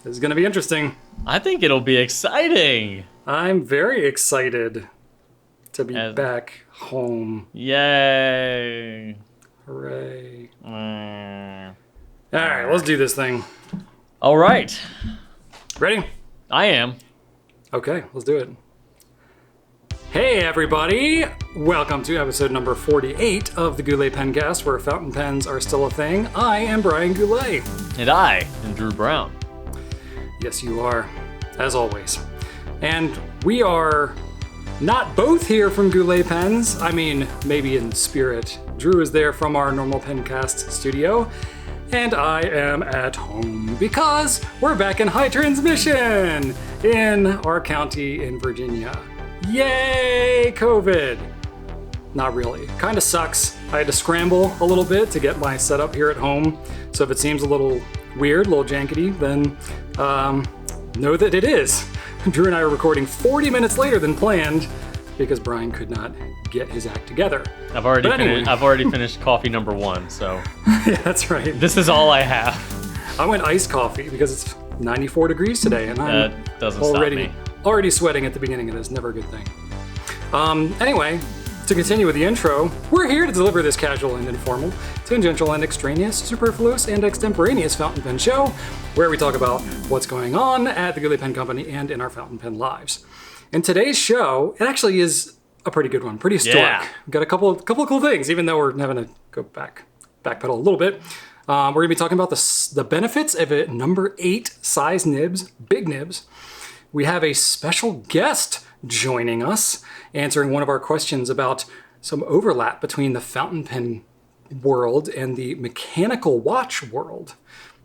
This is going to be interesting. I think it'll be exciting. I'm very excited to be back home. Yay. Hooray. All right, let's do this thing. All right. Ready? I am. Okay, let's do it. Hey everybody! Welcome to episode number 48 of the Goulet Pencast, where fountain pens are still a thing. I am Brian Goulet. And I am Drew Brown. Yes, you are, as always. And we are not both here from Goulet Pens. I mean, maybe in spirit. Drew is there from our normal Pencast studio, and I am at home because we're back in high transmission in our county in Virginia. Yay, COVID! Not really. Kind of sucks. I had to scramble a little bit to get my setup here at home. So if it seems a little weird, a little jankety, then know that it is. Drew and I are recording 40 minutes later than planned because Brian could not get his act together. I've already finished coffee number 1, so. Yeah, that's right. This is all I have. I went iced coffee because it's 94 degrees today, and I'm already sweating at the beginning of this. Never a good thing. Anyway, to continue with the intro, we're here to deliver this casual and informal, tangential and extraneous, superfluous and extemporaneous fountain pen show, where we talk about what's going on at the Goulet Pen Company and in our fountain pen lives. And today's show, it actually is a pretty good one, pretty historic. Yeah. We've got a couple of cool things, even though we're having to go backpedal a little bit. We're going to be talking about the benefits of a number 8 size nibs, big nibs. We have a special guest joining us, answering one of our questions about some overlap between the fountain pen world and the mechanical watch world.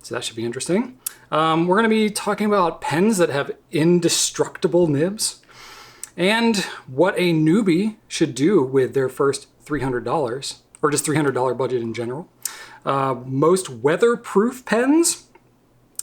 So that should be interesting. We're going to be talking about pens that have indestructible nibs and what a newbie should do with their first $300 or just $300 budget in general. Most weatherproof pens.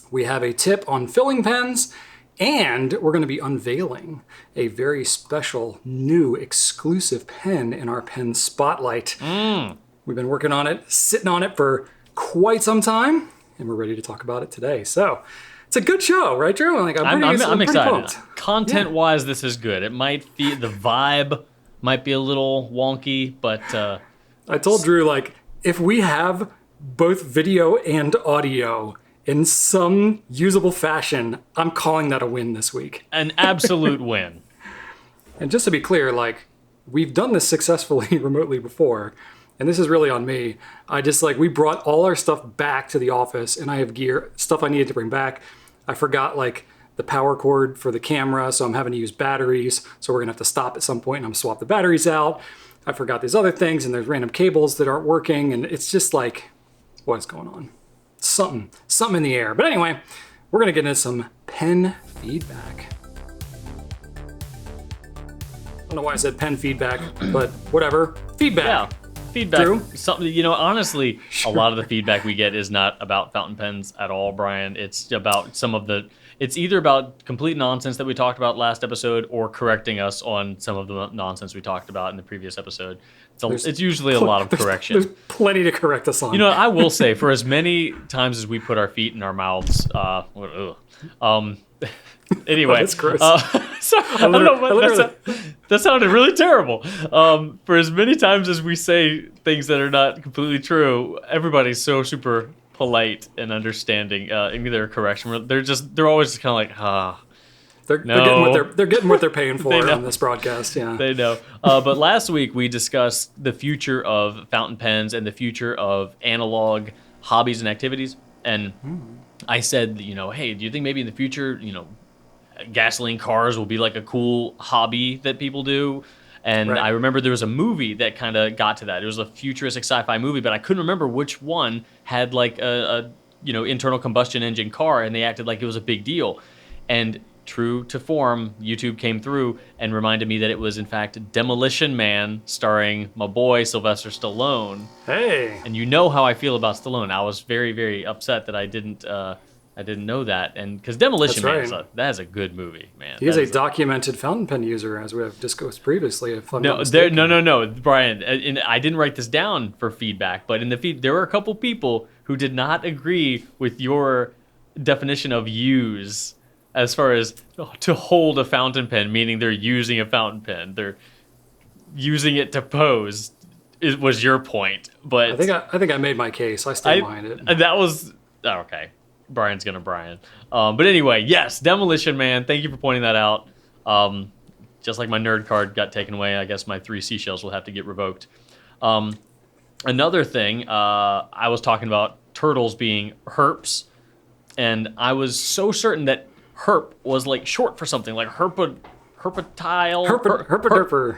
We have a tip on filling pens. And we're going to be unveiling a very special new exclusive pen in our pen spotlight. We've been working on it, sitting on it for quite some time, and we're ready to talk about it today. So it's a good show, right, Drew? I'm excited. Pumped. Content-wise, This is good. It might be, the vibe might be a little wonky, but... I told Drew, if we have both video and audio in some usable fashion, I'm calling that a win this week. An absolute win. And just to be clear, we've done this successfully remotely before, and this is really on me. We brought all our stuff back to the office, and I have stuff I needed to bring back. I forgot, the power cord for the camera, so I'm having to use batteries, so we're gonna have to stop at some point and I'm gonna swap the batteries out. I forgot these other things, and there's random cables that aren't working, and it's just what's going on? Something in the air. But anyway, we're going to get into some pen feedback. I don't know why I said pen feedback, but whatever. Feedback. Yeah, feedback. Drew? Something, honestly, sure. A lot of the feedback we get is not about fountain pens at all, Brian. It's about it's either about complete nonsense that we talked about last episode or correcting us on some of the nonsense we talked about in the previous episode. It's usually a lot of correction. There's plenty to correct us on. I will say, for as many times as we put our feet in our mouths, anyway. That's gross. Sorry, I don't know, that sounded really terrible. For as many times as we say things that are not completely true, everybody's so super polite and understanding in their correction. They're always just kind of They're getting what they're paying for on this broadcast. Yeah, they know. But last week we discussed the future of fountain pens and the future of analog hobbies and activities. And I said, hey, do you think maybe in the future, gasoline cars will be a cool hobby that people do? And right. I remember there was a movie that kind of got to that. It was a futuristic sci-fi movie, but I couldn't remember which one had a internal combustion engine car, and they acted like it was a big deal. And true to form, YouTube came through and reminded me that it was in fact Demolition Man, starring my boy Sylvester Stallone. Hey. And you know how I feel about Stallone. I was very, very upset that I didn't know that, and because Demolition Man, that's a good movie, man. He is a documented fountain pen user, as we have discussed previously. No, Brian. And I didn't write this down for feedback, but in the there were a couple people who did not agree with your definition of use as far as to hold a fountain pen, meaning they're using a fountain pen. They're using it to pose. It was your point, but I think I made my case. I stand behind it. That was okay. Brian's gonna Brian. But anyway, yes, Demolition Man. Thank you for pointing that out. Just like my nerd card got taken away, I guess my 3 seashells will have to get revoked. Another thing, I was talking about turtles being herps, and I was so certain that herp was like short for something, like herpetile,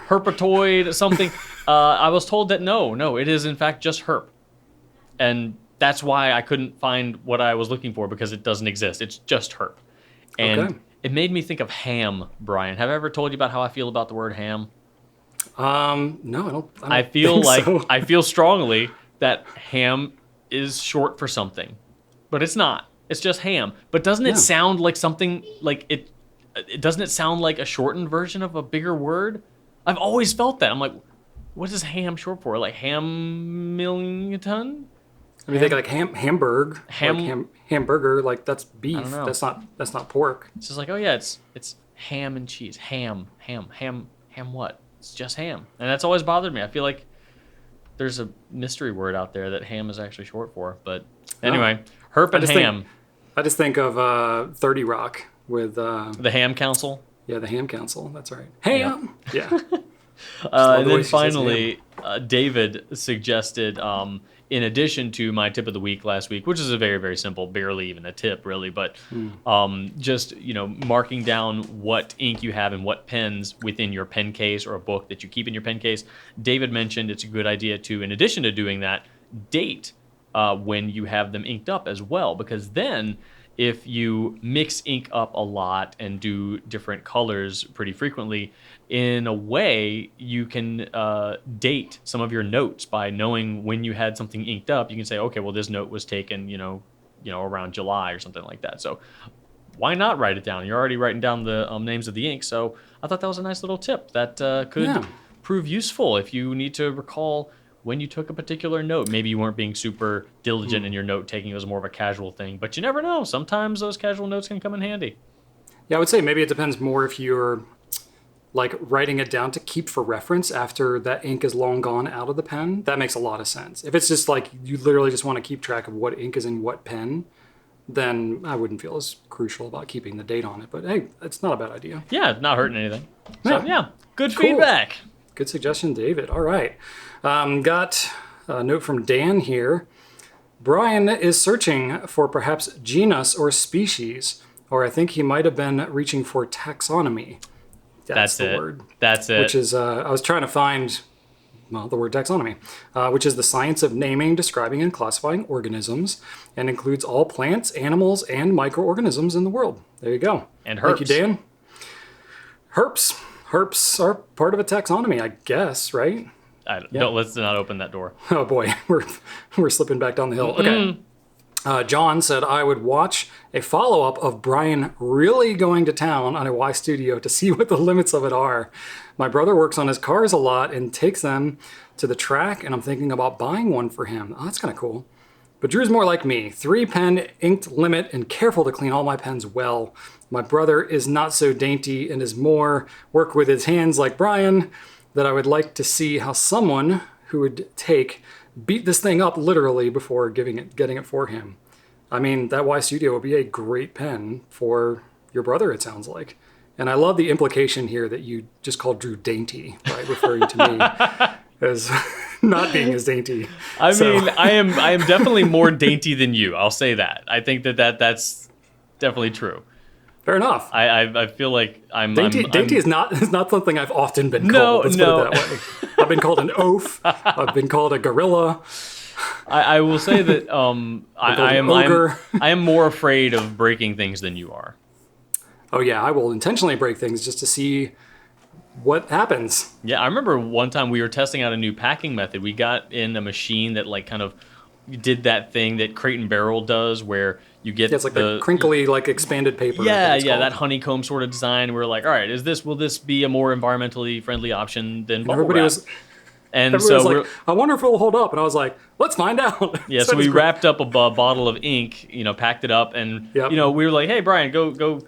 herpetoid, something. I was told that no, it is in fact just herp, and that's why I couldn't find what I was looking for, because it doesn't exist. It's just herp, and it made me think of ham. Brian, have I ever told you about how I feel about the word ham? No, I feel like so. I feel strongly that ham is short for something, but it's not. It's just ham. But doesn't it sound like something like it? Doesn't it sound like a shortened version of a bigger word? I've always felt that. I'm like, what is ham short for? Like ham-million-ton? I mean, think like hamburger, hamburger, like that's beef. That's not pork. It's just like, oh yeah, it's ham and cheese. Ham what? It's just ham. And that's always bothered me. I feel like there's a mystery word out there that ham is actually short for. But anyway, herp and ham. I just think of 30 Rock with... the Ham Council? Yeah, the Ham Council. That's right. Ham! Yeah. And then finally, David suggested, in addition to my tip of the week last week, which is a very, very simple, barely even a tip, really, but just, marking down what ink you have and what pens within your pen case or a book that you keep in your pen case. David mentioned it's a good idea to, in addition to doing that, date when you have them inked up as well, because then if you mix ink up a lot and do different colors pretty frequently, in a way you can date some of your notes by knowing when you had something inked up. You can say, okay, well, this note was taken, around July or something like that. So why not write it down? You're already writing down the names of the ink. So I thought that was a nice little tip that could prove useful if you need to recall when you took a particular note. Maybe you weren't being super diligent in your note taking. It was more of a casual thing, but you never know. Sometimes those casual notes can come in handy. Yeah, I would say maybe it depends more if you're like writing it down to keep for reference after that ink is long gone out of the pen. That makes a lot of sense. If it's just like you literally just want to keep track of what ink is in what pen, then I wouldn't feel as crucial about keeping the date on it. But hey, it's not a bad idea. Yeah, not hurting anything. So yeah, good feedback. Good suggestion, David. All right. Got a note from Dan here. Brian is searching for perhaps genus or species, or I think he might have been reaching for taxonomy. That's the word. That's it. Which is, I was trying to find, the word taxonomy, which is the science of naming, describing, and classifying organisms, and includes all plants, animals, and microorganisms in the world. There you go. And herps. Thank you, Dan. Herps. Herps are part of a taxonomy, I guess, right? No, let's not open that door. Oh boy, we're slipping back down the hill. Okay. John said I would watch a follow-up of Brian really going to town on a Y Studio to see what the limits of it are. My brother works on his cars a lot and takes them to the track, and I'm thinking about buying one for him. Oh, that's kind of cool. But Drew's more like me. 3-pen inked limit and careful to clean all my pens well. My brother is not so dainty and is more work with his hands like Brian, that I would like to see how someone who would beat this thing up literally before getting it for him. I mean, that Y Studio would be a great pen for your brother, it sounds like. And I love the implication here that you just called Drew dainty, right? Referring to me as not being as dainty. I mean, I am definitely more dainty than you. I'll say that. I think that's definitely true. Fair enough. I feel like I'm dainty is not something I've often been called. Let's put it that way. I've been called an oaf. I've been called a gorilla. I will say that I am more afraid of breaking things than you are. Oh yeah, I will intentionally break things just to see what happens. Yeah, I remember one time we were testing out a new packing method. We got in a machine that like kind of did that thing that Crate and Barrel does, where you get it's like the crinkly, like expanded paper. Yeah, that honeycomb sort of design. We're like, all right, will this be a more environmentally friendly option than bubble wrap? And Everyone so was we're, like, I wonder if it'll hold up. And I was like, let's find out. yeah, so we wrapped up a bottle of ink, packed it up, and Yep. we were like, hey Brian, go,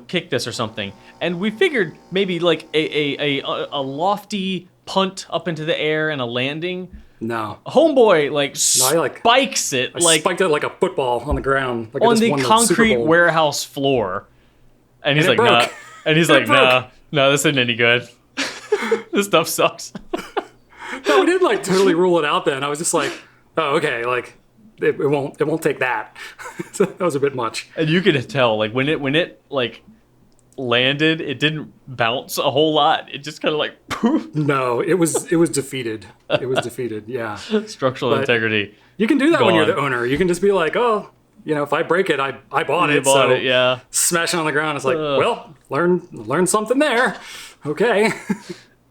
kick this or something. And we figured maybe like a lofty punt up into the air and a landing. No. Homeboy I spikes it I spiked it like a football on the ground. Like I on just the won Super concrete Bowl. warehouse floor. And he's And it like, nah. broke. And he's It like, broke. no, this isn't any good. This stuff sucks. No, we didn't like totally rule it out then. I was just like, oh, okay, like it won't take that. So that was a bit much. And you could tell, like when it like landed, it didn't bounce a whole lot. It just kind of like poof. No, it was defeated. It was defeated. Yeah. Structural But integrity. You can do that when you're Gone. the owner. You can just be like, oh, if I break it, I bought You it. bought so it, yeah. smash it on the ground. It's like, well, learn something there. Okay.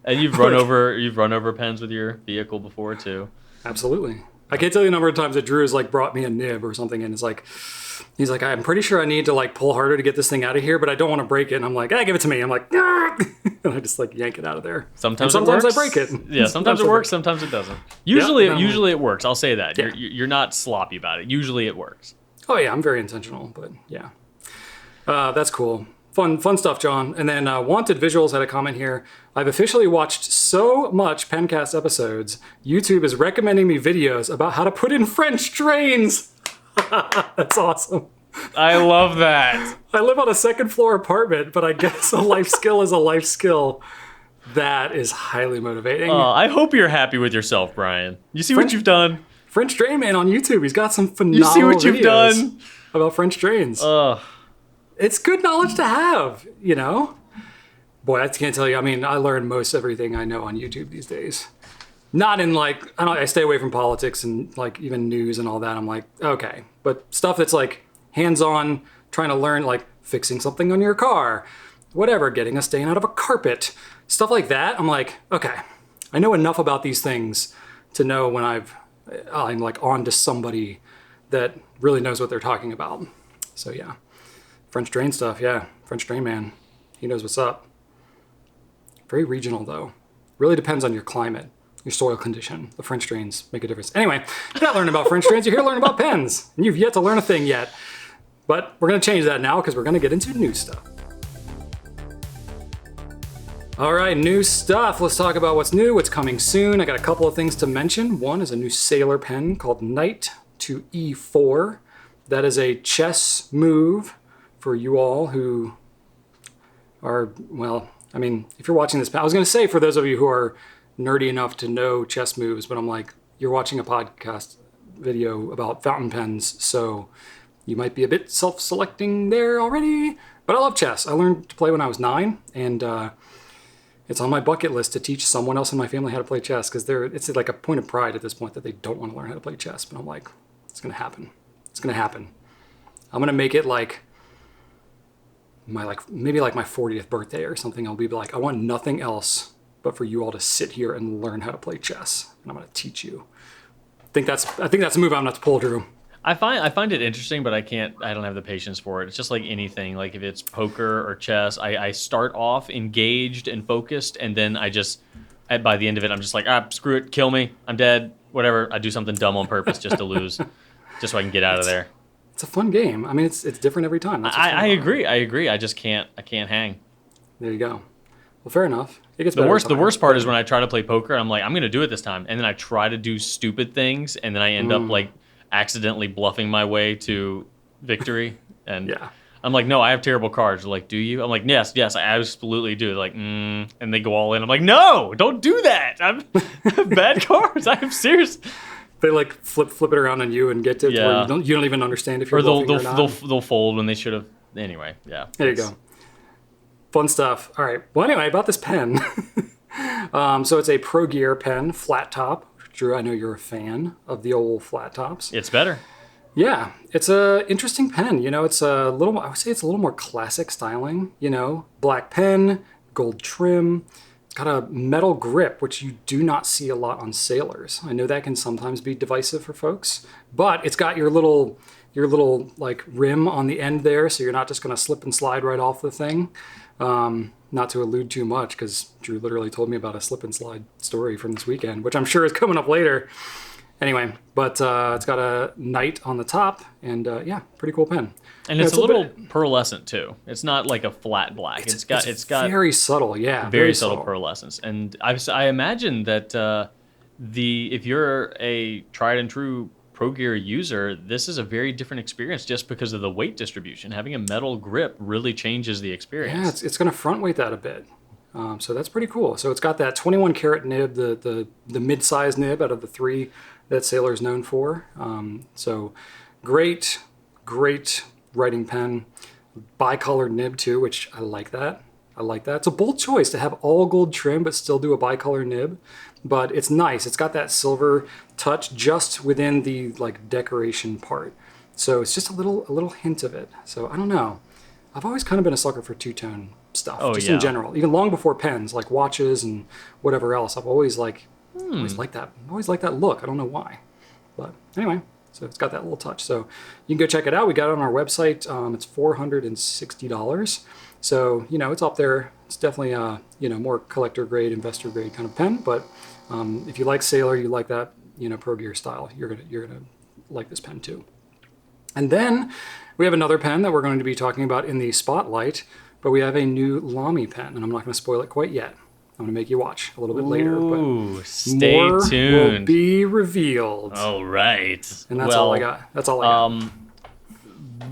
And you've run over pens with your vehicle before too. Absolutely. I can't tell you the number of times that Drew has like brought me a nib or something, and he's like, I'm pretty sure I need to like pull harder to get this thing out of here, but I don't want to break it. And I'm like, give it to me. I'm like, and I just like yank it out of there. Sometimes it works. I break it. Yeah, sometimes it works, sometimes it doesn't. Usually it works. I'll say that. Yeah. You're not sloppy about it. Usually it works. Oh yeah, I'm very intentional, but yeah. That's cool. Fun stuff, John. And then Wanted Visuals had a comment here. I've officially watched so much Pencast episodes. YouTube is recommending me videos about how to put in French drains. That's awesome. I love that. I live on a second floor apartment, but I guess a life skill is a life skill. That is highly motivating. I hope you're happy with yourself, Brian. You see what you've done? French Drain Man on YouTube. He's got some phenomenal You see what you've videos done? about French drains. It's good knowledge to have, Boy, I can't tell you. I mean, I learn most everything I know on YouTube these days. Not in I stay away from politics and like even news and all that. I'm like, okay. But stuff that's like hands-on, trying to learn like fixing something on your car, whatever, getting a stain out of a carpet, stuff like that. I'm like, okay, I know enough about these things to know when I'm like on to somebody that really knows what they're talking about. So yeah. French drain stuff, yeah. French Drain Man. He knows what's up. Very regional, though. Really depends on your climate, your soil condition. The French drains make a difference. Anyway, you're not learning about French drains. You're here to learn about pens. And you've yet to learn a thing yet. But we're going to change that now because we're going to get into new stuff. All right, new stuff. Let's talk about what's new, what's coming soon. I got a couple of things to mention. One is a new sailor pen called Knight to E4. That is a chess move for you all who are, well, I mean, if you're watching this, I was going to say for those of you who are nerdy enough to know chess moves, but I'm like, you're watching a podcast video about fountain pens, so you might be a bit self-selecting there already. But I love chess. I learned to play when I was 9, and it's on my bucket list to teach someone else in my family how to play chess, because it's like a point of pride at this point that they don't want to learn how to play chess. But I'm like, it's going to happen. It's going to happen. I'm going to make it like maybe like my 40th birthday or something. I'll be like, I want nothing else but for you all to sit here and learn how to play chess, and I'm going to teach you. I think that's a move I'm going to pull, Drew. I find it interesting, but I don't have the patience for it. It's just like anything. Like if it's poker or chess, I start off engaged and focused, and then by the end of it, I'm just like, screw it, kill me, I'm dead, whatever. I do something dumb on purpose just to lose, just so I can get out of there. It's a fun game. I mean, it's different every time. I agree. I just can't hang. There you go. Well, fair enough. It gets The better worst with time. part is when I try to play poker, I'm like, I'm going to do it this time. And then I try to do stupid things, and then I end up like accidentally bluffing my way to victory. And Yeah. I'm like, no, I have terrible cards. They're like, do you? I'm like, yes, I absolutely do. They're like, and they go all in. I'm like, no, don't do that. I have bad cards. I have serious. They like flip it around on you and get to where you don't even understand if you're bluffing or not. They'll fold when they should have. Anyway, yeah. There you go. Fun stuff. All right. Well, anyway, about this pen. So it's a Pro Gear pen, flat top. Drew, I know you're a fan of the old flat tops. It's better. Yeah, it's a interesting pen. It's I would say it's a little more classic styling. Black pen, gold trim. It's got a metal grip, which you do not see a lot on sailors. I know that can sometimes be divisive for folks, but it's got your little your little like rim on the end there, so you're not just gonna slip and slide right off the thing. Not to allude too much, because Drew literally told me about a slip and slide story from this weekend, which I'm sure is coming up later. Anyway, but it's got a knight on the top, and yeah, pretty cool pen. And it's a little pearlescent too. It's not like a flat black. It's got very subtle, yeah, very subtle pearlescence. And I imagine that if you're a tried and true Pro Gear user, this is a very different experience just because of the weight distribution. Having a metal grip really changes the experience. Yeah, it's going to front weight that a bit. So that's pretty cool. So it's got that 21 karat nib, the mid-size nib out of the 3 that Sailor's known for. So great writing pen. Bicolored nib too, which I like that. It's a bold choice to have all gold trim but still do a bicolor nib, but it's nice. It's got that silver touch just within the like decoration part. So it's just a little hint of it. So I don't know. I've always kind of been a sucker for two-tone stuff, in general. Even long before pens, like watches and whatever else. I've always liked that look. I don't know why. But anyway, so it's got that little touch. So you can go check it out. We got it on our website. It's $460. So, it's up there. It's definitely a, more collector grade, investor grade kind of pen. But if you like Sailor, you like that, Pro Gear style, you're gonna like this pen too. And then we have another pen that we're going to be talking about in the spotlight, but we have a new LAMY pen, and I'm not going to spoil it quite yet. I'm going to make you watch a little bit later. Ooh, but stay more tuned. Will be revealed. All right. And that's all I got. That's all I got.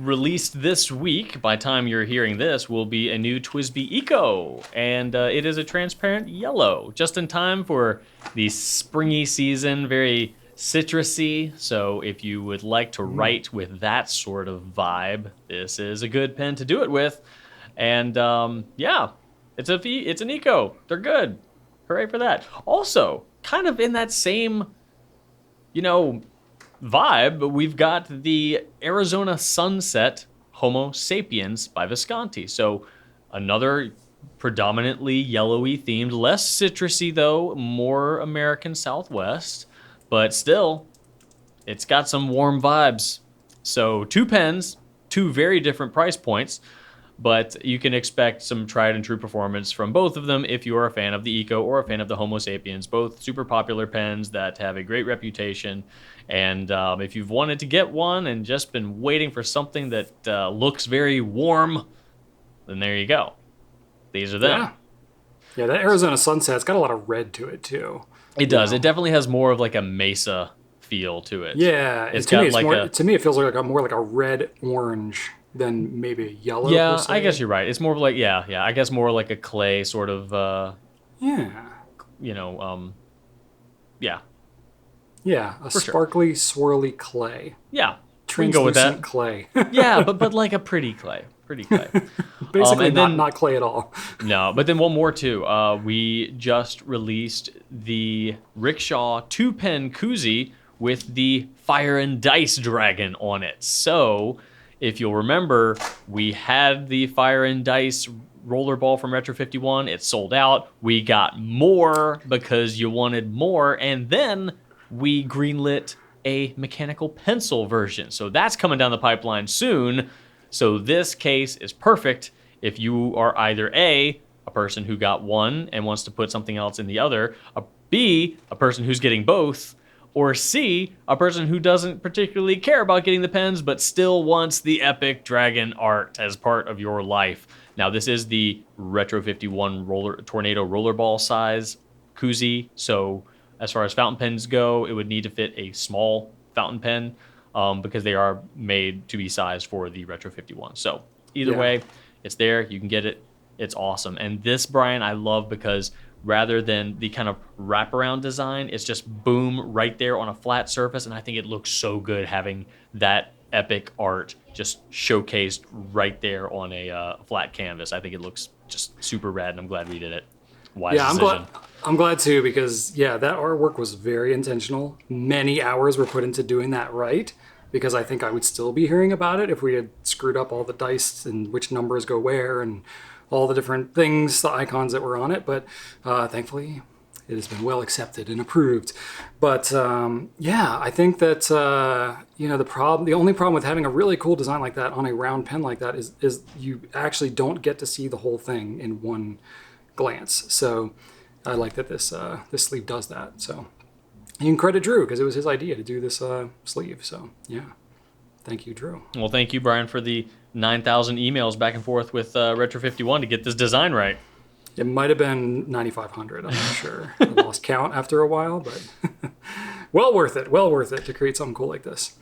Released this week, by the time you're hearing this, will be a new TWSBI Eco, and it is a transparent yellow, just in time for the springy season, very citrusy. So if you would like to write with that sort of vibe, this is a good pen to do it with. And yeah, it's an Eco. They're good. Hooray for that. Also, kind of in that same, vibe, we've got the Arizona Sunset Homo Sapiens by Visconti. So another predominantly yellowy themed, less citrusy though, more American Southwest, but still, it's got some warm vibes. So 2 pens, 2 very different price points, but you can expect some tried and true performance from both of them if you're a fan of the Eco or a fan of the Homo Sapiens. Both super popular pens that have a great reputation. And if you've wanted to get one and just been waiting for something that looks very warm, then there you go. These are them. Yeah, that Arizona Sunset's got a lot of red to it too. It does. It definitely has more of like a mesa feel to it. Yeah, to me it feels like more like a red orange than maybe a yellow. Yeah, I guess you're right. It's more of like I guess more like a clay sort of. Yeah, a sparkly, swirly clay. Yeah, we can go with that. Clay. Yeah, but like a pretty clay. Basically, not clay at all. No, but then one more too. We just released the Rickshaw 2-pen koozie with the Fire and Dice Dragon on it. So, if you'll remember, we had the Fire and Dice rollerball from Retro 51. It sold out. We got more because you wanted more, and then we greenlit a mechanical pencil version. So that's coming down the pipeline soon. So this case is perfect if you are either A, a person who got one and wants to put something else in the other, B, a person who's getting both, or C, a person who doesn't particularly care about getting the pens but still wants the epic dragon art as part of your life. Now this is the Retro 51 Tornado rollerball size koozie, so as far as fountain pens go, it would need to fit a small fountain pen because they are made to be sized for the Retro 51. So either way, it's there. You can get it. It's awesome. And this, Brian, I love because rather than the kind of wraparound design, it's just boom right there on a flat surface. And I think it looks so good having that epic art just showcased right there on a flat canvas. I think it looks just super rad, and I'm glad we did it. Wise decision. I'm glad too, because that artwork was very intentional. Many hours were put into doing that right, because I think I would still be hearing about it if we had screwed up all the dice and which numbers go where and all the different things, the icons that were on it. But thankfully it has been well accepted and approved. But yeah, I think that the only problem with having a really cool design like that on a round pen like that is you actually don't get to see the whole thing in one glance. So I like that this sleeve does that. So you can credit Drew because it was his idea to do this sleeve. So yeah, thank you, Drew. Well, thank you, Brian, for the 9,000 emails back and forth with Retro51 to get this design right. It might have been 9,500. I'm not sure. I lost count after a while, but well worth it. Well worth it to create something cool like this.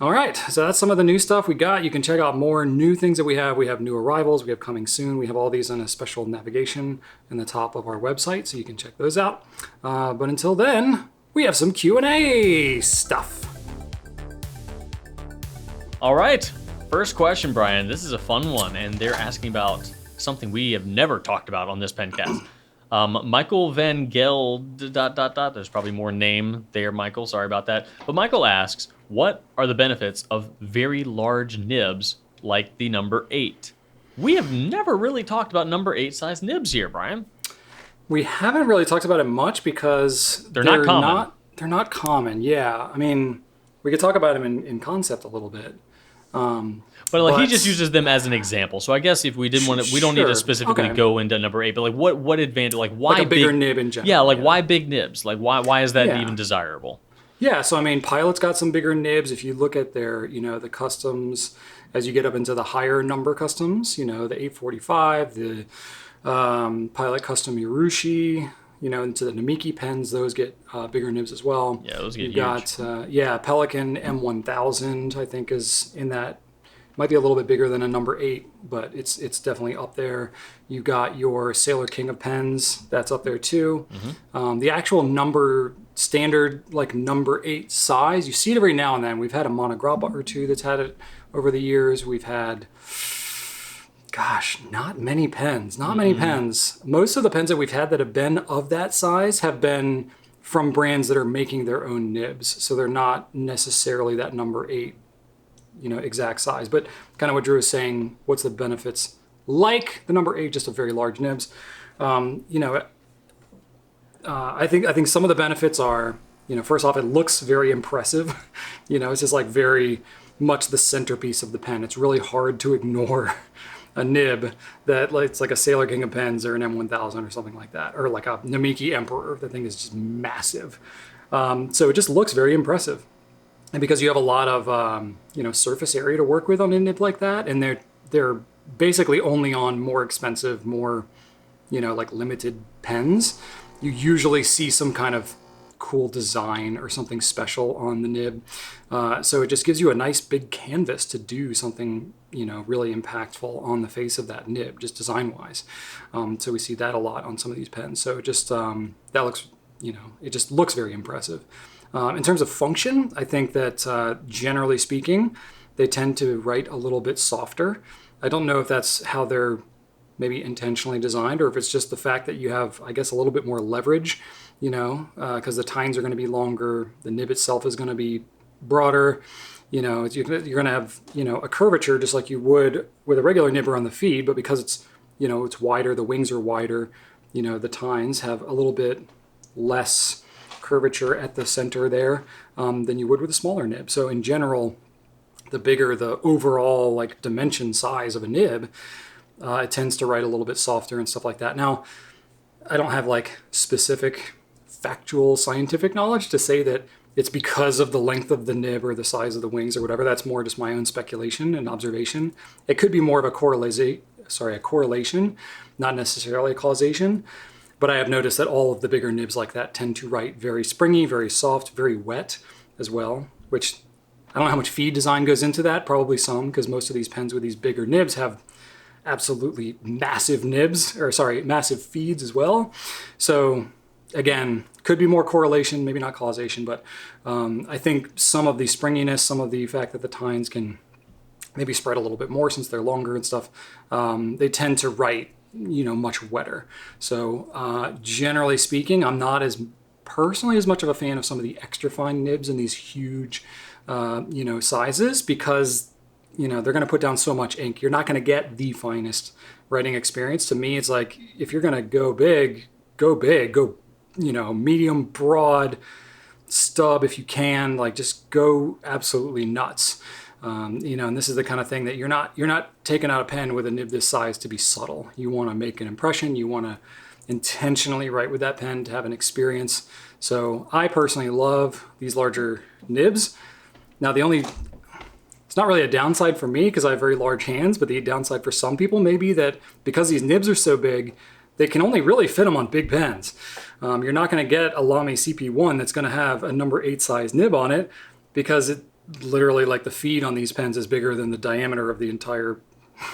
All right, so that's some of the new stuff we got. You can check out more new things that we have. We have new arrivals. We have coming soon. We have all these in a special navigation in the top of our website, so you can check those out. But until then, we have some Q&A stuff. All right, first question, Brian. This is a fun one, and they're asking about something we have never talked about on this Pencast. Michael Van Geld, ... There's probably more name there, Michael. Sorry about that. But Michael asks, what are the benefits of very large nibs like the number 8? We have never really talked about number 8 size nibs here, Brian. We haven't really talked about it much because they're not common. They're not common, yeah. I mean, we could talk about them in concept a little bit. But he just uses them as an example. So I guess if we didn't want to, we don't need to specifically go into number 8. But like, what advantage? Like, why like a bigger nib in general? Yeah, why big nibs? Like, why is that even desirable? Yeah, so I mean, Pilot's got some bigger nibs. If you look at their, the customs, as you get up into the higher number customs, the 845, the Pilot Custom Urushi, into the Namiki pens, those get bigger nibs as well. Yeah, those get huge. You got, Pelican M1000, I think, is in that. Might be a little bit bigger than a number 8, but it's definitely up there. You got your Sailor King of pens, that's up there too. Mm-hmm. The actual standard number 8 size, you see it every now and then. We've had a Monograppa or two that's had it over the years. We've had, not many pens. Many pens. Most of the pens that we've had that have been of that size have been from brands that are making their own nibs. So they're not necessarily that number 8 exact size, but kind of what Drew was saying, what's the benefits like the number 8, just a very large nibs. I think some of the benefits are, first off, it looks very impressive. It's just very much the centerpiece of the pen. It's really hard to ignore a nib that it's like a Sailor King of pens or an M1000 or something like that, or like a Namiki Emperor. The thing is just massive. So it just looks very impressive. And because you have a lot of surface area to work with on a nib like that, and they're basically only on more expensive, more limited pens, you usually see some kind of cool design or something special on the nib. So it just gives you a nice big canvas to do something really impactful on the face of that nib, just design wise. So we see that a lot on some of these pens. So it just that looks it just looks very impressive. In terms of function, I think that generally speaking, they tend to write a little bit softer. I don't know if that's how they're maybe intentionally designed, or if it's just the fact that you have, I guess, a little bit more leverage, because the tines are going to be longer, the nib itself is going to be broader, you're going to have, a curvature just like you would with a regular nib on the feed, but because it's, it's wider, the wings are wider, the tines have a little bit less curvature at the center there than you would with a smaller nib. So in general, the bigger the overall dimension size of a nib, it tends to write a little bit softer and stuff like that. Now, I don't have specific factual scientific knowledge to say that it's because of the length of the nib or the size of the wings or whatever. That's more just my own speculation and observation. It could be more of a correlation, not necessarily a causation. But I have noticed that all of the bigger nibs like that tend to write very springy, very soft, very wet as well, which I don't know how much feed design goes into that. Probably some, because most of these pens with these bigger nibs have absolutely massive massive feeds as well. So again, could be more correlation, maybe not causation, but I think some of the springiness, some of the fact that the tines can maybe spread a little bit more since they're longer and stuff, they tend to write much wetter. So generally speaking, I'm not as personally as much of a fan of some of the extra fine nibs in these huge sizes, because they're going to put down so much ink. You're not going to get the finest writing experience. To me, it's like, if you're going to go big, go medium broad stub if you can. Like, just go absolutely nuts. And this is the kind of thing that you're not taking out a pen with a nib this size to be subtle. You want to make an impression. You want to intentionally write with that pen to have an experience. So I personally love these larger nibs. Now it's not really a downside for me because I have very large hands, but the downside for some people may be that because these nibs are so big, they can only really fit them on big pens. You're not going to get a LAMY CP1 that's going to have a number 8 size nib on it because it literally, like, the feed on these pens is bigger than the diameter of the entire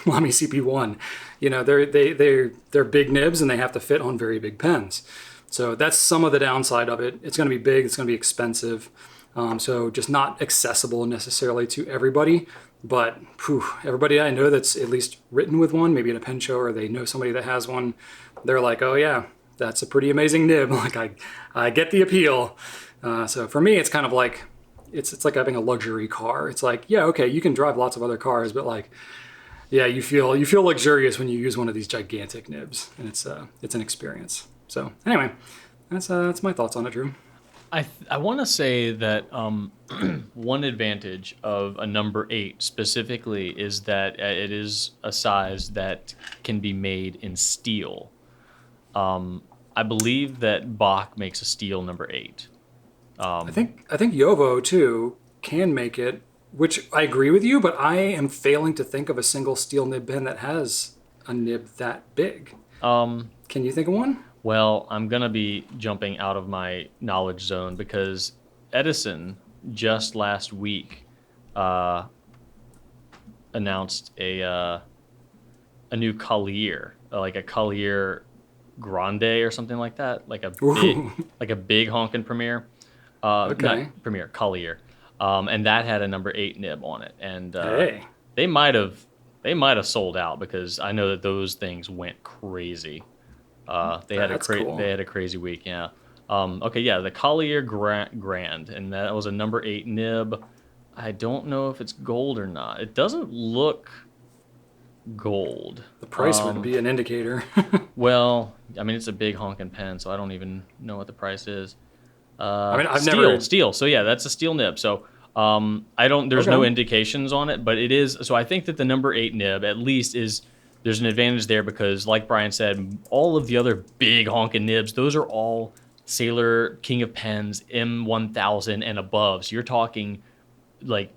LAMY CP1. They're big nibs and they have to fit on very big pens. So that's some of the downside of it. It's going to be big, it's going to be expensive. So just not accessible necessarily to everybody, but everybody I know that's at least written with one, maybe at a pen show, or they know somebody that has one, they're like, oh yeah, that's a pretty amazing nib. Like, I get the appeal. So for me, it's kind of like, it's like having a luxury car. It's like, yeah, okay, you can drive lots of other cars, but like, yeah, you feel luxurious when you use one of these gigantic nibs, and it's an experience. So anyway, that's my thoughts on it, Drew. I want to say that one advantage of a number 8 specifically is that it is a size that can be made in steel. I believe that Bach makes a steel number 8. I think Yovo too can make it, which I agree with you, but I am failing to think of a single steel nib pen that has a nib that big. Can you think of one? Well, I'm going to be jumping out of my knowledge zone because Edison just last week announced a new Collier, like a Collier Grande or something like that, like a big honkin' Premier. Okay. Not Premier, Collier. And that had a number 8 nib on it. And hey. they might have sold out because I know that those things went crazy. They had a crazy week, yeah. Okay, yeah, the Collier Grand, and that was a number 8 nib. I don't know if it's gold or not. It doesn't look gold. The price would be an indicator. Well, I mean, it's a big honkin' pen, so I don't even know what the price is. I've steel, never... Steel. So yeah, that's a steel nib. So there's no indications on it, but it is. So I think that the number 8 nib at least there's an advantage there because, like Brian said, all of the other big honkin' nibs, those are all Sailor King of Pens M1000 and above. So you're talking like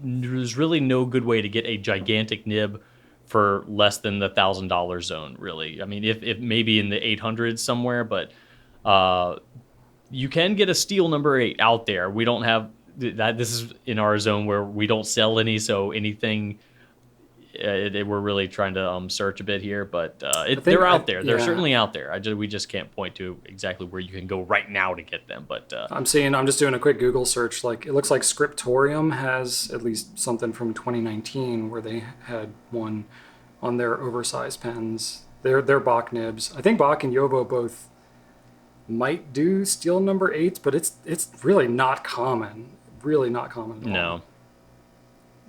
there's really no good way to get a gigantic nib for less than the $1,000 zone, really. I mean, if maybe in the 800s somewhere, but you can get a steel number 8 out there. We don't have that. This is in our zone where we don't sell any, so anything. We're really trying to search a bit here, but they're out there. They're certainly out there. We just can't point to exactly where you can go right now to get them. But I'm just doing a quick Google search. Like, it looks like Scriptorium has at least something from 2019 where they had one on their oversized pens. They're Bach nibs. I think Bach and Yovo both might do steel number 8s, but it's really not common. Really not common at all. No.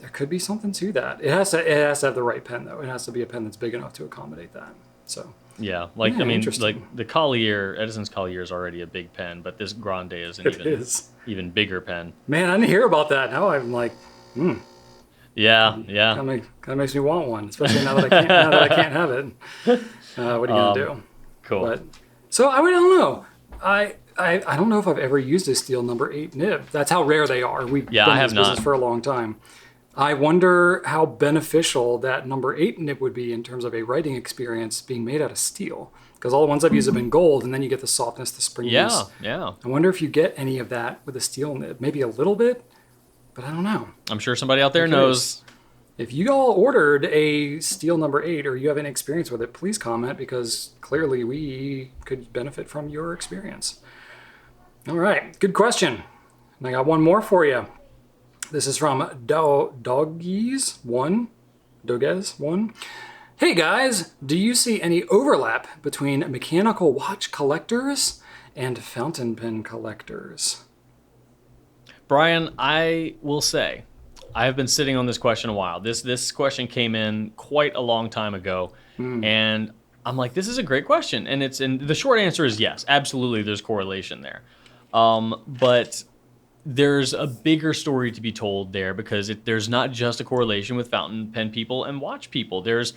There could be something to that. It has to have the right pen, though. It has to be a pen that's big enough to accommodate that. So yeah, I mean, like the Collier, Edison's Collier is already a big pen, but this Grande is an even bigger pen. Man, I didn't hear about that. Now I'm like, Yeah. Kind of makes me want one, especially now that I can't have it. What are you gonna do? Cool. But so I don't know. I don't know if I've ever used a steel number 8 nib. That's how rare they are. We've been in this business for a long time. I wonder how beneficial that number 8 nib would be in terms of a writing experience being made out of steel. Because all the ones I've used have been gold, and then you get the softness, the springiness. Yeah. I wonder if you get any of that with a steel nib. Maybe a little bit, but I don't know. I'm sure somebody out there knows. If you all ordered a steel number 8 or you have any experience with it, please comment, because clearly we could benefit from your experience. All right, good question. And I got one more for you. This is from Doges1. Hey guys, do you see any overlap between mechanical watch collectors and fountain pen collectors? Brian, I will say, I have been sitting on this question a while. This question came in quite a long time ago, and I'm like, this is a great question, and the short answer is yes, absolutely. There's correlation there, but there's a bigger story to be told there because there's not just a correlation with fountain pen people and watch people. There's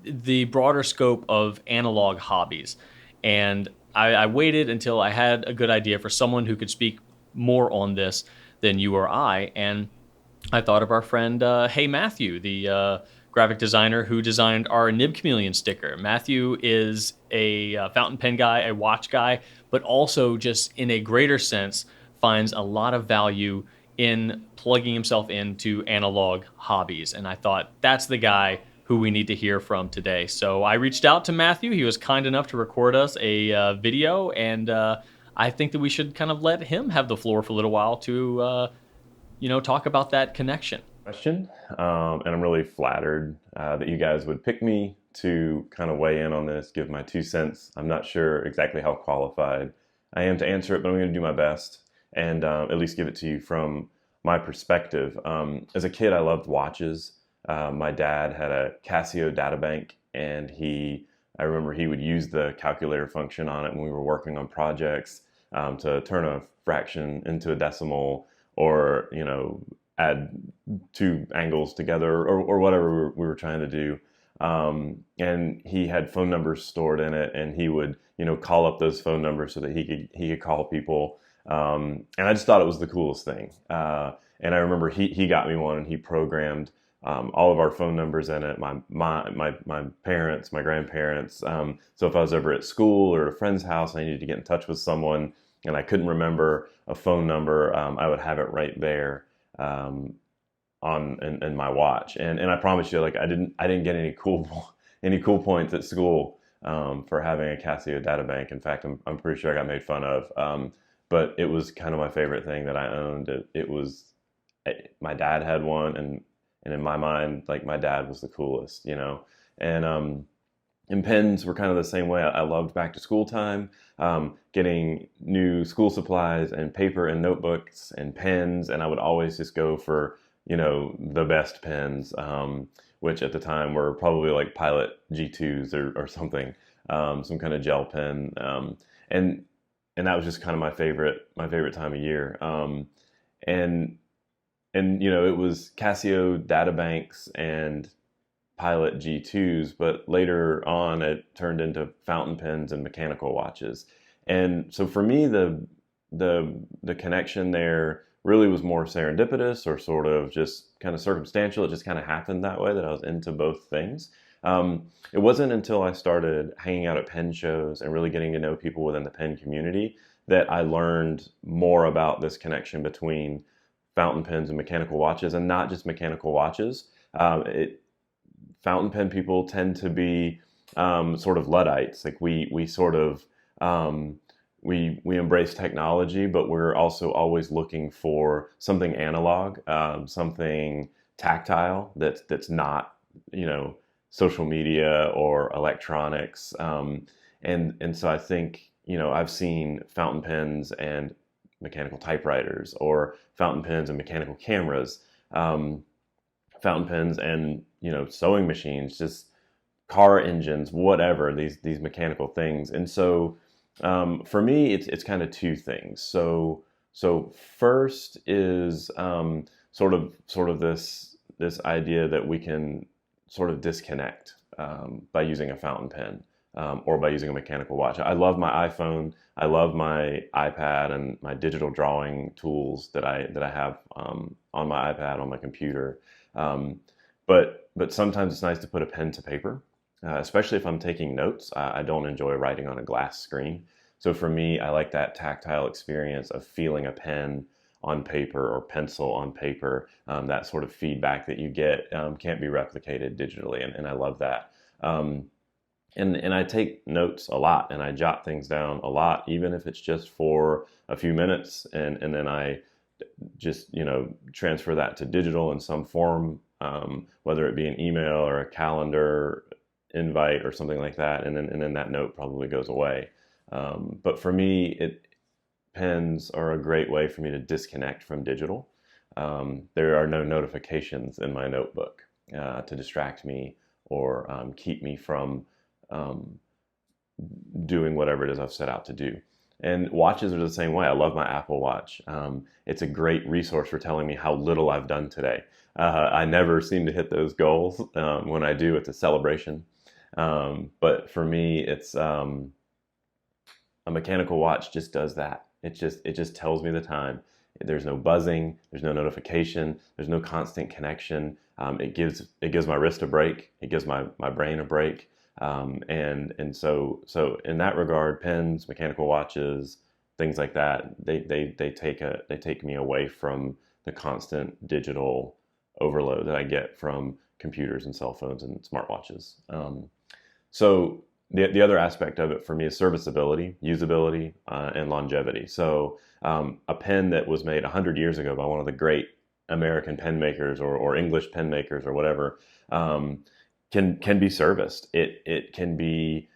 the broader scope of analog hobbies. And I waited until I had a good idea for someone who could speak more on this than you or I. And I thought of our friend Heymatthew, the graphic designer who designed our Nib Chameleon sticker. Matthew is a fountain pen guy, a watch guy, but also just in a greater sense finds a lot of value in plugging himself into analog hobbies. And I thought that's the guy who we need to hear from today. So I reached out to Matthew. He was kind enough to record us a video, and I think that we should kind of let him have the floor for a little while to talk about that connection. Question, and I'm really flattered that you guys would pick me to kind of weigh in on this, give my 2 cents. I'm not sure exactly how qualified I am to answer it, but I'm going to do my best and at least give it to you from my perspective. As a kid, I loved watches. My dad had a Casio data bank, and I remember he would use the calculator function on it when we were working on projects to turn a fraction into a decimal, or add two angles together, or whatever we were trying to do. And he had phone numbers stored in it, and he would call up those phone numbers so that he could call people. And I just thought it was the coolest thing. And I remember he got me one, and he programmed all of our phone numbers in it. My parents, my grandparents. So if I was ever at school or at a friend's house, and I needed to get in touch with someone, and I couldn't remember a phone number, I would have it right there in my watch. And I promise you, like I didn't get any cool points at school for having a Casio data bank. In fact, I'm pretty sure I got made fun of. But it was kind of my favorite thing that I owned. My dad had one, and in my mind, like my dad was the coolest, And pens were kind of the same way. I loved back to school time, getting new school supplies and paper and notebooks and pens, and I would always just go for the best pens, which at the time were probably like Pilot G2s or something, some kind of gel pen, and that was just kind of my favorite time of year, and it was Casio databanks and Pilot G2s, but later on it turned into fountain pens and mechanical watches. And so for me, the connection there really was more serendipitous, or sort of just kind of circumstantial. It just kind of happened that way, that I was into both things. It wasn't until I started hanging out at pen shows and really getting to know people within the pen community that I learned more about this connection between fountain pens and mechanical watches, and not just mechanical watches. Fountain pen people tend to be sort of Luddites. Like we sort of we embrace technology, but we're also always looking for something analog, something tactile that's not social media or electronics. And so I think I've seen fountain pens and mechanical typewriters, or fountain pens and mechanical cameras, fountain pens and sewing machines, just car engines, whatever, these mechanical things. And so for me, it's kind of two things. So first is sort of this idea that we can sort of disconnect by using a fountain pen, or by using a mechanical watch. I love my iPhone. I love my iPad and my digital drawing tools that I have on my iPad, on my computer. But sometimes it's nice to put a pen to paper, especially if I'm taking notes. I don't enjoy writing on a glass screen. So for me, I like that tactile experience of feeling a pen on paper or pencil on paper. That sort of feedback that you get can't be replicated digitally, and I love that. And I take notes a lot, and I jot things down a lot, even if it's just for a few minutes, and then I just transfer that to digital in some form, whether it be an email or a calendar invite or something like that, and then that note probably goes away. But for me, pens are a great way for me to disconnect from digital. There are no notifications in my notebook to distract me or keep me from doing whatever it is I've set out to do. And watches are the same way. I love my Apple Watch. It's a great resource for telling me how little I've done today. I never seem to hit those goals. When I do, it's a celebration. But for me, it's a mechanical watch just does that. It just tells me the time. There's no buzzing. There's no notification. There's no constant connection. It gives my wrist a break. It gives my brain a break. And so in that regard, pens, mechanical watches, things like that, they take me away from the constant digital overload that I get from computers and cell phones and smartwatches. So the other aspect of it for me is serviceability, usability, and longevity. So a pen that was made 100 years ago by one of the great American pen makers or English pen makers or whatever, can be serviced. It can be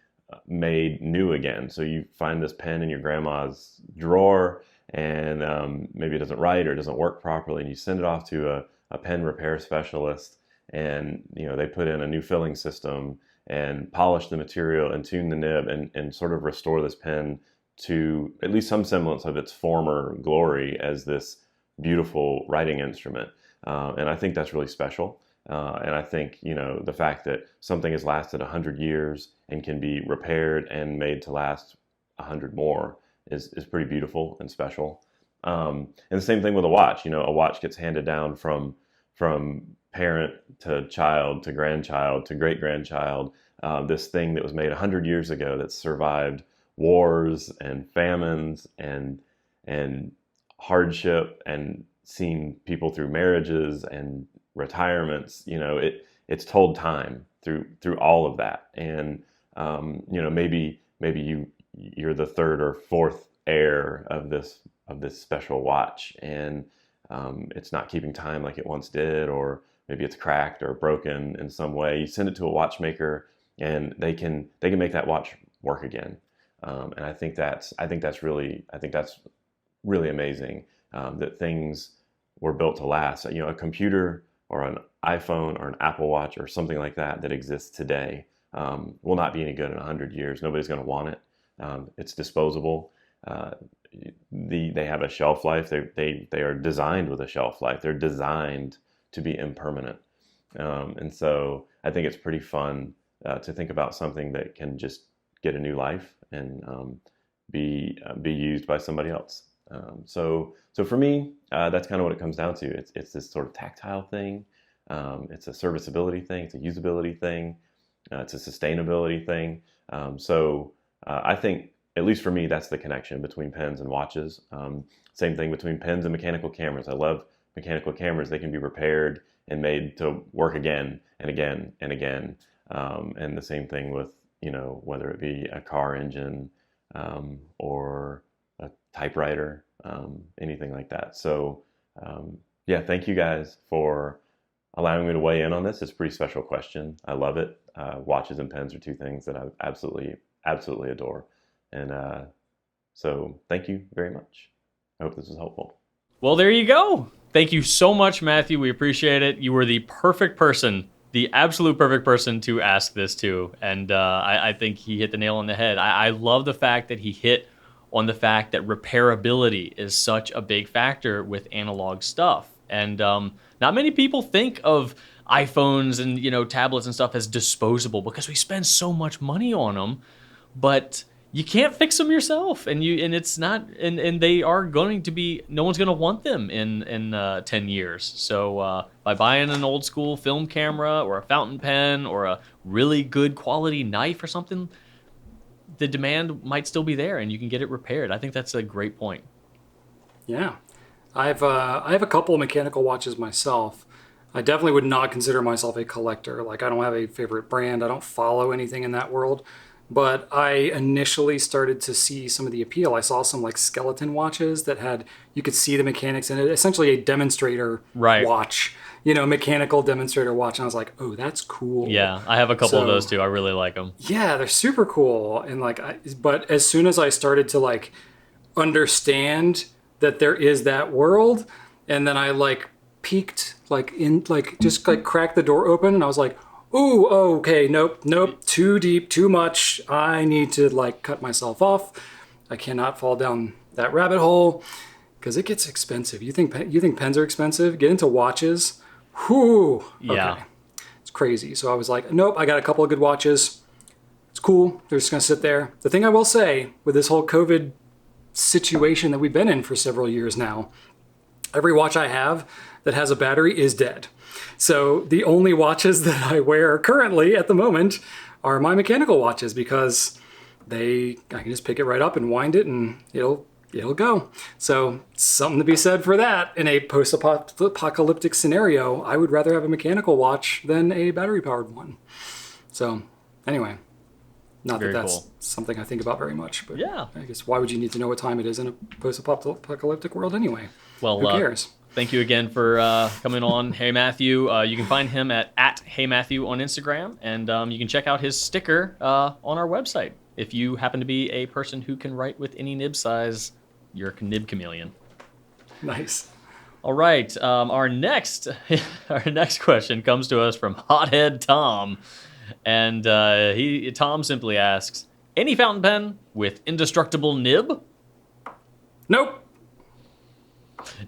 made new again. So you find this pen in your grandma's drawer, and maybe it doesn't write or it doesn't work properly, and you send it off to a pen repair specialist, and they put in a new filling system and polish the material and tune the nib and sort of restore this pen to at least some semblance of its former glory as this beautiful writing instrument. And I think that's really special. And I think, the fact that something has lasted 100 years and can be repaired and made to last 100 more is pretty beautiful and special. And the same thing with a watch. A watch gets handed down from parent to child to grandchild to great-grandchild. This thing that was made 100 years ago that survived wars and famines and hardship and seen people through marriages and retirements. It's told time through all of that. And maybe you're the third or fourth heir of this special watch, and it's not keeping time like it once did, or maybe it's cracked or broken in some way. You send it to a watchmaker, and they can make that watch work again. And I think that's really amazing, that things were built to last. A computer or an iPhone or an Apple Watch or something like that exists today will not be any good in 100 years. Nobody's going to want it. It's disposable. They have a shelf life. They are designed with a shelf life. They're designed to be impermanent. And so I think it's pretty fun to think about something that can just get a new life and be used by somebody else. So for me, that's kind of what it comes down to. It's this sort of tactile thing. It's a serviceability thing. It's a usability thing. It's a sustainability thing. So I think, at least for me, that's the connection between pens and watches. Same thing between pens and mechanical cameras. I love mechanical cameras. They can be repaired and made to work again and again and again. And the same thing with, whether it be a car engine or a typewriter, anything like that. So thank you guys for allowing me to weigh in on this. It's a pretty special question. I love it. Watches and pens are two things that I absolutely adore. And so thank you very much. I hope this was helpful. Well, there you go. Thank you so much, Matthew. We appreciate it. You were the perfect person, the absolute perfect person to ask this to. And I think he hit the nail on the head. I love the fact that he hit on the fact that repairability is such a big factor with analog stuff. And not many people think of iPhones and tablets and stuff as disposable because we spend so much money on them. But you can't fix them yourself, and it's not, and they are going to be. No one's going to want them in 10 years. So by buying an old school film camera or a fountain pen or a really good quality knife or something, the demand might still be there, and you can get it repaired. I think that's a great point. Yeah, I have a couple of mechanical watches myself. I definitely would not consider myself a collector. Like, I don't have a favorite brand. I don't follow anything in that world. But I initially started to see some of the appeal. I saw some like skeleton watches that you could see the mechanics in it. Essentially a demonstrator watch, mechanical demonstrator watch. And I was like, oh, that's cool. Yeah, I have a couple of those too. I really like them. Yeah, they're super cool. And but as soon as I started to understand that there is that world, and then I peeked just cracked the door open, and I was like, ooh, okay, nope, too deep, too much. I need to like cut myself off. I cannot fall down that rabbit hole because it gets expensive. You think pens are expensive? Get into watches. Whew. Yeah. Okay. It's crazy. So I was like, nope, I got a couple of good watches. It's cool. They're just going to sit there. The thing I will say with this whole COVID situation that we've been in for several years now, every watch I have that has a battery is dead. So the only watches that I wear currently at the moment are my mechanical watches because I can just pick it right up and wind it and it'll go. So something to be said for that. In a post-apocalyptic scenario, I would rather have a mechanical watch than a battery-powered one. So anyway, not Very that that's cool. something I think about very much, but Yeah. I guess why would you need to know what time it is in a post-apocalyptic world anyway? Well, who cares? Thank you again for coming on, Heymatthew. You can find him at Heymatthew on Instagram, and you can check out his sticker on our website. If you happen to be a person who can write with any nib size, you're a nib chameleon. Nice. All right, our next question comes to us from Hothead Tom, and Tom simply asks, any fountain pen with indestructible nib? Nope.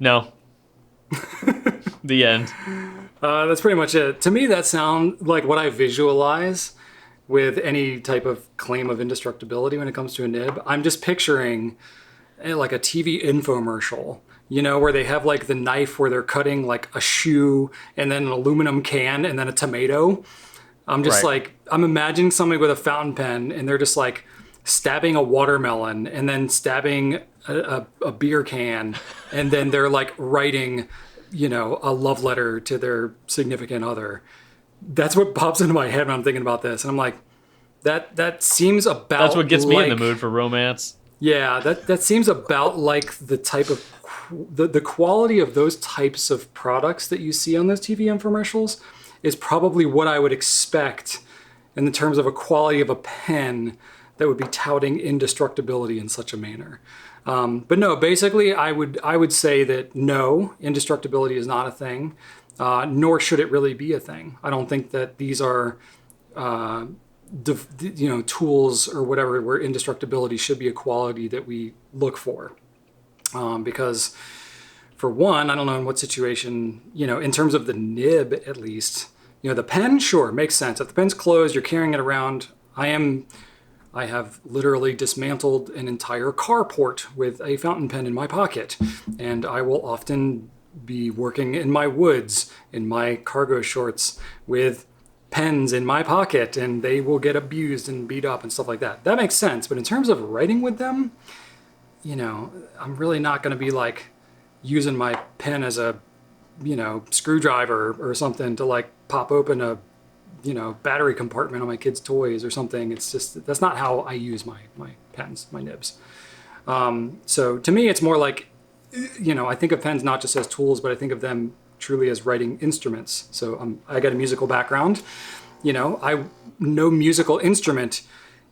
No. The end. That's pretty much it. To me, that sounds like what I visualize with any type of claim of indestructibility when it comes to a nib. I'm just picturing like a TV infomercial, where they have like the knife where they're cutting like a shoe and then an aluminum can and then a tomato. I'm just Right. I'm imagining somebody with a fountain pen and they're just like stabbing a watermelon and then stabbing a beer can and then they're like writing, a love letter to their significant other. That's what pops into my head when I'm thinking about this. And I'm like, that seems about That's what gets me in the like- mood for romance. Yeah, that seems about like the type of the quality of those types of products that you see on those TV infomercials is probably what I would expect in the terms of a quality of a pen that would be touting indestructibility in such a manner. But no, basically, I would say that no, indestructibility is not a thing, nor should it really be a thing. I don't think that these are tools or whatever where indestructibility should be a quality that we look for. Because for one, I don't know in what situation, in terms of the nib at least, the pen, sure, makes sense. If the pen's closed, you're carrying it around. I have literally dismantled an entire carport with a fountain pen in my pocket, and I will often be working in my woods in my cargo shorts with pens in my pocket, and they will get abused and beat up and stuff like that. That makes sense, but in terms of writing with them, I'm really not going to be like using my pen as a, screwdriver or something to like pop open a, battery compartment on my kids' toys or something. It's just, that's not how I use my pens, my nibs. So to me, it's more like, I think of pens not just as tools, but I think of them truly as writing instruments. So I got a musical background. I know musical instrument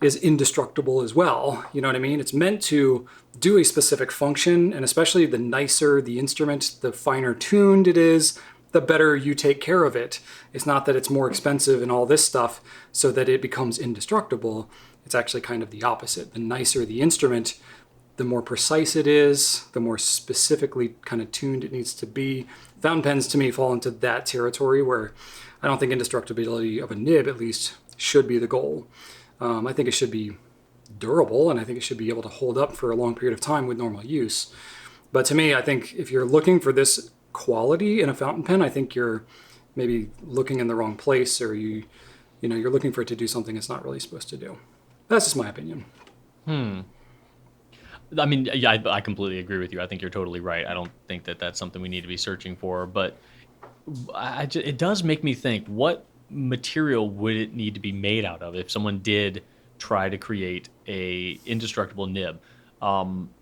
is indestructible as well. You know what I mean? It's meant to do a specific function, and especially the nicer the instrument, the finer tuned it is, the better you take care of it. It's not that it's more expensive and all this stuff so that it becomes indestructible. It's actually kind of the opposite. The nicer the instrument, the more precise it is, the more specifically kind of tuned it needs to be. Fountain pens to me fall into that territory where I don't think indestructibility of a nib, at least, should be the goal. I think it should be durable, and I think it should be able to hold up for a long period of time with normal use. But to me, I think if you're looking for this quality in a fountain pen, I think you're maybe looking in the wrong place, or you're looking for it to do something it's not really supposed to do. That's just my opinion. I mean, yeah, I completely agree with you. I think you're totally right. I don't think that that's something we need to be searching for, but it does make me think, what material would it need to be made out of if someone did try to create a indestructible nib?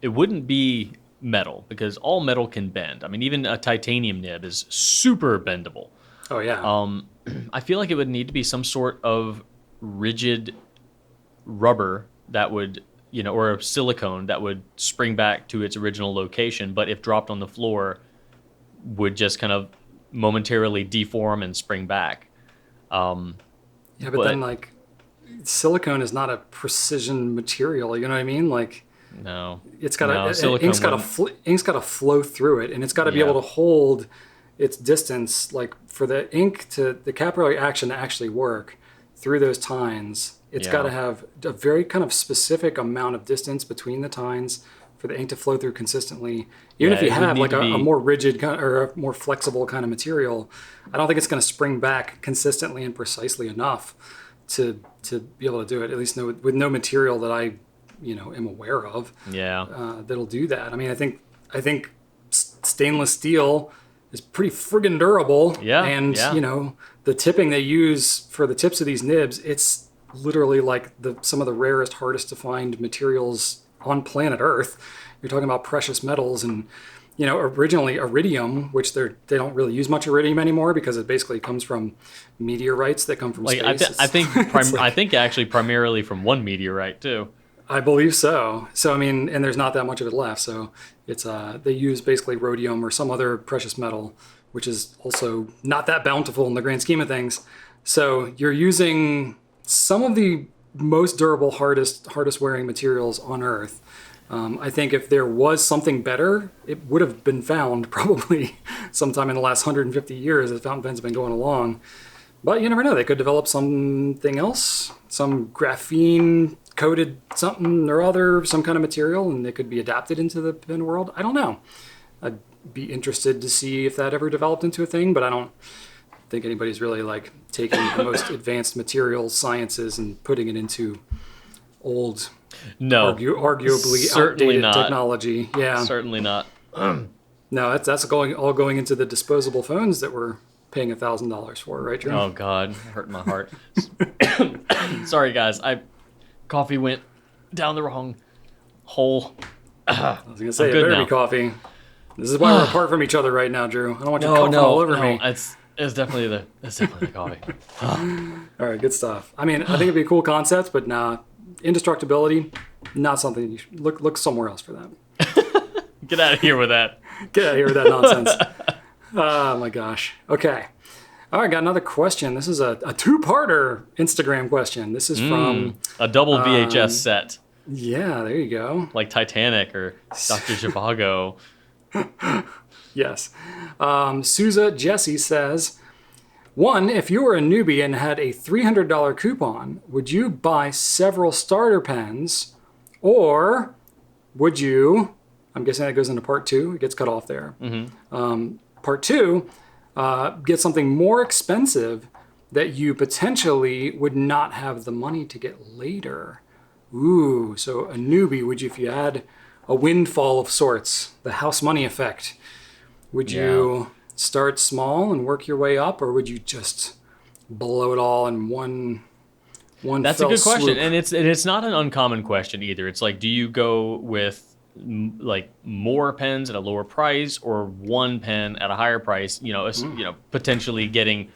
It wouldn't be metal, because all metal can bend. I mean, even a titanium nib is super bendable. Oh yeah. I feel like it would need to be some sort of rigid rubber that would, or a silicone that would spring back to its original location, but if dropped on the floor, would just kind of momentarily deform and spring back. Yeah, but then like silicone is not a precision material. You know what I mean? Like no, it's got silicone ink's got to flow through it, and it's got to be able to hold its distance. Like for the ink to the capillary action to actually work through those tines, it's got to have a very kind of specific amount of distance between the tines for the ink to flow through consistently. Even if you have like a more rigid or a more flexible kind of material, I don't think it's going to spring back consistently and precisely enough to be able to do it. At least with no material that I am aware of. Yeah. That'll do that. I mean, I think stainless steel is pretty friggin' durable. Yeah. And the tipping they use for the tips of these nibs, it's literally like some of the rarest, hardest to find materials on planet Earth. You're talking about precious metals, and originally iridium, which they don't really use much iridium anymore because it basically comes from meteorites that come from space. I think actually primarily from one meteorite too. I believe so. So I mean, and there's not that much of it left. So it's they use basically rhodium or some other precious metal, which is also not that bountiful in the grand scheme of things. So you're using some of the most durable, hardest wearing materials on Earth. I think if there was something better, it would have been found probably sometime in the last 150 years as fountain pens have been going along. But you never know. They could develop something else, some graphene coated something or other, some kind of material, and it could be adapted into the pen world. I don't know. I'd be interested to see if that ever developed into a thing, but I don't think anybody's really like taking the most advanced materials sciences and putting it into old, arguably certainly outdated not. Technology. Yeah, certainly not. No, that's all going into the disposable phones that we're paying $1,000 for, right, Drew? Oh God, hurting my heart. Sorry guys, coffee went down the wrong hole. I was gonna say it better be coffee. This is why we're apart from each other right now, Drew. I don't want you coughing all over me. It's definitely the coffee. All right, good stuff. I mean, I think it'd be a cool concept, but nah, indestructibility, not something you should look somewhere else for that. Get out of here with that. Get out of here with that nonsense. Oh my gosh. Okay. All right, got another question. This is a two-parter Instagram question. This is from a double VHS set. Yeah, there you go. Like Titanic or Dr. Zhivago. Yes. Souza Jesse says, 1, if you were a newbie and had a $300 coupon, would you buy several starter pens, or would you, I'm guessing that goes into part 2, it gets cut off there. Mm-hmm. Part 2, get something more expensive that you potentially would not have the money to get later. Ooh, so a newbie, would you, if you had a windfall of sorts, the house money effect, would you start small and work your way up, or would you just blow it all in one That's a good question, swoop? and it's not an uncommon question either. It's like, do you go with like more pens at a lower price, or one pen at a higher price? Potentially getting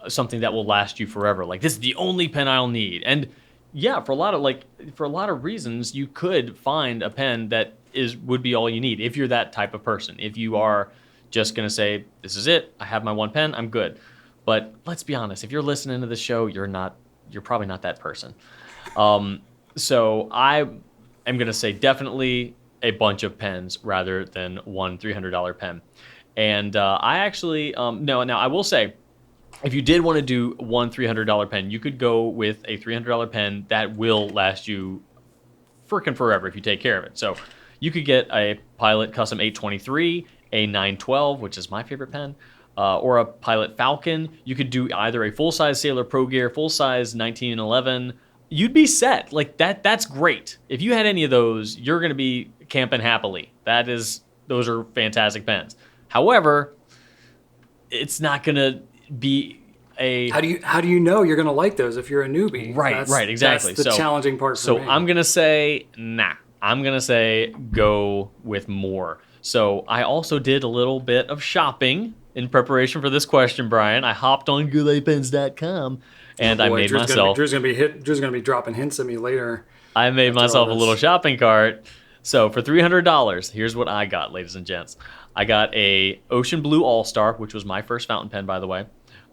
something that will last you forever. Like, this is the only pen I'll need. And yeah, for a lot of reasons, you could find a pen that would be all you need if you're that type of person. If you are just gonna say, this is it, I have my one pen, I'm good. But let's be honest, if you're listening to the show, you're probably not that person. So I am gonna say definitely a bunch of pens rather than one $300 pen. And I actually now I will say, if you did want to do one $300 pen, you could go with a $300 pen that will last you frickin' forever if you take care of it. So you could get a Pilot Custom 823, a 912, which is my favorite pen, or a Pilot Falcon. You could do either a full-size Sailor Pro Gear, full-size 1911. You'd be set. Like that's great. If you had any of those, you're going to be camping happily. Those are fantastic pens. However, it's not going to be a... How do you know you're going to like those if you're a newbie? Right, exactly. That's the challenging part for me. So I'm going to say, nah. I'm going to say go with more. So I also did a little bit of shopping in preparation for this question, Brian. I hopped on gouletpens.com and I made myself... Drew's going to be dropping hints at me later. I made myself a little shopping cart. So for $300, here's what I got, ladies and gents. I got a Ocean Blue All-Star, which was my first fountain pen, by the way.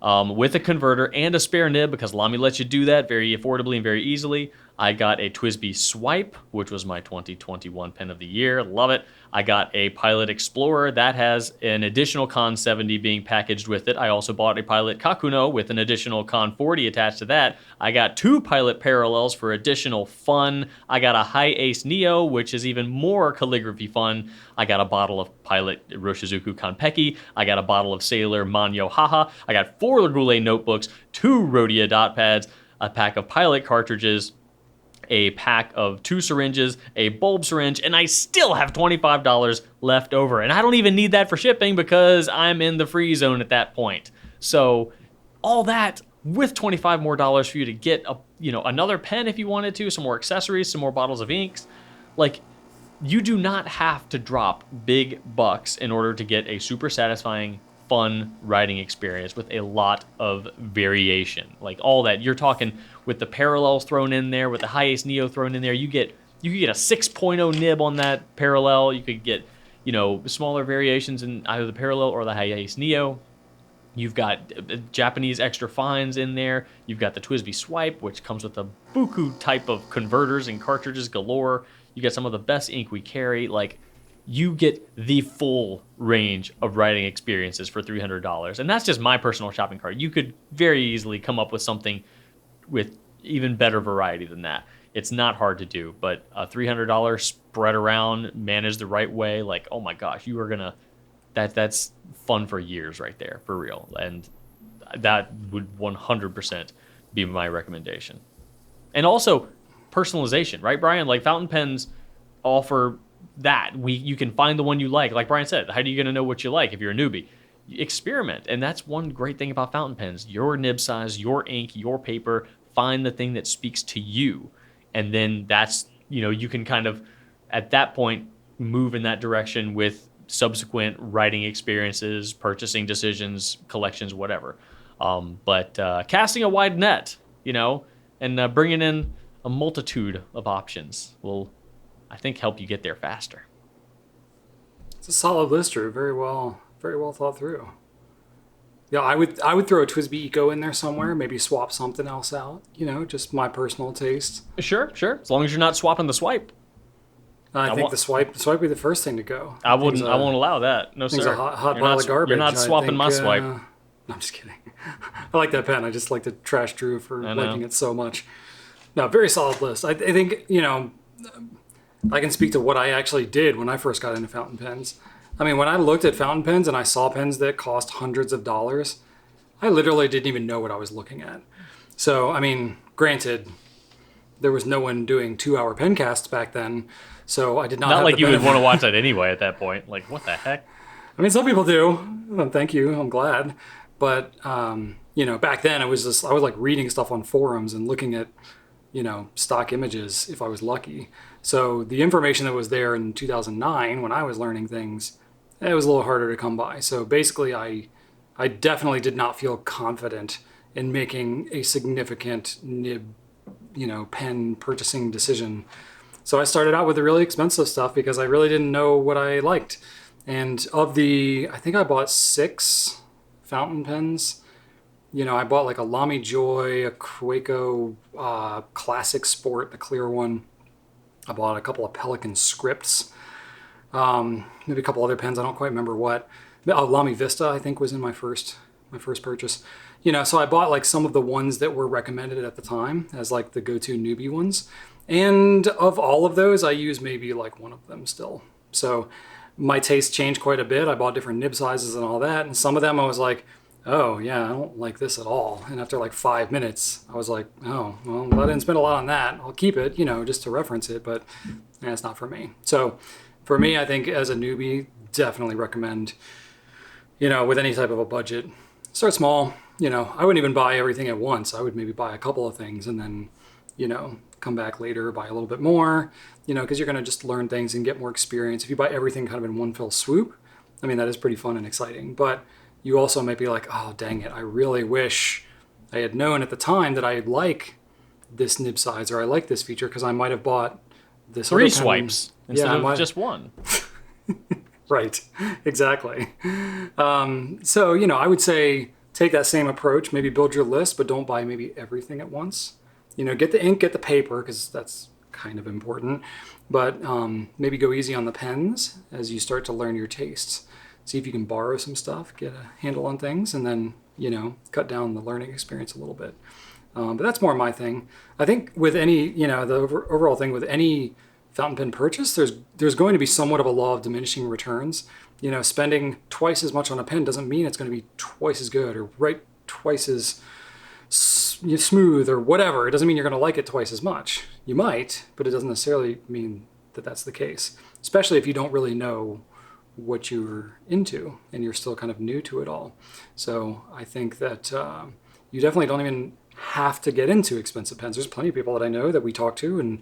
with a converter and a spare nib, because Lamy lets you do that very affordably and very easily. I got a TWSBI Swipe, which was my 2021 pen of the year. Love it. I got a Pilot Explorer that has an additional Con 70 being packaged with it. I also bought a Pilot Kakuno with an additional Con 40 attached to that. I got 2 Pilot Parallels for additional fun. I got a High Ace Neo, which is even more calligraphy fun. I got a bottle of Pilot Roshizuku Kanpeki. I got a bottle of Sailor Manyo Haha. I got 4 Goulet notebooks, 2 Rhodia dot pads, a pack of Pilot cartridges, a pack of 2 syringes, a bulb syringe, and I still have $25 left over. And I don't even need that for shipping because I'm in the free zone at that point. So all that with $25 more for you to get another pen if you wanted to, some more accessories, some more bottles of inks. Like, you do not have to drop big bucks in order to get a super satisfying, fun writing experience with a lot of variation. Like, all that you're talking with the parallels thrown in there, with the High Ace Neo thrown in there, you could get a 6.0 nib on that parallel. You could get smaller variations in either the parallel or the High Ace Neo. You've got Japanese extra fines in there. You've got the TWSBI Swipe, which comes with a buku type of converters and cartridges galore. You got some of the best ink we carry. Like, you get the full range of writing experiences for $300. And that's just my personal shopping cart. You could very easily come up with something with even better variety than that. It's not hard to do, but $300 spread around, managed the right way, like, oh my gosh, you are gonna, that's fun for years right there, for real. And that would 100% be my recommendation. And also personalization, right, Brian? Like, fountain pens offer that. You can find the one you like. Like Brian said, how are you going to know what you like if you're a newbie? Experiment. And that's one great thing about fountain pens. Your nib size, your ink, your paper, find the thing that speaks to you. And then that's, you can kind of, at that point, move in that direction with subsequent writing experiences, purchasing decisions, collections, whatever. But casting a wide net, and bringing in a multitude of options will, I think, help you get there faster. It's a solid list, Drew. Very well thought through. Yeah, I would throw a TWSBI Eco in there somewhere. Maybe swap something else out. Just my personal taste. Sure. As long as you're not swapping the Swipe. I think the swipe would be the first thing to go. I won't allow that. No, sir. A hot pile of garbage. You're not swapping my Swipe. No, I'm just kidding. I like that pen. I just like to trash Drew for liking it so much. No, very solid list. I think I can speak to what I actually did when I first got into fountain pens. I mean, when I looked at fountain pens and I saw pens that cost hundreds of dollars, I literally didn't even know what I was looking at. So, I mean, granted, there was no one doing 2-hour pencasts back then, so I did not have like the you would benefit. want to watch that anyway at that point. Like, what the heck? I mean, some people do. Thank you. I'm glad. But, back then I was like reading stuff on forums and looking at, stock images if I was lucky. So the information that was there in 2009 when I was learning things, it was a little harder to come by. So basically I definitely did not feel confident in making a significant nib, pen purchasing decision. So I started out with the really expensive stuff because I really didn't know what I liked. And I think I bought 6 fountain pens. I bought like a Lamy Joy, a Quaco Classic Sport, the clear one. I bought a couple of Pelican Scripts, maybe a couple other pens. I don't quite remember what. Lamy Vista, I think, was in my first purchase. So I bought like some of the ones that were recommended at the time as like the go-to newbie ones. And of all of those, I use maybe like one of them still. So my taste changed quite a bit. I bought different nib sizes and all that. And some of them I was like, oh yeah, I don't like this at all. And after like 5 minutes, I was like, oh, well, I didn't spend a lot on that. I'll keep it, just to reference it, but it's not for me. So for me, I think as a newbie, definitely recommend, with any type of a budget, start small. I wouldn't even buy everything at once. I would maybe buy a couple of things and then, come back later, buy a little bit more, because you're going to just learn things and get more experience. If you buy everything kind of in one fell swoop, I mean, that is pretty fun and exciting, but you also might be like, oh, dang it, I really wish I had known at the time that I like this nib size or I like this feature, because I might have bought this 3 swipes instead of just one. Right, exactly. So, I would say take that same approach, maybe build your list, but don't buy maybe everything at once. Get the ink, get the paper, because that's kind of important, but maybe go easy on the pens as you start to learn your tastes. See if you can borrow some stuff, get a handle on things, and then, cut down the learning experience a little bit. But that's more my thing. I think with any, the overall thing with any fountain pen purchase, there's going to be somewhat of a law of diminishing returns. Spending twice as much on a pen doesn't mean it's going to be twice as good or write twice as smooth or whatever. It doesn't mean you're going to like it twice as much. You might, but it doesn't necessarily mean that that's the case, especially if you don't really know what you're into and you're still kind of new to it all. So I think that you definitely don't even have to get into expensive pens. There's plenty of people that I know that we talk to, and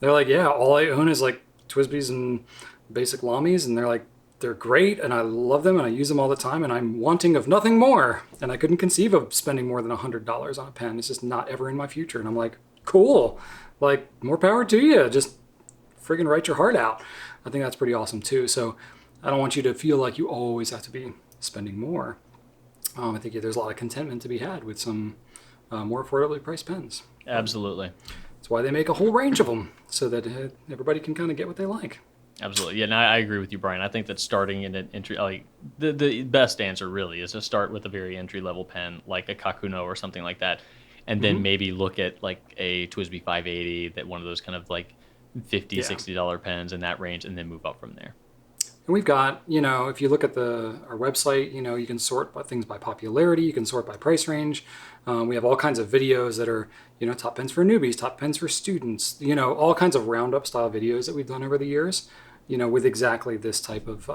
they're like, yeah, all I own is like TWSBIs and basic LAMYs, and they're like, they're great, and I love them, and I use them all the time, and I'm wanting of nothing more. And I couldn't conceive of spending more than $100 on a pen. It's just not ever in my future. And I'm like, cool, like, more power to you. Just friggin' write your heart out. I think that's pretty awesome too. So I don't want you to feel like you always have to be spending more. I think there's a lot of contentment to be had with some more affordably priced pens. Absolutely. That's why they make a whole range of them, so that everybody can kind of get what they like. Absolutely. Yeah, and I agree with you, Brian. I think that starting in an entry, like the best answer really is to start with a very entry level pen, like a Kakuno or something like that, and then maybe look at like a TWSBI 580, that one of those kind of like $50, $60 pens in that range, and then move up from there. And we've got, if you look at our website, you can sort things by popularity, you can sort by price range. We have all kinds of videos that are, top pens for newbies, top pens for students, all kinds of roundup style videos that we've done over the years, with exactly this type of,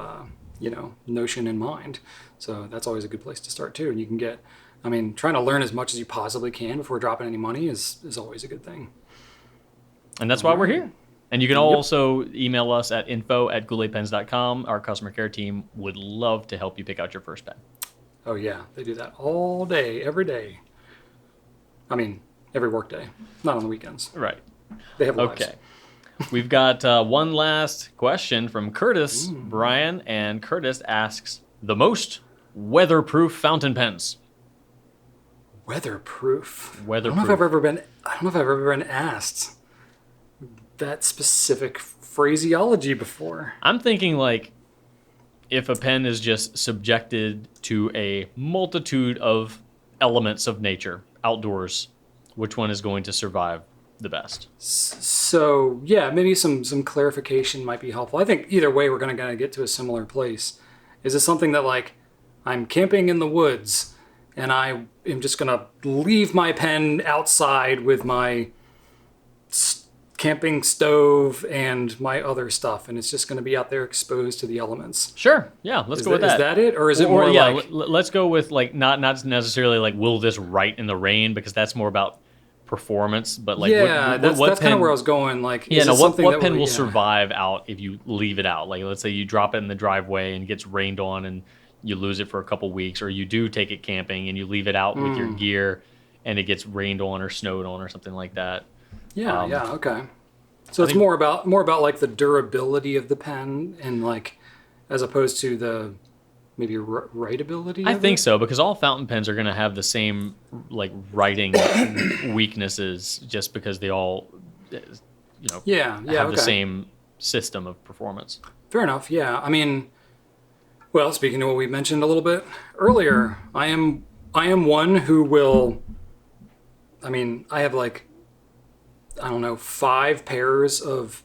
notion in mind. So that's always a good place to start too. And you can get, trying to learn as much as you possibly can before dropping any money is always a good thing. And that's why we're here. And you can also email us at info@gouletpens.com. Our customer care team would love to help you pick out your first pen. Oh yeah, they do that all day, every day. Every work day, not on the weekends. Right. They have lives. Okay. We've got one last question from Curtis, Brian, and Curtis asks, the most weatherproof fountain pens. Weatherproof. Weatherproof. I don't know if I've ever been asked that specific phraseology before. I'm thinking like if a pen is just subjected to a multitude of elements of nature outdoors, which one is going to survive the best? So yeah, maybe some clarification might be helpful. I think either way we're going to get to a similar place. Is it something that like I'm camping in the woods and I am just going to leave my pen outside with my camping stove and my other stuff, and it's just going to be out there exposed to the elements? Sure. Yeah, let's go with that. Is that it, or is it more like? Let's go with like not necessarily like will this write in the rain, because that's more about performance. But like that's kind of where I was going. Like what pen will survive out if you leave it out? Like let's say you drop it in the driveway and it gets rained on and you lose it for a couple weeks, or you do take it camping and you leave it out with your gear and it gets rained on or snowed on or something like that. Yeah, okay. So it's more about like the durability of the pen, and like as opposed to the maybe writability. I think so, because all fountain pens are going to have the same like writing weaknesses, just because they all have the same system of performance. Fair enough. Yeah, well, speaking of what we mentioned a little bit earlier, I am one who will. I have like, I don't know, 5 pairs of,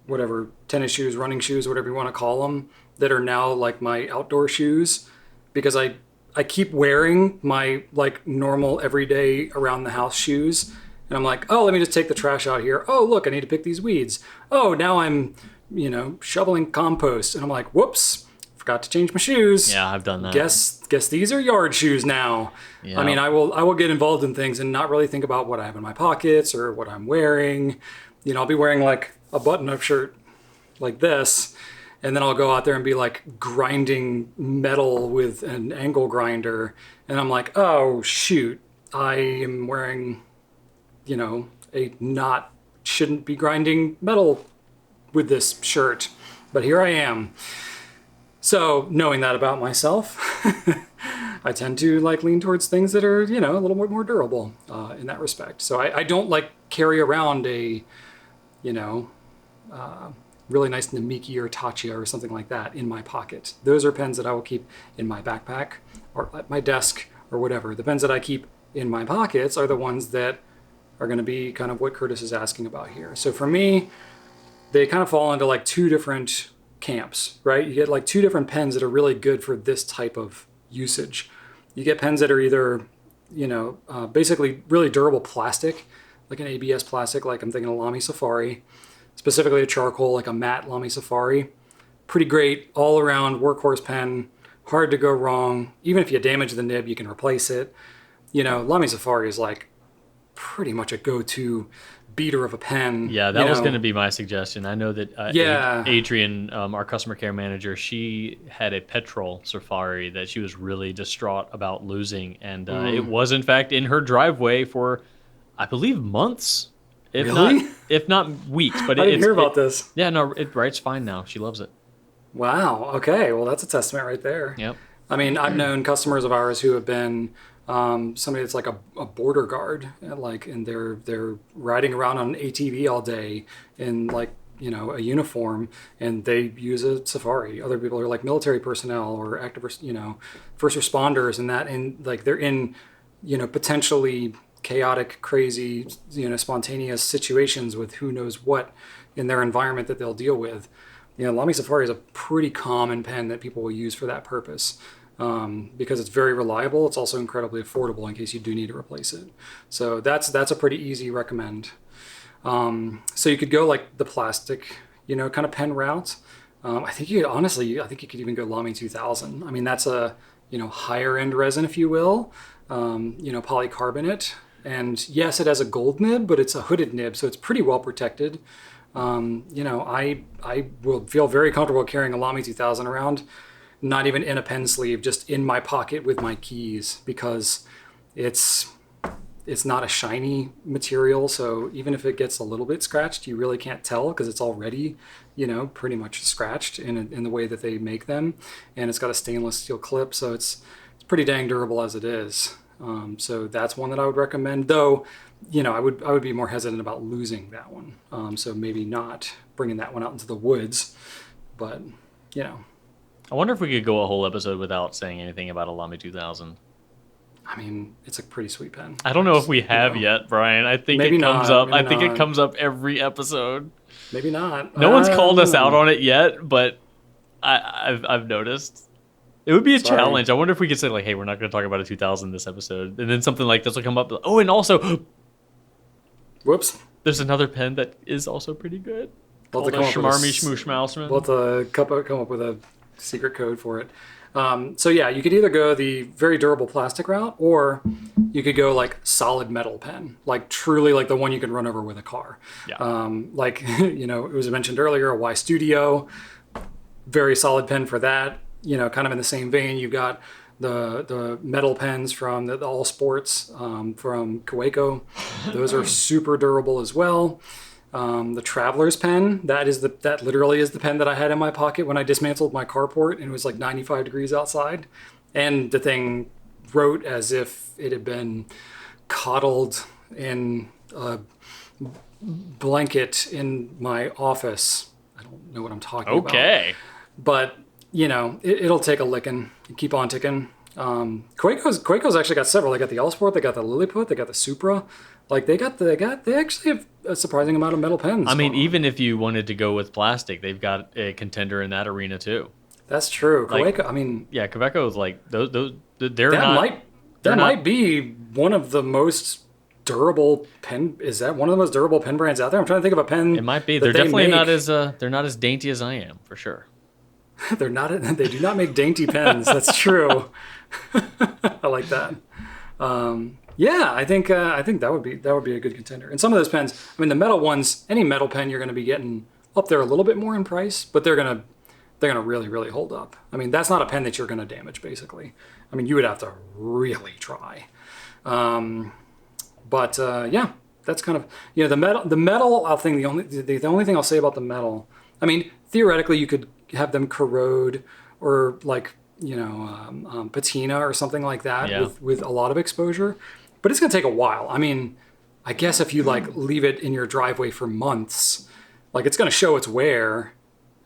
whatever, tennis shoes, running shoes, whatever you want to call them, that are now like my outdoor shoes, because I keep wearing my like normal everyday around the house shoes. And I'm like, oh, let me just take the trash out here. Oh, look, I need to pick these weeds. Oh, now I'm, shoveling compost. And I'm like, whoops, forgot to change my shoes. Yeah, I've done that. Guess these are yard shoes now. Yeah. I will get involved in things and not really think about what I have in my pockets or what I'm wearing. I'll be wearing like a button-up shirt like this, and then I'll go out there and be like grinding metal with an angle grinder, and I'm like, oh shoot, I am wearing, shouldn't be grinding metal with this shirt, but here I am. So knowing that about myself, I tend to like lean towards things that are, you know, a little bit more durable in that respect. So I don't like carry around a, you know, really nice Namiki or Tachia or something like that in my pocket. Those are pens that I will keep in my backpack or at my desk or whatever. The pens that I keep in my pockets are the ones that are going to be kind of what Curtis is asking about here. So for me, they kind of fall into like two different camps, right? You get like two different pens that are really good for this type of usage. You get pens that are either, you know, basically really durable plastic, like an ABS plastic, like I'm thinking of Lamy Safari, specifically a charcoal, like a matte Lamy Safari. Pretty great all around workhorse pen, hard to go wrong. Even if you damage the nib, you can replace it. You know, Lamy Safari is like pretty much a go-to beater of a pen. Yeah, that was going to be my suggestion. I know that Yeah. Adrian, our customer care manager, she had a petrol Safari that she was really distraught about losing. And it was, in fact, in her driveway for, I believe, months. If not weeks. But I didn't hear about this. Yeah, no, it writes fine now. She loves it. Wow. Okay. Well, that's a testament right there. Yep. I mean, I've known customers of ours who have been somebody that's like a border guard, and they're riding around on an ATV all day in like, you know, a uniform, and they use a Safari. Other people are like military personnel or active, you know, first responders and that, and like they're in, you know, potentially chaotic, crazy, you know, spontaneous situations with who knows what in their environment that they'll deal with. You know, Lamy Safari is a pretty common pen that people will use for that purpose. Because it's very reliable. It's also incredibly affordable in case you do need to replace it. So that's a pretty easy recommend. So you could go like the plastic, you know, kind of pen route. I think you could even go Lamy 2000. I mean, that's a, you know, higher end resin, if you will, you know, polycarbonate. And yes, it has a gold nib, but it's a hooded nib, so it's pretty well protected. You know, I will feel very comfortable carrying a Lamy 2000 around, not even in a pen sleeve, just in my pocket with my keys, because it's not a shiny material. So even if it gets a little bit scratched, you really can't tell because it's already, you know, pretty much scratched in the way that they make them. And it's got a stainless steel clip, so it's pretty dang durable as it is. So that's one that I would recommend, though, you know, I would be more hesitant about losing that one. So maybe not bringing that one out into the woods, but, you know. I wonder if we could go a whole episode without saying anything about a Lamy 2000. I mean, it's a pretty sweet pen. I don't know if we have yet, Brian. I think it comes up. I think it comes up every episode. Maybe not. No one's called us out on it yet, but I've noticed. It would be a challenge. I wonder if we could say like, "Hey, we're not going to talk about a 2000 this episode," and then something like this will come up. Oh, and also, whoops, there's another pen that is also pretty good. We'll called a Schmarmy Schmooshmousman. We'll have to come up with a secret code for it. So yeah, you could either go the very durable plastic route, or you could go like solid metal pen, like truly like the one you can run over with a car. Yeah. Like, you know, it was mentioned earlier, a Y Studio, very solid pen for that. You know, kind of in the same vein, you've got the metal pens from the All Sports from Kaweco. Those are super durable as well. The Traveler's pen, that literally is the pen that I had in my pocket when I dismantled my carport and it was like 95 degrees outside, and the thing wrote as if it had been coddled in a blanket in my office. I don't know what I'm talking about. Okay. But, you know, it'll take a licking and keep on ticking. Kaweco's actually got several. They got the All Sport, they got the Lilliput, they got the Supra. Like they actually have a surprising amount of metal pens. I mean, even if you wanted to go with plastic, they've got a contender in that arena too. That's true. Like, Kaweco, I mean, yeah, Kaweco is like those. That might be one of the most durable pen. Is that one of the most durable pen brands out there? I'm trying to think of a pen. It might be. They're definitely not as they're not as dainty as I am, for sure. They're not. They do not make dainty pens. That's true. I like that. Yeah, I think that would be a good contender. And some of those pens, I mean, the metal ones, any metal pen, you're going to be getting up there a little bit more in price, but they're gonna really, really hold up. I mean, that's not a pen that you're going to damage. Basically, I mean, you would have to really try. But yeah, that's kind of, you know, the metal. I think the only thing I'll say about the metal, I mean, theoretically, you could have them corrode or like patina or something like that Yeah. with a lot of exposure. But it's going to take a while. I mean, I guess if you like leave it in your driveway for months, like it's going to show its wear.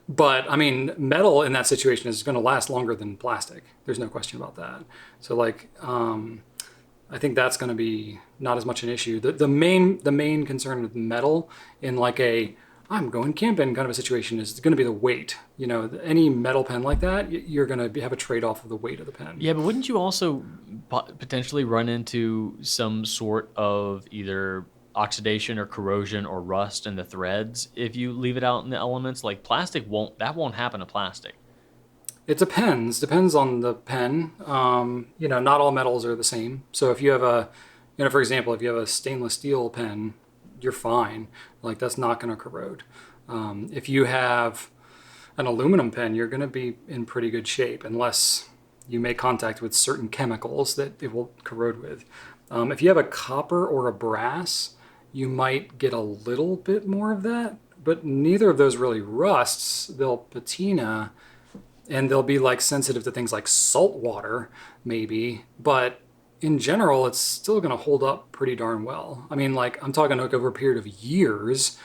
But I mean, metal in that situation is going to last longer than plastic. There's no question about that. So like, I think that's going to be not as much an issue. The main concern with metal in like a I'm going camping kind of a situation is going to be the weight. Any metal pen like that, you're going to have a trade-off of the weight of the pen. Yeah, but wouldn't you also potentially run into some sort of either oxidation or corrosion or rust in the threads if you leave it out in the elements? Like plastic won't happen to plastic. It depends on the pen. Not all metals are the same. So if you have for example, if you have a stainless steel pen, you're fine. Like that's not going to corrode. If you have an aluminum pen, you're going to be in pretty good shape unless you make contact with certain chemicals that it will corrode with. If you have a copper or a brass, you might get a little bit more of that, but neither of those really rusts. They'll patina and they'll be like sensitive to things like salt water maybe, but in general, it's still going to hold up pretty darn well. I mean, like I'm talking like over a period of years,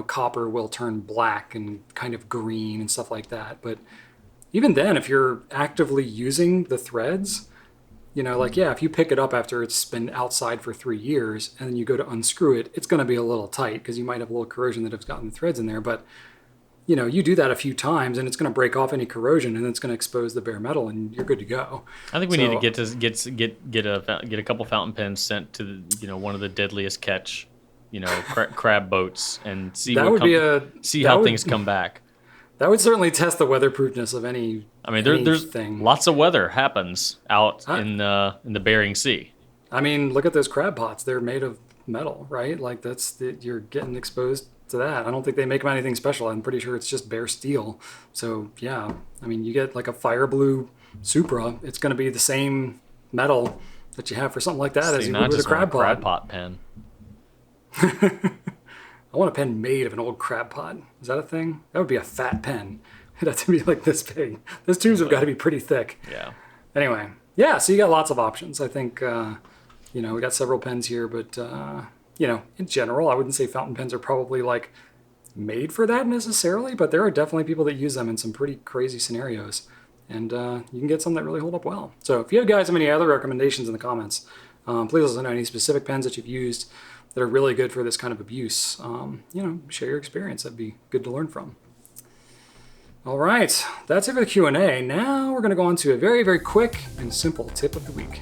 copper will turn black and kind of green and stuff like that. But even then, if you're actively using the threads, if you pick it up after it's been outside for 3 years and then you go to unscrew it, it's going to be a little tight because you might have a little corrosion that has gotten the threads in there. But you do that a few times and it's going to break off any corrosion and it's going to expose the bare metal and you're good to go. I think we need to get a couple fountain pens sent to one of the deadliest catch, crab boats and see how things come back. That would certainly test the weatherproofness of any. I mean, there's lots of weather happens out in the Bering Sea. I mean, look at those crab pots. They're made of metal, right? Like you're getting exposed to that. I don't think they make them anything special. I'm pretty sure it's just bare steel. So yeah, I mean, you get like a fire blue Supra, it's going to be the same metal that you have for something like that as you would with a crab pot pen. I want a pen made of an old crab pot. Is that a thing? That would be a fat pen. It'd have to be like this big. Those tubes have got to be pretty thick. Yeah. Anyway, yeah, so you got lots of options. I think, we got several pens here, but, in general, I wouldn't say fountain pens are probably like made for that necessarily, but there are definitely people that use them in some pretty crazy scenarios. And you can get some that really hold up well. So if you guys have any other recommendations in the comments, please let us know any specific pens that you've used that are really good for this kind of abuse. Share your experience. That'd be good to learn from. All right, that's it for the Q&A. Now we're going to go on to a very, very quick and simple tip of the week.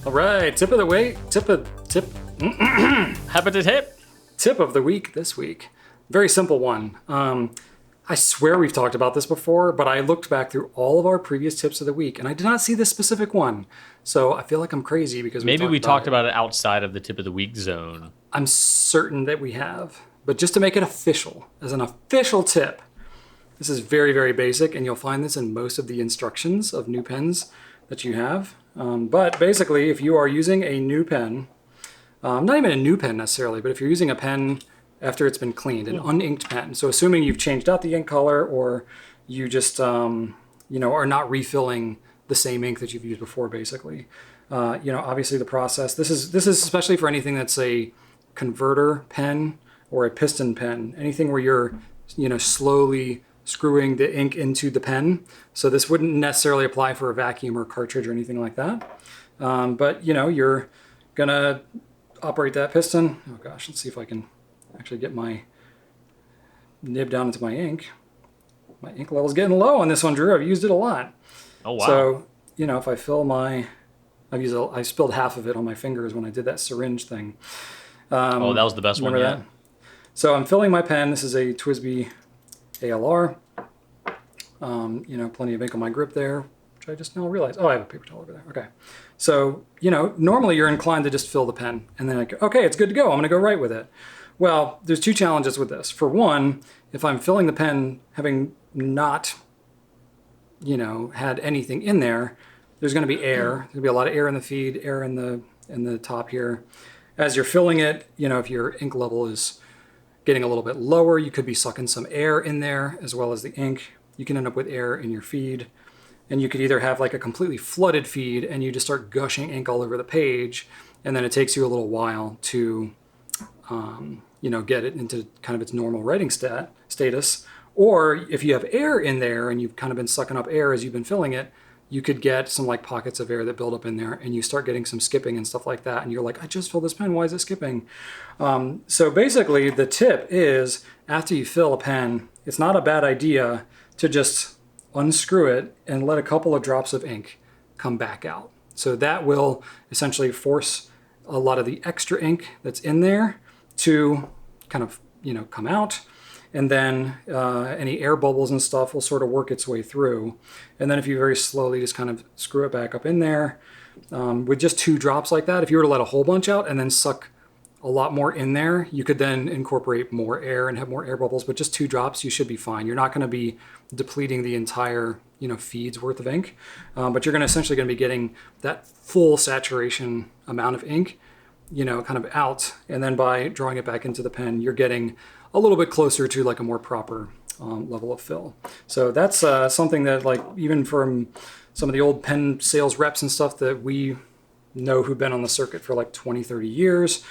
All right, tip of the week this week. Very simple one. I swear we've talked about this before, but I looked back through all of our previous tips of the week and I did not see this specific one. So I feel like I'm crazy because maybe we talked about it outside of the tip of the week zone. I'm certain that we have, but just to make it official, as an official tip, this is very, very basic and you'll find this in most of the instructions of new pens that you have. But basically, if you are using a new pen, not even a new pen necessarily, but if you're using a pen after it's been cleaned, an uninked pen. So assuming you've changed out the ink color or you just, are not refilling the same ink that you've used before, basically. Obviously the process, this is especially for anything that's a converter pen or a piston pen, anything where you're, slowly screwing the ink into the pen. So this wouldn't necessarily apply for a vacuum or cartridge or anything like that. But, you're going to operate that piston. Oh gosh, let's see if I can actually get my nib down into my ink. My ink level's getting low on this one, Drew. I've used it a lot. Oh, wow. So, if I fill I spilled half of it on my fingers when I did that syringe thing. That was the best one yet. That? So I'm filling my pen. This is a TWSBI ALR. Plenty of ink on my grip there, which I just now realized. Oh, I have a paper towel over there. Okay. So, normally you're inclined to just fill the pen and then okay, it's good to go. I'm going to go right with it. Well, there's two challenges with this. For one, if I'm filling the pen having not, had anything in there, there's going to be air. There's going to be a lot of air in the feed, air in the top here. As you're filling it, if your ink level is getting a little bit lower, you could be sucking some air in there as well as the ink. you can end up with air in your feed. And you could either have like a completely flooded feed and you just start gushing ink all over the page, and then it takes you a little while to, get it into kind of its normal writing status. Or if you have air in there and you've kind of been sucking up air as you've been filling it, you could get some like pockets of air that build up in there, and you start getting some skipping and stuff like that. And you're like, I just filled this pen, why is it skipping? So basically the tip is, after you fill a pen, it's not a bad idea to just unscrew it and let a couple of drops of ink come back out. So that will essentially force a lot of the extra ink that's in there to kind of, come out. And then any air bubbles and stuff will sort of work its way through. And then if you very slowly just kind of screw it back up in there with just 2 drops like that, if you were to let a whole bunch out and then suck a lot more in there, you could then incorporate more air and have more air bubbles, but just 2 drops, you should be fine. You're not going to be depleting the entire, feed's worth of ink, but you're essentially going to be getting that full saturation amount of ink, kind of out. And then by drawing it back into the pen, you're getting a little bit closer to like a more proper level of fill. So that's something that, like, even from some of the old pen sales reps and stuff that we know who've been on the circuit for like 20, 30 years,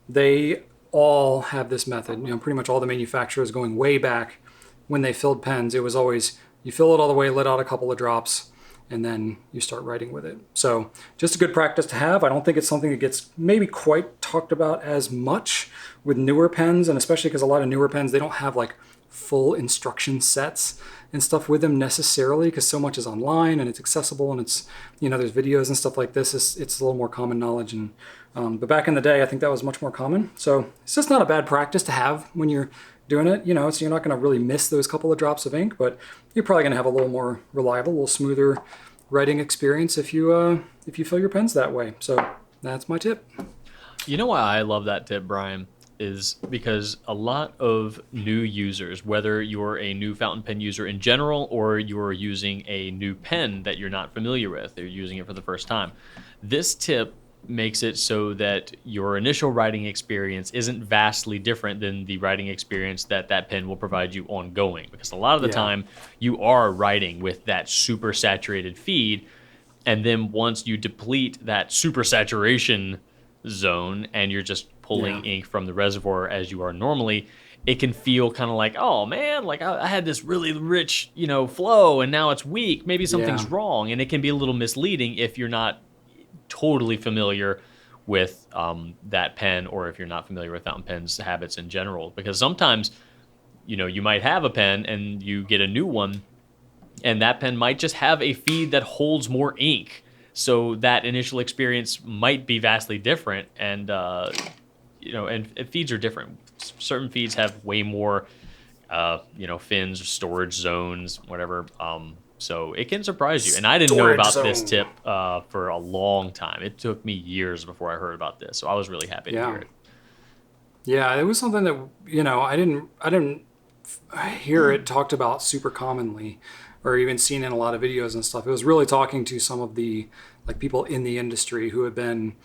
they all have this method. Pretty much all the manufacturers going way back when they filled pens, it was always you fill it all the way, let out a couple of drops, and then you start writing with it. So just a good practice to have. I don't think it's something that gets maybe quite talked about as much with newer pens, and especially because a lot of newer pens, they don't have like full instruction sets and stuff with them necessarily, because so much is online and it's accessible, and it's, there's videos and stuff like this. It's a little more common knowledge. And but back in the day, I think that was much more common. So it's just not a bad practice to have when you're doing it, so you're not going to really miss those couple of drops of ink, but you're probably going to have a little more reliable, a little smoother writing experience if you fill your pens that way. So that's my tip. You know why I love that tip, Brian, is because a lot of new users, whether you're a new fountain pen user in general or you're using a new pen that you're not familiar with, you're using it for the first time, this tip makes it so that your initial writing experience isn't vastly different than the writing experience that pen will provide you ongoing. Because a lot of the time you are writing with that super saturated feed, and then once you deplete that super saturation zone and you're just pulling ink from the reservoir as you are normally, it can feel kind of like, oh man, like I had this really rich, flow, and now it's weak. Maybe something's wrong, and it can be a little misleading if you're not totally familiar with that pen, or if you're not familiar with fountain pens habits in general. Because sometimes, you might have a pen and you get a new one, and that pen might just have a feed that holds more ink. So that initial experience might be vastly different, and and feeds are different. Certain feeds have way more, fins, storage zones, whatever. So it can surprise you. And I didn't know about this tip for a long time. It took me years before I heard about this. So I was really happy to hear it. Yeah, it was something that, I didn't hear it talked about super commonly, or even seen in a lot of videos and stuff. It was really talking to some of the people in the industry who had been,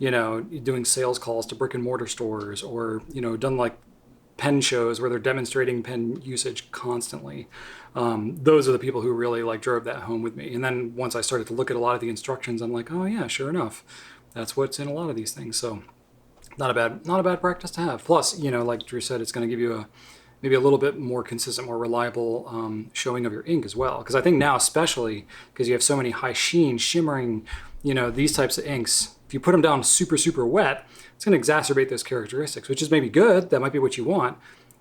doing sales calls to brick and mortar stores, or, done like pen shows where they're demonstrating pen usage constantly. Those are the people who really drove that home with me. And then once I started to look at a lot of the instructions, I'm like, oh yeah, sure enough, that's what's in a lot of these things. So not a bad practice to have. Plus, like Drew said, it's going to give you maybe a little bit more consistent, more reliable showing of your ink as well. Because I think now, especially because you have so many high sheen, shimmering, these types of inks, if you put them down super, super wet, it's going to exacerbate those characteristics, which is maybe good. That might be what you want.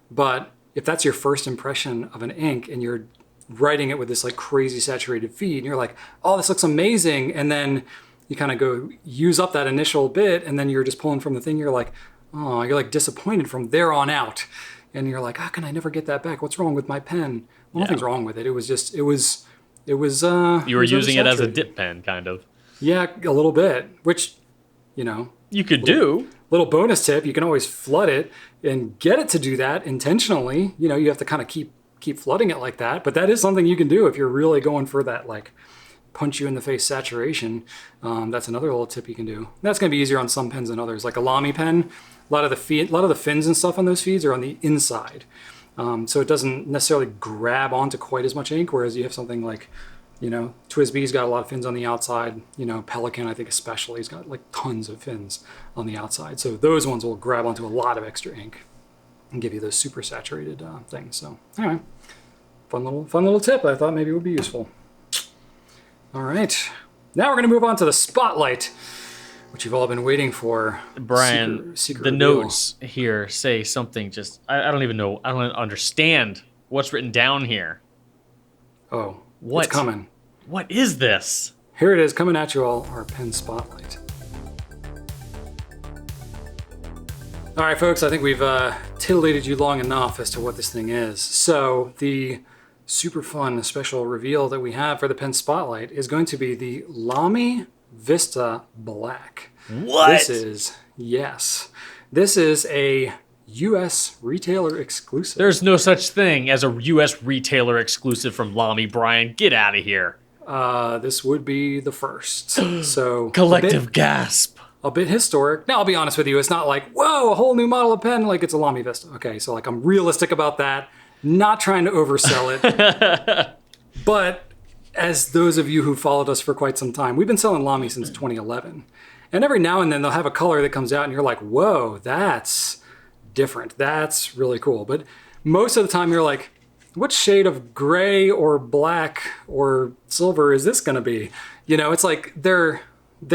But if that's your first impression of an ink and you're writing it with this crazy saturated feed, and you're like, oh, this looks amazing. And then you kind of go use up that initial bit, and then you're just pulling from the thing. You're like, oh, you're disappointed from there on out. And you're like, how can I never get that back? What's wrong with my pen? Well, nothing's wrong with it. It was just, it was. You were using it as a dip pen, kind of. Yeah, a little bit, which, you could do. Little bonus tip, you can always flood it and get it to do that intentionally. You have to kind of keep flooding it like that. But that is something you can do if you're really going for that punch you in the face saturation. That's another little tip you can do. That's going to be easier on some pens than others. Like a LAMY pen, a lot of the fins and stuff on those feeds are on the inside. So it doesn't necessarily grab onto quite as much ink, whereas you have something like, TWSBI's got a lot of fins on the outside. Pelican, I think especially, has got like tons of fins on the outside. So those ones will grab onto a lot of extra ink and give you those super saturated things. So anyway, fun little tip I thought maybe would be useful. All right, now we're gonna move on to the spotlight, which you've all been waiting for. Brian, secret the reveal. notes here say something I don't even know. I don't understand what's written down here. Oh, What? it's coming. What is this? Here it is, coming at you all, our pen spotlight. All right, folks, I think we've titillated you long enough as to what this thing is. So the super fun special reveal that we have for the pen spotlight is going to be the Lamy Vista Black. What? This is a U.S. retailer exclusive. There's no such thing as a U.S. retailer exclusive from Lamy, Brian. Get out of here. This would be the first. So Collective gasp. a bit historic. Now, I'll be honest with you, it's not like, whoa, a whole new model of pen, like it's a Lamy Vista. Okay, so like I'm realistic about that, not trying to oversell it. But as those of you who followed us for quite some time, we've been selling Lamy since 2011. And every now and then they'll have a color that comes out and you're like, whoa, that's different. That's really cool. But most of the time you're like, what shade of gray or black or silver is this gonna be? It's like their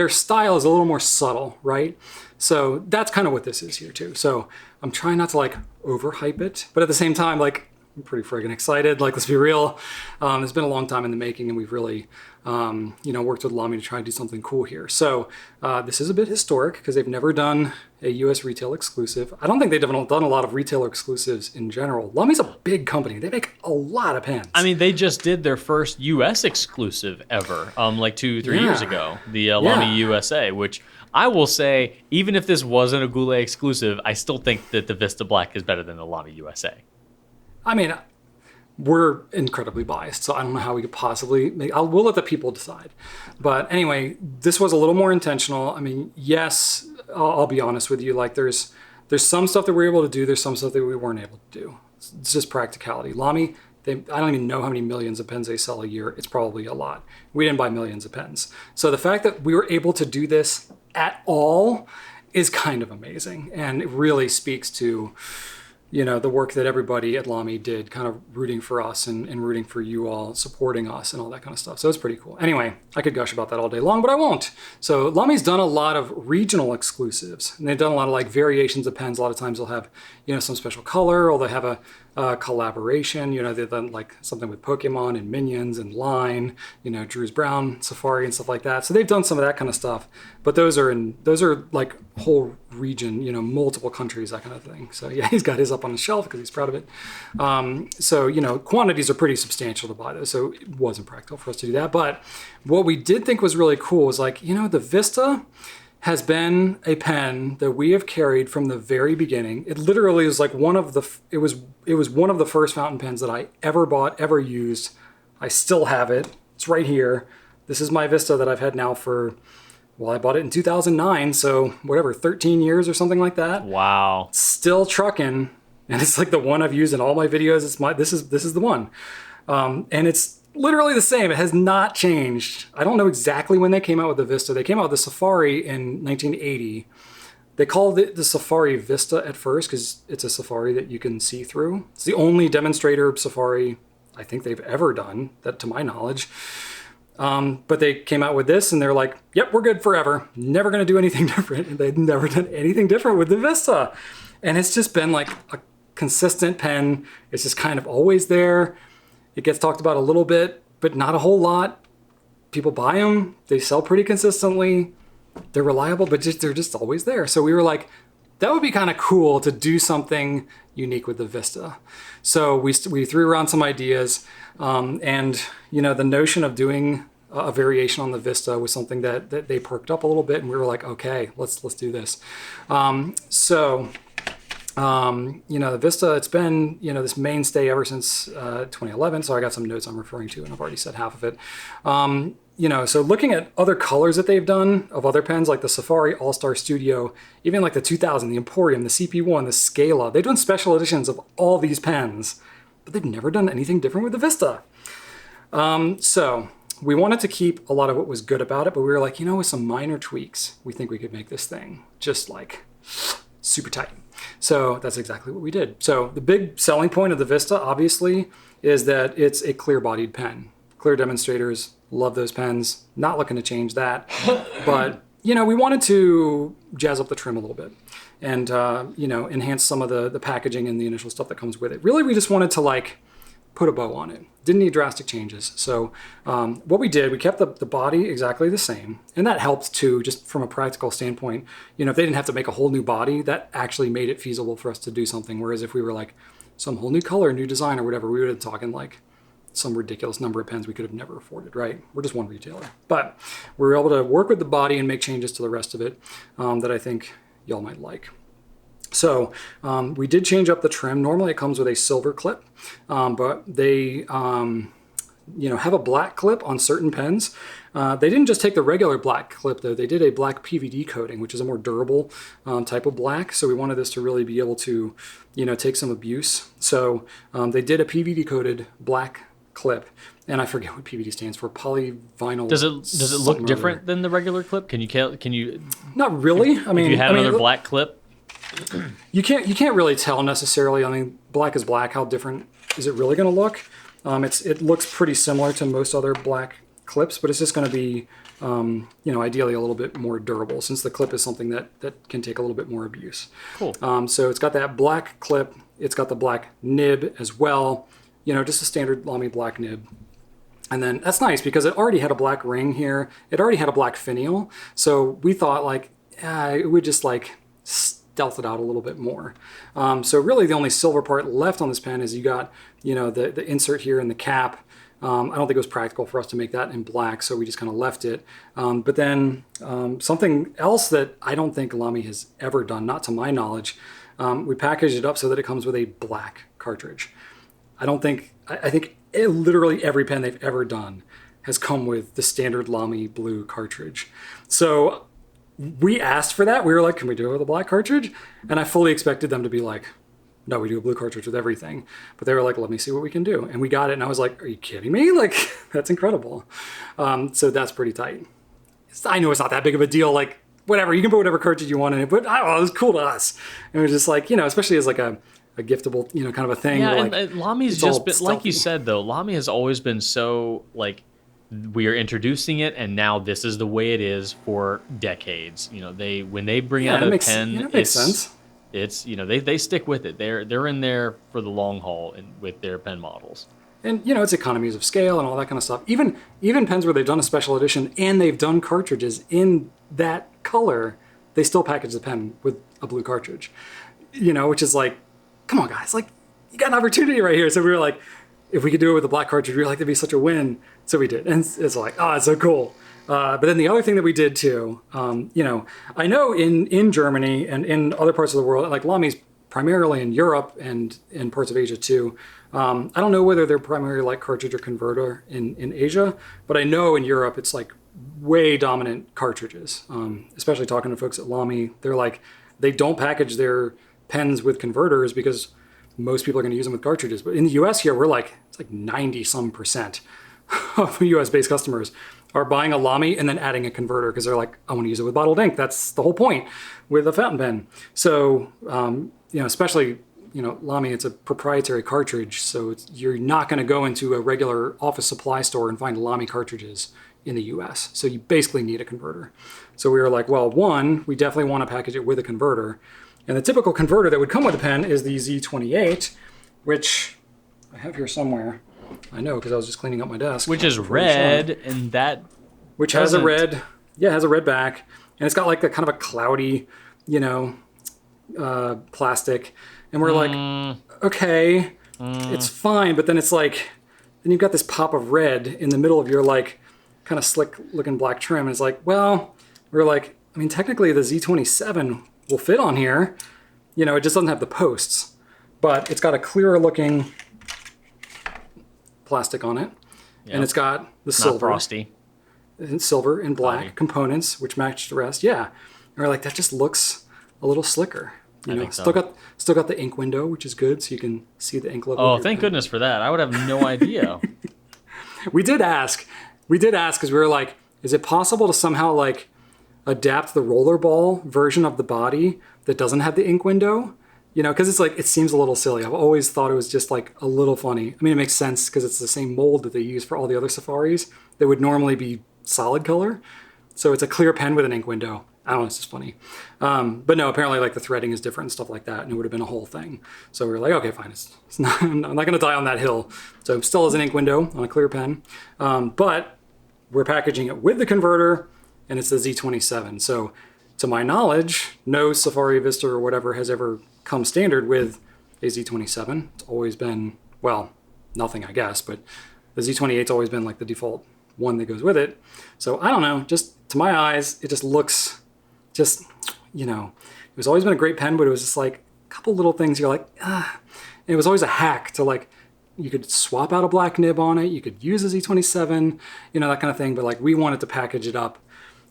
style is a little more subtle, right? So that's kind of what this is here too. So I'm trying not to like overhype it, but at the same time, like I'm pretty friggin' excited. Like, let's be real. It's been a long time in the making and we've really, worked with Lamy to try and do something cool here. So this is a bit historic because they've never done a US retail exclusive. I don't think they've done a lot of retailer exclusives in general. Lamy's a big company. They make a lot of pens. I mean, they just did their first U.S. exclusive ever, like 2-3 years ago, the Lamy USA, which I will say, even if this wasn't a Goulet exclusive, I still think that the Vista Black is better than the Lamy USA. I mean, we're incredibly biased, so I don't know how we could possibly we'll let the people decide. But anyway, this was a little more intentional. I mean, yes, I'll be honest with you. Like, there's some stuff that we're able to do. There's some stuff that we weren't able to do. It's just practicality. Lamy, I don't even know how many millions of pens they sell a year. It's probably a lot. We didn't buy millions of pens. So the fact that we were able to do this at all is kind of amazing. And it really speaks to the work that everybody at Lamy did, kind of rooting for us and rooting for you all, supporting us and all that kind of stuff. So it's pretty cool. Anyway, I could gush about that all day long, but I won't. So Lamy's done a lot of regional exclusives, and they've done a lot of like variations of pens. A lot of times they'll have, some special color, or they have a collaboration. They've done like something with Pokemon and Minions and Line, Drew's Brown Safari and stuff like that. So they've done some of that kind of stuff, but those are like whole region, multiple countries, that kind of thing. So yeah, he's got his up on the shelf because he's proud of it. So quantities are pretty substantial to buy those, so it wasn't practical for us to do that. But what we did think was really cool was like, the Vista has been a pen that we have carried from the very beginning. It literally was like one of the first fountain pens that I ever bought, ever used. I still have it. It's right here. This is my Vista that I've had now for, I bought it in 2009, so 13 years or something like that. Wow. Still trucking, and it's like the one I've used in all my videos. This is the one. And it's literally the same. It has not changed. I don't know exactly when they came out with the Vista. They came out with the Safari in 1980. They called it the Safari Vista at first because it's a Safari that you can see through. It's the only demonstrator Safari I think they've ever done, that to my knowledge. But they came out with this and they're like, yep, we're good forever. Never going to do anything different. And they've never done anything different with the Vista. And it's just been like a consistent pen. It's just kind of always there. It gets talked about a little bit, but not a whole lot. People buy them. They sell pretty consistently. They're reliable, but they're just always there. So we were like, that would be kind of cool to do something unique with the Vista. So we threw around some ideas, and the notion of doing a variation on the Vista was something that they perked up a little bit, and we were like, okay, let's do this. So The Vista, it's been, this mainstay ever since 2011. So I got some notes I'm referring to, and I've already said half of it. So looking at other colors that they've done of other pens, like the Safari All-Star Studio, even like the 2000, the Emporium, the CP1, the Scala, they've done special editions of all these pens, but they've never done anything different with the Vista. So we wanted to keep a lot of what was good about it, but we were like, with some minor tweaks, we think we could make this thing just like super tight. So that's exactly what we did. So the big selling point of the Vista, obviously, is that it's a clear-bodied pen. Clear demonstrators love those pens. Not looking to change that. But, we wanted to jazz up the trim a little bit and, enhance some of the packaging and the initial stuff that comes with it. Really, we just wanted to, put a bow on it. Didn't need drastic changes. So what we did, we kept the body exactly the same. And that helped too, just from a practical standpoint. If they didn't have to make a whole new body, that actually made it feasible for us to do something. Whereas if we were some whole new color, new design or whatever, we would have been talking some ridiculous number of pens we could have never afforded, right? We're just one retailer. But we were able to work with the body and make changes to the rest of it that I think y'all might like. So we did change up the trim. Normally it comes with a silver clip, but they have a black clip on certain pens. They didn't just take the regular black clip though. They did a black PVD coating, which is a more durable type of black. So we wanted this to really be able to, take some abuse. So they did a PVD coated black clip. And I forget what PVD stands for. Polyvinyl. Does it look different than the regular clip? Can you? Not really. I mean, if you had another black clip. You can't really tell necessarily. I mean, black is black. How different is it really going to look? It looks pretty similar to most other black clips, but it's just going to be, ideally a little bit more durable since the clip is something that can take a little bit more abuse. Cool. So it's got that black clip. It's got the black nib as well. Just a standard Lamy black nib. And then that's nice because it already had a black ring here. It already had a black finial. So we thought it would just stealth it out a little bit more. So really the only silver part left on this pen is you got, the insert here and the cap. I don't think it was practical for us to make that in black, so we just kind of left it. But then something else that I don't think Lamy has ever done, not to my knowledge, we packaged it up so that it comes with a black cartridge. I think literally every pen they've ever done has come with the standard Lamy blue cartridge. So we asked for that. We were like, can we do it with a black cartridge? And I fully expected them to be like, no, we do a blue cartridge with everything. But they were like, let me see what we can do. And we got it. And I was like, are you kidding me? That's incredible. So that's pretty tight. I know it's not that big of a deal. Whatever, you can put whatever cartridge you want in it. But I don't know, it was cool to us. And it was just especially as a giftable, kind of a thing. Yeah, and Lamy's just been, like you said, though, Lamy has always been so, we are introducing it, and now this is the way it is for decades. When they bring out a pen, makes sense. It's they stick with it. They're in there for the long haul with their pen models. And it's economies of scale and all that kind of stuff. Even pens where they've done a special edition and they've done cartridges in that color, they still package the pen with a blue cartridge. Which is come on, guys, you got an opportunity right here. So we were like, if we could do it with a black cartridge, we were like, that'd be such a win. So we did. And it's it's so cool. But then the other thing that we did too, I know in Germany and in other parts of the world, Lamy's primarily in Europe and in parts of Asia too. I don't know whether they're primarily cartridge or converter in Asia, but I know in Europe it's way dominant cartridges. Especially talking to folks at Lamy, they're they don't package their pens with converters because most people are going to use them with cartridges. But in the US here, we're it's 90% of US based customers are buying a Lamy and then adding a converter because they're I want to use it with bottled ink. That's the whole point with a fountain pen. So, especially, Lamy, it's a proprietary cartridge. So you're not going to go into a regular office supply store and find Lamy cartridges in the US. So you basically need a converter. So we were well, one, we definitely want to package it with a converter. And the typical converter that would come with a pen is the Z28, which I have here somewhere. I know because I was just cleaning up my desk. Which is red, and that which has a red, has a red back, and it's got the kind of a cloudy, plastic. And we're okay, it's fine, but then it's then you've got this pop of red in the middle of your kind of slick looking black trim. And it's well, we're technically the Z27 will fit on here. it just doesn't have the posts, but it's got a clearer looking plastic on it. Yep. And it's got the Not silver. frosty. And silver and black Body. components, which match the rest. Yeah. And we're like, that just looks a little slicker. I think so. Still got the ink window, which is good, so you can see the ink level. Oh, thank goodness for that. I would have no idea. We did ask because we were like, is it possible to somehow like adapt the rollerball version of the body that doesn't have the ink window? Because it's like, it seems a little silly. I've always thought it was just like a little funny. I mean, it makes sense because it's the same mold that they use for all the other Safaris that would normally be solid color. So it's a clear pen with an ink window. I don't know, it's just funny. But no, apparently like the threading is different and stuff like that, and it would have been a whole thing. So we were like, okay, fine. It's not, I'm not going to die on that hill. So it still has an ink window on a clear pen. But we're packaging it with the converter, and it's the Z27. So to my knowledge, no Safari Vista or whatever has ever come standard with a Z27. It's always been, well, nothing, I guess, but the Z28's always been like the default one that goes with it. So I don't know, just to my eyes, it just looks just, it was always been a great pen, but it was just like a couple little things you're like, ah. And it was always a hack to like, you could swap out a black nib on it, you could use a Z27, that kind of thing. But like we wanted to package it up,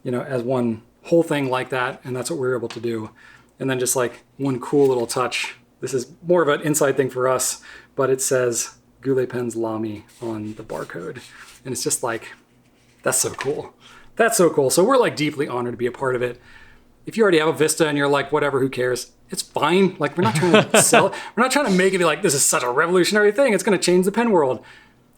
as one whole thing like that, and that's what we were able to do. And then just like one cool little touch. This is more of an inside thing for us, but it says Goulet Pens LAMY on the barcode. And it's just like, that's so cool. That's so cool. So we're like deeply honored to be a part of it. If you already have a Vista and you're like, whatever, who cares? It's fine. Like, we're not trying to sell it. We're not trying to make it be like, this is such a revolutionary thing. It's going to change the pen world.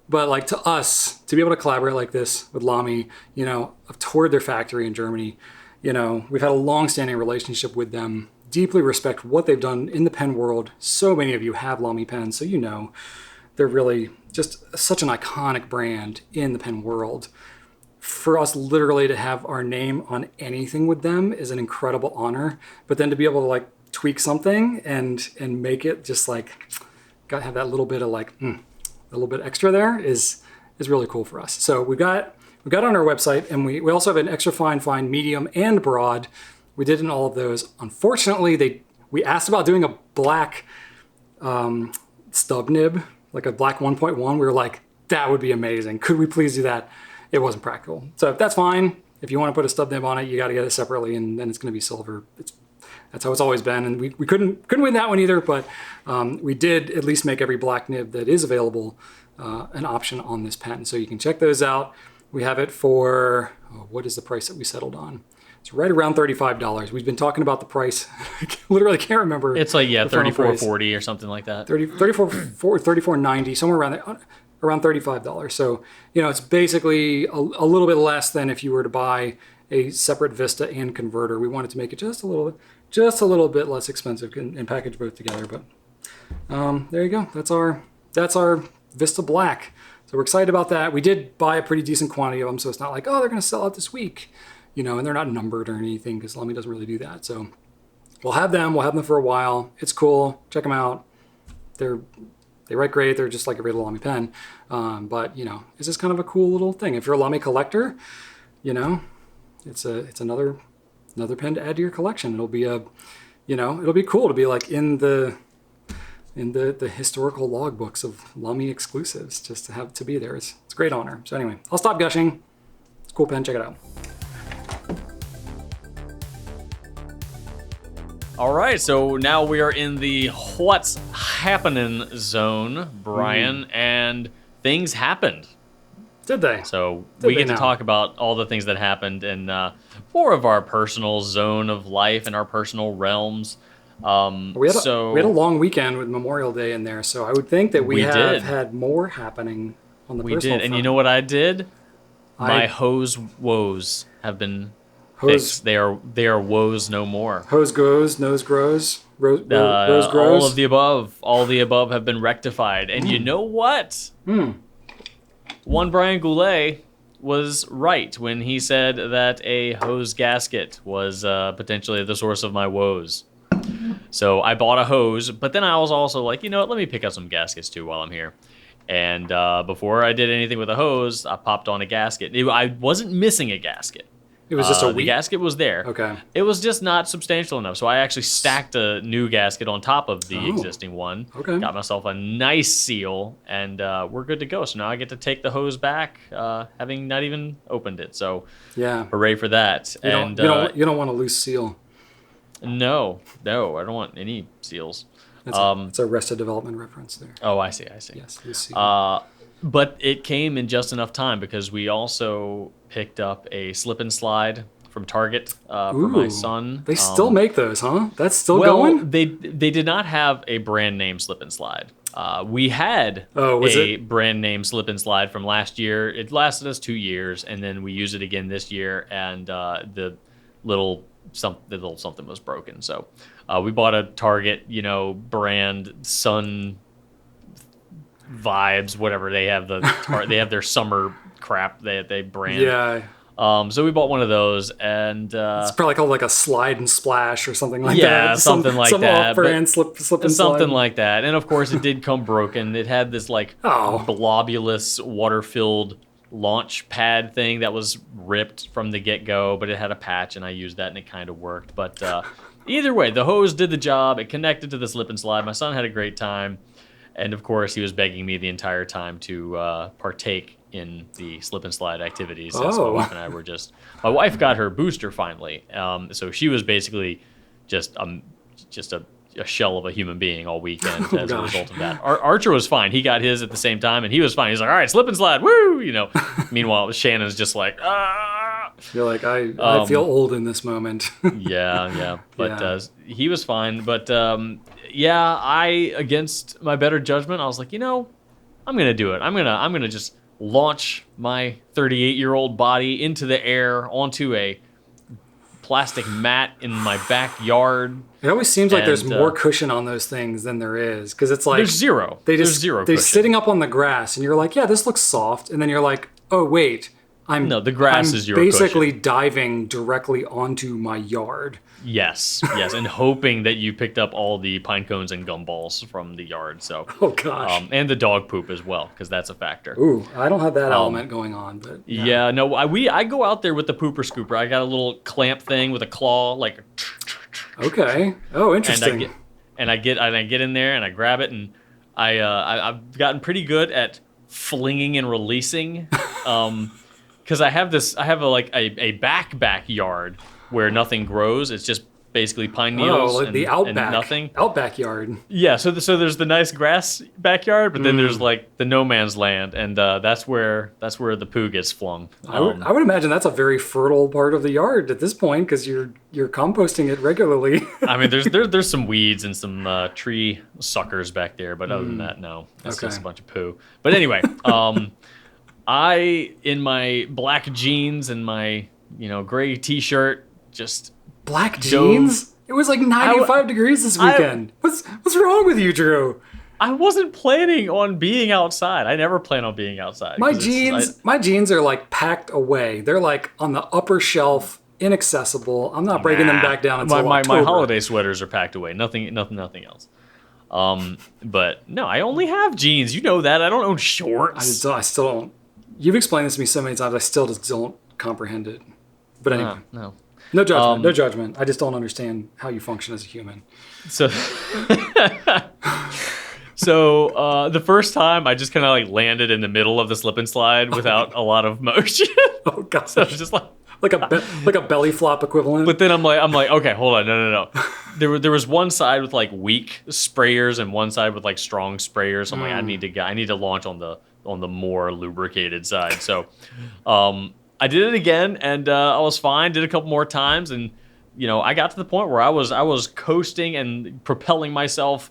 But like to us, to be able to collaborate like this with LAMY, I've toured their factory in Germany. We've had a long-standing relationship with them, deeply respect what they've done in the pen world. So many of you have LAMY pens, so they're really just such an iconic brand in the pen world. For us literally to have our name on anything with them is an incredible honor. But then to be able to like tweak something and make it just like, gotta have that little bit of like, a little bit extra there is really cool for us. So we've got it on our website, and we also have an extra fine, medium, and broad. We did in all of those. Unfortunately, we asked about doing a black stub nib, like a black 1.1. We were like, that would be amazing. Could we please do that? It wasn't practical. So that's fine. If you want to put a stub nib on it, you got to get it separately, and then it's going to be silver. That's how it's always been. And we couldn't win that one either, but we did at least make every black nib that is available an option on this pen. So you can check those out. We have it for, what is the price that we settled on? It's right around $35. We've been talking about the price. I literally can't remember. It's like, $34.40 or something like that. $34.90, somewhere around there, around $35. So, it's basically a little bit less than if you were to buy a separate Vista and converter. We wanted to make it just a little bit less expensive and package both together. But there you go. That's our Vista Black. So we're excited about that. We did buy a pretty decent quantity of them, so it's not like, oh, they're going to sell out this week, and they're not numbered or anything because LAMY doesn't really do that. So we'll have them for a while. It's cool. Check them out. They write great. They're just like a regular LAMY pen. But it's just kind of a cool little thing. If you're a LAMY collector, it's another pen to add to your collection. It'll be it'll be cool to be like in the historical logbooks of LAMY exclusives, just to be there. It's a great honor. So anyway, I'll stop gushing. It's a cool pen. Check it out. All right, so now we are in the what's happening zone, Brian, and things happened. Did they? So we get to talk about all the things that happened in more of our personal zone of life and our personal realms. We had a long weekend with Memorial Day in there, so I would think that we have had more happening on the personal front. And you know what I did? My hose woes have been fixed. They are woes no more. Hose goes, nose grows, rose grows. All of the above. All the above have been rectified. And you know what? One Brian Goulet was right when he said that a hose gasket was potentially the source of my woes. So I bought a hose, but then I was also like, you know what, let me pick up some gaskets too while I'm here. And before I did anything with a hose, I popped on a gasket. I wasn't missing a gasket. It was just a The week. gasket was there. Okay. It was just not substantial enough. So I actually stacked a new gasket on top of the Oh, existing one. okay. Got myself a nice seal, and we're good to go. So now I get to take the hose back, having not even opened it. So Yeah. hooray for that. You don't want a loose seal. No, I don't want any seals. It's a Arrested Development reference there. Oh, I see. Yes, loose seal. But it came in just enough time because we also picked up a slip and slide from Target for my son. They still make those, huh? That's still Well, going? they did not have a brand name slip and slide. We had was a it? brand name slip and slide from last year. It lasted us 2 years, and then we used it again this year, and the little something was broken. So we bought a Target, brand Sun Vibes, whatever they have they have their summer crap they brand. Yeah. So we bought one of those, and It's probably called like a slide and splash or something like that. yeah, something like some that. off-brand slip and slide. Something like that. And of course, it did come broken. It had this globulous, water-filled launch pad thing that was ripped from the get-go, but it had a patch, and I used that, and it kind of worked. But either way, the hose did the job. It connected to the slip and slide. My son had a great time. And of course, he was begging me the entire time to partake in the slip and slide activities. As my wife and I were my wife got her booster finally. So she was basically just a shell of a human being all weekend as a result of that. Archer was fine. He got his at the same time, and he was fine. He's like, all right, slip and slide, woo! Meanwhile, Shannon's just like, ah! You're like, I feel old in this moment. Yeah. But he was fine. But I, against my better judgment, I was like, I'm gonna do it. I'm gonna just launch my 38-year-old body into the air onto a plastic mat in my backyard. It always seems like there's more cushion on those things than there is, because it's like there's zero. There's zero. They're cushion. sitting up on the grass, and you're like, yeah, this looks soft, and then you're like, oh wait, the grass is your basically cushion. Diving directly onto my yard. Yes, and hoping that you picked up all the pine cones and gumballs from the yard. So, oh gosh, and the dog poop as well, because that's a factor. Ooh, I don't have that element going on, but yeah, no, I go out there with the pooper scooper. I got a little clamp thing with a claw, like. Okay. Oh, interesting. And I get in there and I grab it, and I've gotten pretty good at flinging and releasing, because I have a backyard where nothing grows. It's just basically pine needles like the outback, and nothing. Outback yard. Yeah, so there's the nice grass backyard, but then there's like the no man's land, and that's where the poo gets flung. I would imagine that's a very fertile part of the yard at this point, because you're composting it regularly. I mean, there's some weeds and some tree suckers back there, but other than that, no, that's just a bunch of poo. But anyway, I, in my black jeans and my gray t-shirt, just black jeans. It was like 95 degrees this weekend. What's wrong with you, Drew? I wasn't planning on being outside. I never plan on being outside. My jeans are like packed away. They're like on the upper shelf, inaccessible. I'm not breaking them back down until my October. holiday sweaters are packed away. Nothing else. But no, I only have jeans. You know that. I don't own shorts. I still don't. You've explained this to me so many times. I still just don't comprehend it. But anyway, no judgment. No judgment. I just don't understand how you function as a human. So, the first time I just kind of like landed in the middle of the slip and slide without a lot of motion. Oh god! So it was just like a belly flop equivalent. But then I'm like, okay, hold on, no. There was one side with like weak sprayers and one side with like strong sprayers. I'm like, I need to launch on the more lubricated side. So, I did it again, and I was fine. Did a couple more times, and I got to the point where I was coasting and propelling myself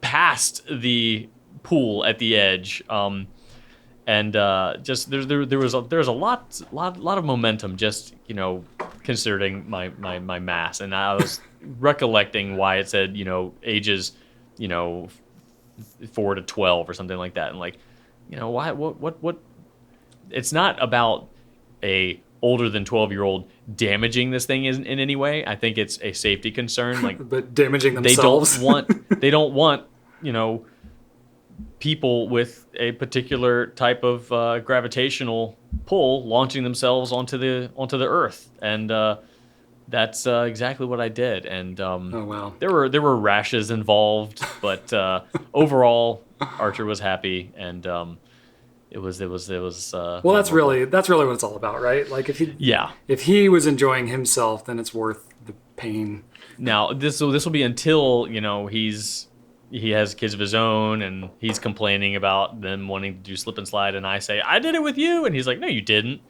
past the pool at the edge, and just there was a lot of momentum, just considering my mass, and I was recollecting why it said ages 4 to 12 or something like that, and like why what it's not about a older than 12-year-old damaging this thing in any way. I think it's a safety concern. Like, but damaging themselves. They don't want people with a particular type of gravitational pull launching themselves onto the Earth, and that's exactly what I did. And Oh wow. there were rashes involved, but overall, Archer was happy, and it was. Well, that's really what it's all about, right? Like yeah. if he was enjoying himself, then it's worth the pain. Now this will be until he has kids of his own, and he's complaining about them wanting to do slip and slide, and I say, I did it with you, and he's like, no, you didn't.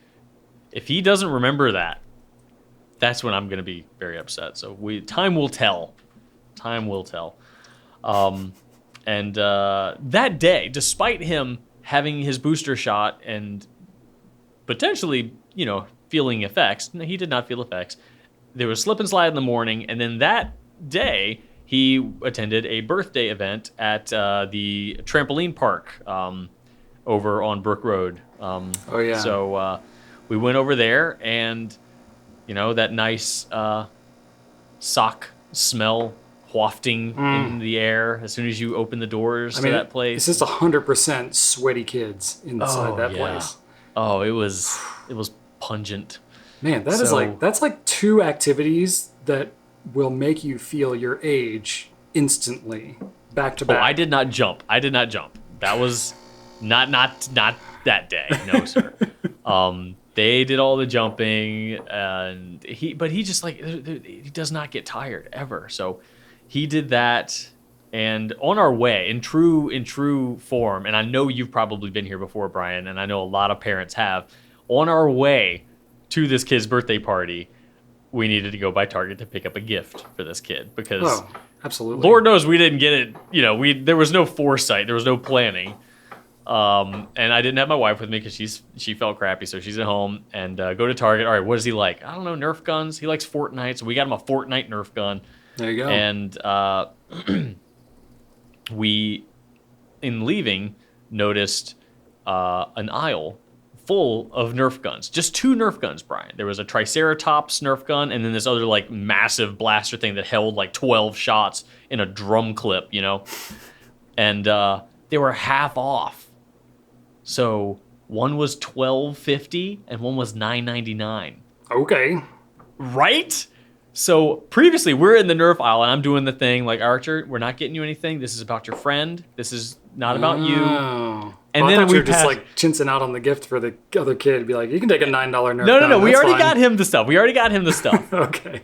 If he doesn't remember that, that's when I'm going to be very upset. So time will tell. Time will tell. And that day, despite him having his booster shot and potentially, feeling effects, no, he did not feel effects. There was slip and slide in the morning, and then that day, he attended a birthday event at the trampoline park over on Brook Road. Oh, yeah. So we went over there, and, that nice sock smell wafting in the air as soon as you open the doors to that place. It's just 100% sweaty kids inside that place. Oh, it was pungent. Man, that's like two activities that will make you feel your age instantly, back to back. Oh, I did not jump. That was not that day. No, sir. They did all the jumping, and he does not get tired ever. So he did that, and on our way, in true form, and I know you've probably been here before, Brian, and I know a lot of parents have. On our way to this kid's birthday party, we needed to go by Target to pick up a gift for this kid because, absolutely, Lord knows we didn't get it. There was no foresight, there was no planning, and I didn't have my wife with me because she felt crappy, so she's at home. And go to Target. All right, what does he like? I don't know, Nerf guns. He likes Fortnite, so we got him a Fortnite Nerf gun. There you go. And we, in leaving, noticed an aisle full of Nerf guns. Just 2 Nerf guns, Brian. There was a Triceratops Nerf gun, and then this other massive blaster thing that held 12 shots in a drum clip, And they were half off. So one was $12.50 and one was $9.99. Okay. Right? So previously we're in the Nerf aisle and I'm doing the thing like, Archer, we're not getting you anything. This is about your friend. This is not about you. And then we were just chinsing out on the gift for the other kid. Be like, you can take a $9 Nerf gun. No. We already got him the stuff. Okay.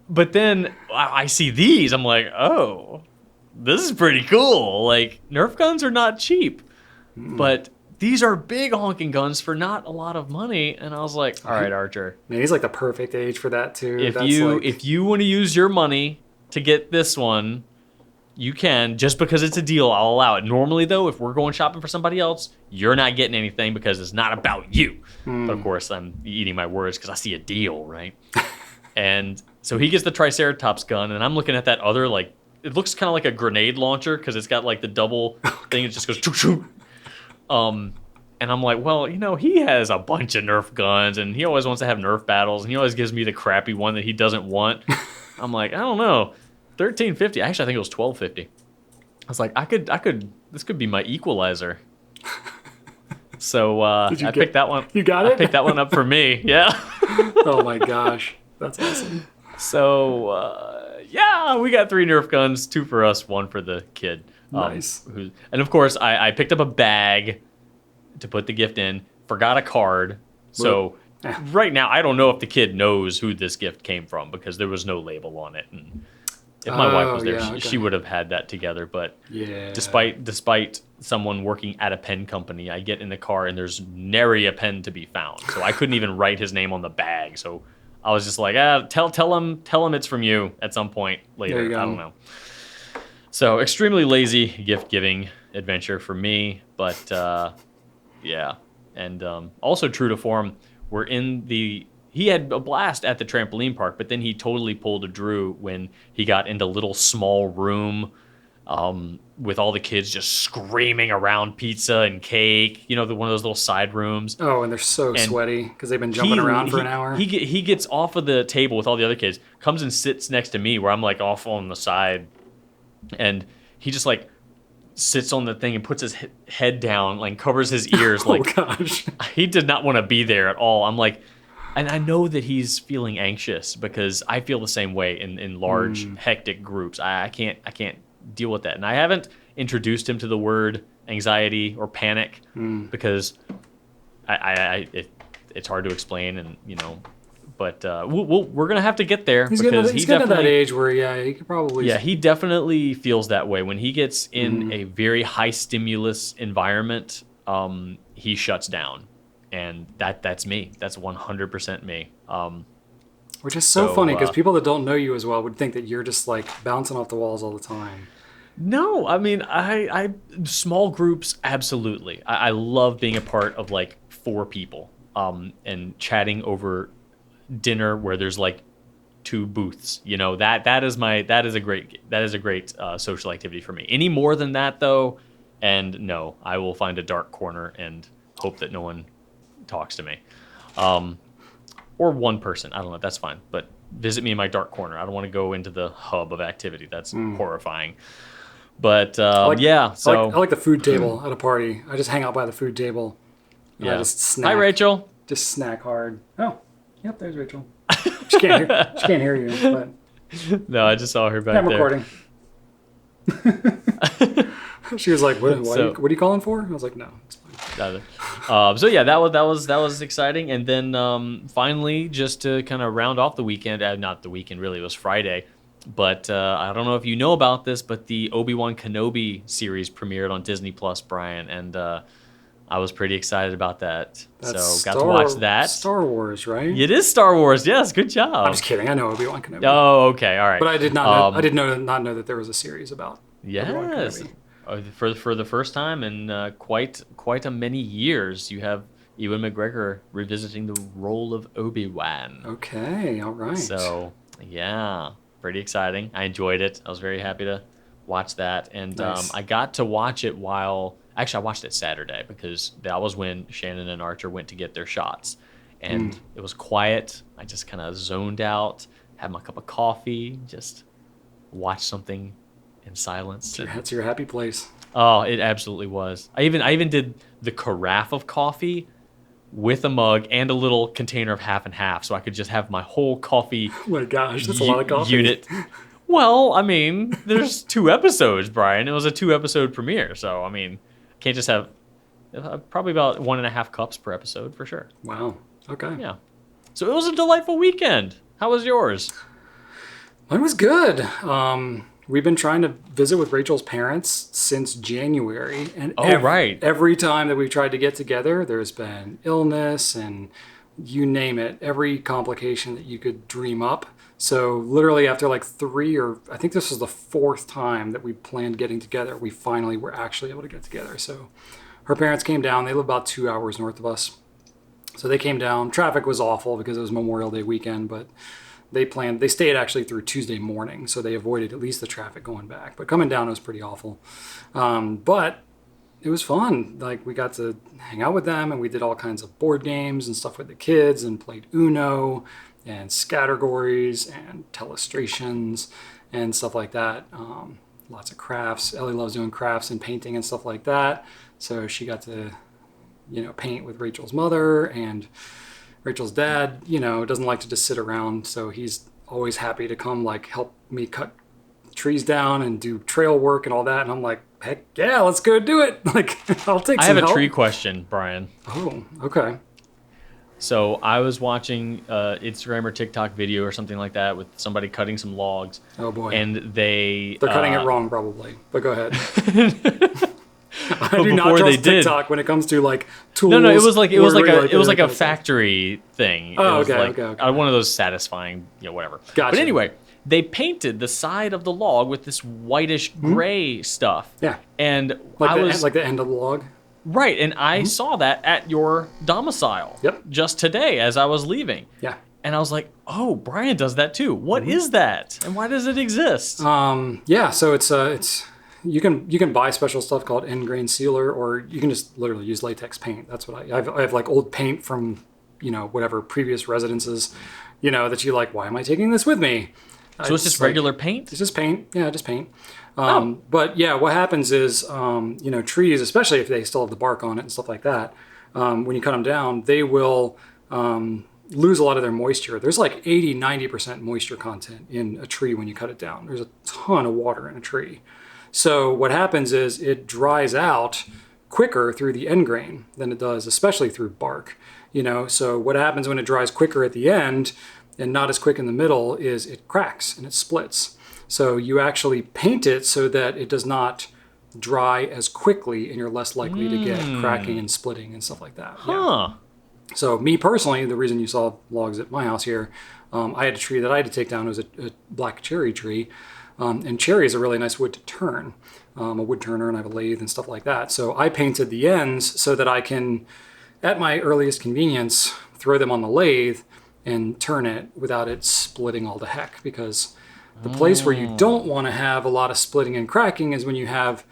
But then I see these. I'm like, oh, this is pretty cool. Nerf guns are not cheap. But these are big honking guns for not a lot of money. And I was like, all right, Archer. Man, he's the perfect age for that too. If you want to use your money to get this one, you can, just because it's a deal, I'll allow it. Normally, though, if we're going shopping for somebody else, you're not getting anything because it's not about you. But of course, I'm eating my words because I see a deal, right? And so he gets the Triceratops gun, and I'm looking at that other, it looks kind of like a grenade launcher because it's got the double thing. It just goes choo choo. And I'm like, well, he has a bunch of Nerf guns, and he always wants to have Nerf battles, and he always gives me the crappy one that he doesn't want. I'm like, I don't know. $13.50. Actually, I think it was $12.50. I was like, this could be my equalizer. So I picked that one. You got it? I picked that one up for me. Yeah. Oh my gosh. That's awesome. So we got 3 Nerf guns, 2 for us, 1 for the kid. Nice. And of course, I picked up a bag to put the gift in, forgot a card. So right now, I don't know if the kid knows who this gift came from because there was no label on it. And if my wife was there, she would have had that together. But despite someone working at a pen company, I get in the car and there's nary a pen to be found. So I couldn't even write his name on the bag. So I was just like, tell him it's from you at some point later. I don't know. So extremely lazy gift giving adventure for me, but and also true to form, he had a blast at the trampoline park, but then he totally pulled a Drew when he got into little small room with all the kids just screaming around pizza and cake, one of those little side rooms. Oh, and they're so sweaty because they've been jumping around for an hour. He gets off of the table with all the other kids, comes and sits next to me where I'm off on the side, and he just sits on the thing and puts his head down, like covers his ears. Oh Like, gosh. he did not want to be there at all. I'm like, and I know that he's feeling anxious because I feel the same way in large, hectic groups. I can't deal with that. And I haven't introduced him to the word anxiety or panic because it's hard to explain, and but we're gonna have to get there He's because getting to that age where he could probably he definitely feels that way when he gets in a very high stimulus environment. He shuts down, and that's me. That's 100% me. Which is so funny because people that don't know you as well would think that you're just like bouncing off the walls all the time. No, I mean, I small groups, absolutely. I love being a part of like 4 people, and chatting over dinner where there's like 2 booths. That is a great social activity for me. Any more than that though, and no, I will find a dark corner and hope that no one talks to me, or one person. I don't know. That's fine, but visit me in my dark corner. I don't want to go into the hub of activity. That's horrifying. But I like the food table at a party. I just hang out by the food table. And I just snack. Hi, Rachel. Just snack hard. Oh, yep, there's Rachel. She can't hear you. But no, I just saw her back I'm recording. She was like, "What are you calling for?" I was like, "No, it's fine." So yeah, that was exciting. And then finally, just to kind of round off the weekend, not the weekend really, it was Friday. But I don't know if you know about this, but the Obi-Wan Kenobi series premiered on Disney Plus, Brian, and I was pretty excited about that. Got to watch that. Star Wars, right? It is Star Wars. Yes, good job. I'm just kidding. I know Obi-Wan Kenobi. Oh, okay, all right. But I did not. I did not know that there was a series about. Yes, for the first time in quite a many years, you have Ewan McGregor revisiting the role of Obi-Wan. Okay, all right. So yeah. Pretty exciting. I enjoyed it. I was very happy to watch that. And nice. I got to watch it I watched it Saturday because that was when Shannon and Archer went to get their shots. And it was quiet. I just kind of zoned out, had my cup of coffee, just watched something in silence. That's your happy place. Oh, it absolutely was. I even did the carafe of coffee with a mug and a little container of half and half, so I could just have my whole coffee. Oh my gosh, that's a lot of coffee. Unit. Well, I mean, there's 2 episodes, Brian. It was a 2-episode premiere, so I mean, can't just have probably about 1.5 cups per episode for sure. Wow. Okay. Yeah. So it was a delightful weekend. How was yours? Mine was good. We've been trying to visit with Rachel's parents since January, and every time that we've tried to get together, there's been illness and you name it, every complication that you could dream up. So literally after like 3 or I think this was the 4th time that we planned getting together, we finally were actually able to get together. So her parents came down. They live about 2 hours north of us. So they came down. Traffic was awful because it was Memorial Day weekend, but they stayed actually through Tuesday morning, so they avoided at least the traffic going back. But coming down, it was pretty awful. But it was fun. Like, we got to hang out with them, and we did all kinds of board games and stuff with the kids, and played Uno and Scattergories and Telestrations and stuff like that. Lots of crafts. Ellie loves doing crafts and painting and stuff like that. So she got to, paint with Rachel's mother, and Rachel's dad, doesn't like to just sit around, so he's always happy to come, help me cut trees down and do trail work and all that. And I'm like, heck yeah, let's go do it. I'll take some help. I have a tree question, Brian. Oh, okay. So I was watching Instagram or TikTok video or something like that with somebody cutting some logs. Oh boy. And they're cutting it wrong probably, but go ahead. I do not trust TikTok when it comes to tools. No, it was like a factory thing. Oh, it was okay. One of those satisfying, whatever. Gotcha. But anyway, they painted the side of the log with this whitish gray stuff. Yeah. And the end of the log. Right, and I saw that at your domicile. Yep. Just today as I was leaving. Yeah. And I was like, oh, Brian does that too. What is that? And why does it exist? So it's you can buy special stuff called end grain sealer, or you can just literally use latex paint. That's what I have old paint from, whatever previous residences, that you why am I taking this with me? So it's just regular paint? It's just paint. Yeah, just paint. But yeah, what happens is, trees, especially if they still have the bark on it and stuff like that, when you cut them down, they will lose a lot of their moisture. There's like 80-90% moisture content in a tree when you cut it down. There's a ton of water in a tree. So what happens is it dries out quicker through the end grain than it does, especially through bark. So what happens when it dries quicker at the end and not as quick in the middle is it cracks and it splits. So you actually paint it so that it does not dry as quickly and you're less likely to get cracking and splitting and stuff like that. Huh. Yeah. So me personally, the reason you saw logs at my house here, I had a tree that I had to take down. It was a black cherry tree. And cherry is a really nice wood to turn, a wood turner, and I have a lathe and stuff like that. So I painted the ends so that I can, at my earliest convenience, throw them on the lathe and turn it without it splitting all to heck. Because the place where you don't want to have a lot of splitting and cracking is when you have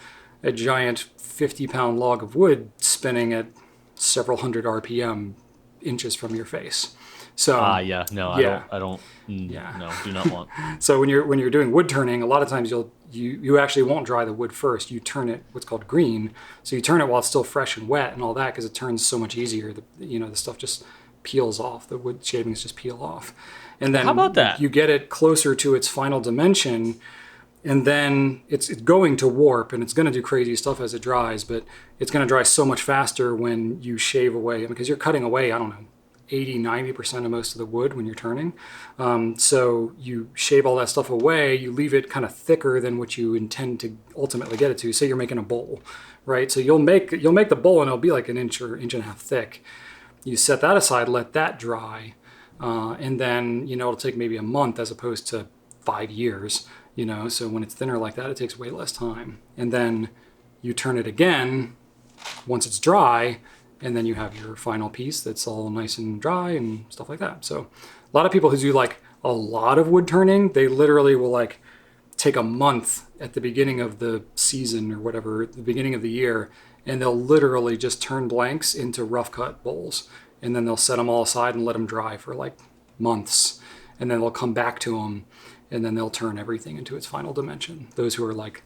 a giant 50-pound log of wood spinning at several hundred RPM inches from your face. So I don't. Yeah. No, do not want. So when you're doing wood turning, a lot of times you actually won't dry the wood first. You turn it what's called green. So you turn it while it's still fresh and wet and all that because it turns so much easier. The stuff just peels off. The wood shavings just peel off. And then how about that? You get it closer to its final dimension, and then it's going to warp and it's going to do crazy stuff as it dries. But it's going to dry so much faster when you shave away because you're cutting away. I don't know. 80-90% of most of the wood when you're turning. So you shave all that stuff away, you leave it kind of thicker than what you intend to ultimately get it to. Say you're making a bowl, right? So you'll make the bowl and it'll be like an inch or inch and a half thick. You set that aside, let that dry, and then, it'll take maybe a month as opposed to 5 years, so when it's thinner like that, it takes way less time. And then you turn it again once it's dry, and then you have your final piece that's all nice and dry and stuff like that. So a lot of people who do like a lot of wood turning, they literally will like take a month at the beginning of the season or whatever, the beginning of the year, and they'll literally just turn blanks into rough cut bowls. And then they'll set them all aside and let them dry for like months. And then they'll come back to them and then they'll turn everything into its final dimension. Those who are like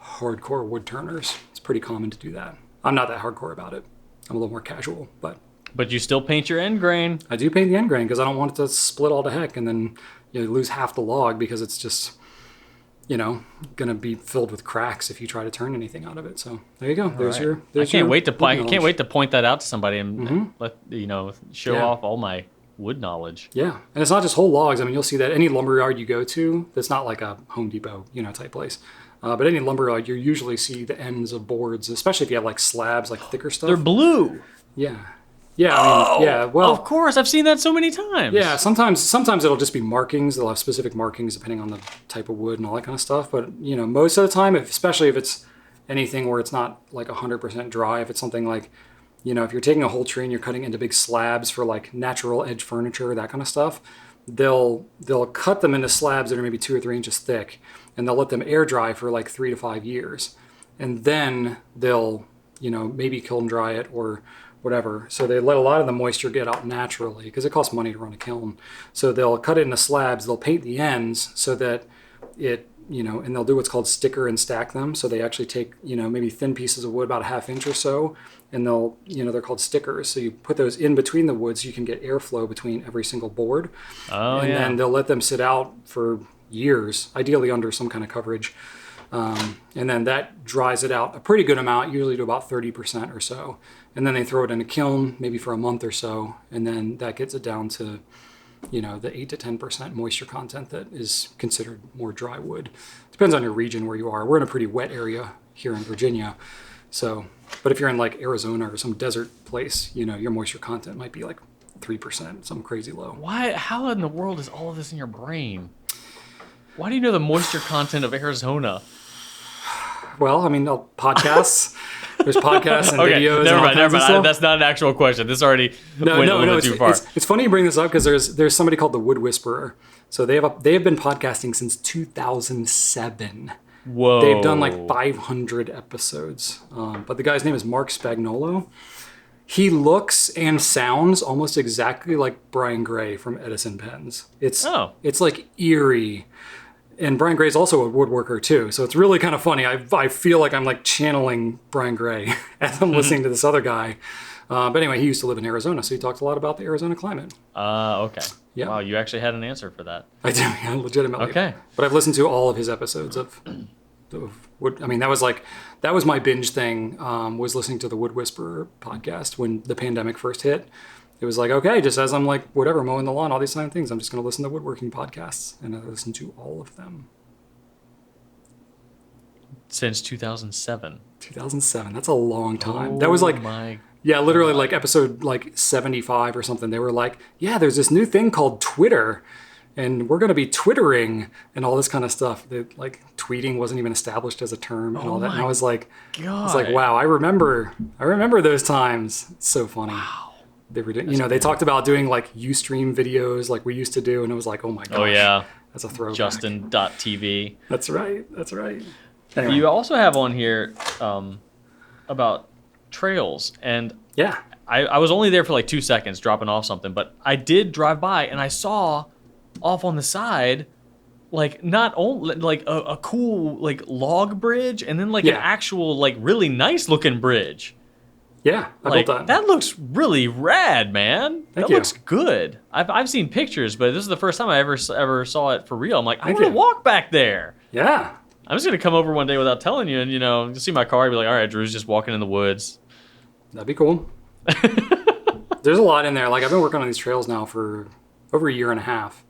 hardcore wood turners, it's pretty common to do that. I'm not that hardcore about it. I'm a little more casual, but you still paint your end grain. I do paint the end grain because I don't want it to split all to heck and then lose half the log because it's just, going to be filled with cracks if you try to turn anything out of it. So there you go. There's right. your. I can't wait to point that out to somebody and let show off all my wood knowledge. Yeah, and it's not just whole logs. I mean, you'll see that any lumberyard you go to that's not like a Home Depot, type place. But any lumberyard, you usually see the ends of boards, especially if you have like slabs, like thicker stuff. They're blue. Yeah. Yeah. Well, of course, I've seen that so many times. Yeah. Sometimes it'll just be markings. They'll have specific markings depending on the type of wood and all that kind of stuff. But most of the time, especially if it's anything where it's not like 100% dry, if it's something like, if you're taking a whole tree and you're cutting into big slabs for like natural edge furniture, that kind of stuff, they'll cut them into slabs that are maybe 2 or 3 inches thick, and they'll let them air dry for like 3 to 5 years, and then they'll maybe kiln dry it or whatever. So they let a lot of the moisture get out naturally because it costs money to run a kiln. So they'll cut it into slabs. They'll paint the ends so that it and they'll do what's called sticker and stack them. So they actually take maybe thin pieces of wood about a ½ inch or so, and they're called stickers. So you put those in between the wood so you can get airflow between every single board. And then they'll let them sit out for years, ideally under some kind of coverage. And then that dries it out a pretty good amount, usually to about 30% or so. And then they throw it in a kiln, maybe for a month or so. And then that gets it down to, the 8 to 10% moisture content that is considered more dry wood. Depends on your region where you are. We're in a pretty wet area here in Virginia. So, but if you're in like Arizona or some desert place, your moisture content might be like 3%, some crazy low. Why? How in the world is all of this in your brain? Why do you know the moisture content of Arizona? Well, I mean, podcasts. There's podcasts and videos. Never and mind. That's not an actual question. This already went a little bit too far. It's funny you bring this up because there's somebody called the Wood Whisperer. So they have been podcasting since 2007. Whoa. They've done like 500 episodes. But the guy's name is Mark Spagnolo. He looks and sounds almost exactly like Brian Gray from Edison Pens. It's like eerie. And Brian Gray's also a woodworker too, so it's really kind of funny. I feel like I'm like channeling Brian Gray as I'm listening to this other guy. But anyway, he used to live in Arizona, so he talked a lot about the Arizona climate. Okay. Yeah. Wow, you actually had an answer for that. I do, yeah, legitimately. Okay. But I've listened to all of his episodes of wood. I mean, that was my binge thing. Was listening to the Wood Whisperer podcast when the pandemic first hit. It was like, okay, just as I'm like, whatever, mowing the lawn, all these kind of things, I'm just going to listen to woodworking podcasts. And I listened to all of them. Since 2007. 2007. That's a long time. That was like, literally like episode like 75 or something. They were like, yeah, there's this new thing called Twitter. And we're going to be twittering and all this kind of stuff. Like tweeting wasn't even established as a term and all that. And I was like, wow, I remember those times. It's so funny. Wow. They were, they talked about doing like Ustream videos like we used to do, and it was like, oh my gosh. Oh yeah, that's a throwback. Justin.tv. That's right. Anyway. You also have on here about trails, and yeah, I was only there for like 2 seconds dropping off something, but I did drive by and I saw off on the side like not only like a cool like log bridge, and then like an actual like really nice looking bridge. Yeah, I built that. That looks really rad, man. Thank you. Looks good. I've seen pictures, but this is the first time I ever saw it for real. I'm like, I want to walk back there. Yeah. I'm just gonna come over one day without telling you, and you see my car, I'd be like, all right, Drew's just walking in the woods. That'd be cool. There's a lot in there. Like I've been working on these trails now for over a year and a half,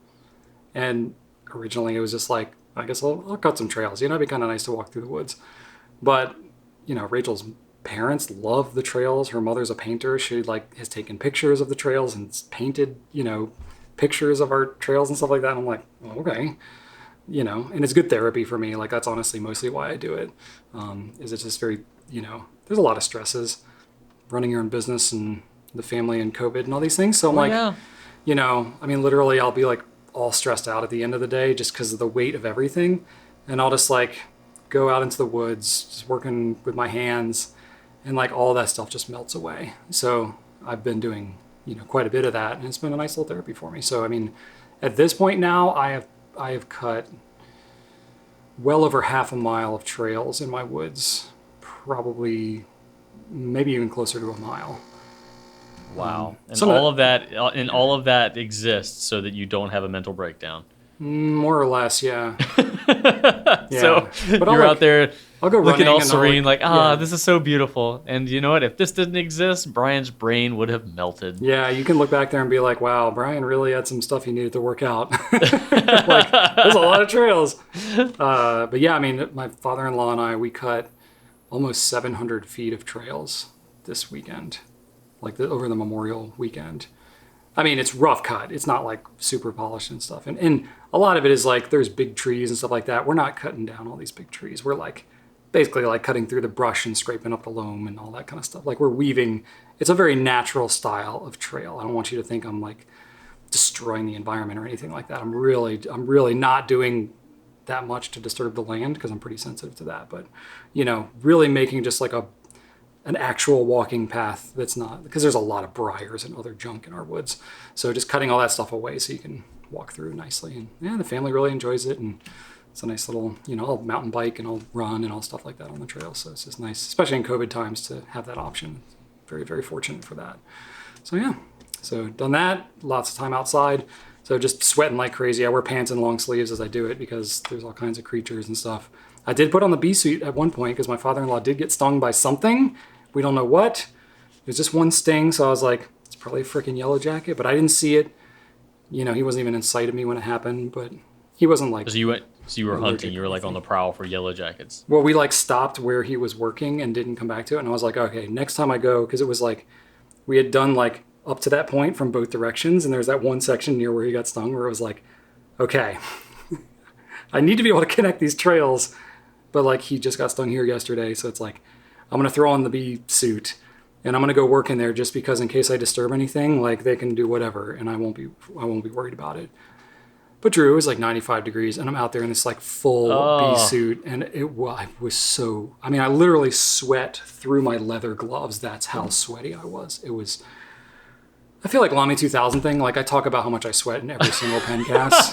and originally it was just like, I guess I'll cut some trails. It'd be kind of nice to walk through the woods, but Rachel's parents love the trails. Her mother's a painter. She has taken pictures of the trails and painted, pictures of our trails and stuff like that. And I'm like, well, okay, and it's good therapy for me. Like that's honestly mostly why I do it. Is it's just very, there's a lot of stresses running your own business and the family and COVID and all these things. So I'm literally I'll be like all stressed out at the end of the day just because of the weight of everything. And I'll just like go out into the woods, just working with my hands, and like all that stuff just melts away. So I've been doing, quite a bit of that, and it's been a nice little therapy for me. So I mean, at this point now, I have cut well over half a mile of trails in my woods, probably maybe even closer to a mile. Wow. And all of that exists so that you don't have a mental breakdown. More or less, yeah. So but you're out there I'll go looking all serene, yeah. This is so beautiful. And you know what? If this didn't exist, Brian's brain would have melted. Yeah, you can look back there and be like, wow, Brian really had some stuff he needed to work out. Like, there's a lot of trails. But yeah, I mean, my father-in-law and I, we cut almost 700 feet of trails this weekend, over the Memorial weekend. I mean, it's rough cut. It's not like super polished and stuff. And a lot of it is like there's big trees and stuff like that. We're not cutting down all these big trees. We're like basically like cutting through the brush and scraping up the loam and all that kind of stuff. Like we're weaving. It's a very natural style of trail. I don't want you to think I'm like destroying the environment or anything like that. I'm really not doing that much to disturb the land because I'm pretty sensitive to that. But, really making just like an actual walking path that's not, because there's a lot of briars and other junk in our woods. So just cutting all that stuff away so you can walk through nicely. And yeah, the family really enjoys it. And it's a nice little, I'll mountain bike and I'll run and all stuff like that on the trail. So it's just nice, especially in COVID times, to have that option. Very, very fortunate for that. So yeah, so done that, lots of time outside. So just sweating like crazy. I wear pants and long sleeves as I do it because there's all kinds of creatures and stuff. I did put on the bee suit at one point because my father-in-law did get stung by something. We don't know what. It was just one sting, so I was like, it's probably a freaking yellow jacket, but I didn't see it. He wasn't even in sight of me when it happened, but he wasn't like... So you were hunting, you were like on the prowl for yellow jackets. Well, we like stopped where he was working and didn't come back to it, and I was like, okay, next time I go, because it was like, we had done like up to that point from both directions, and there's that one section near where he got stung where it was like, okay, I need to be able to connect these trails, but like he just got stung here yesterday, so it's like, I'm going to throw on the bee suit and I'm going to go work in there just because in case I disturb anything, like they can do whatever and I won't be worried about it. But Drew, it was like 95 degrees, and I'm out there in this like full bee suit, and I was so. I mean, I literally sweat through my leather gloves. That's how sweaty I was. It was. I feel like Lamy 2000 thing. Like I talk about how much I sweat in every single Pencast,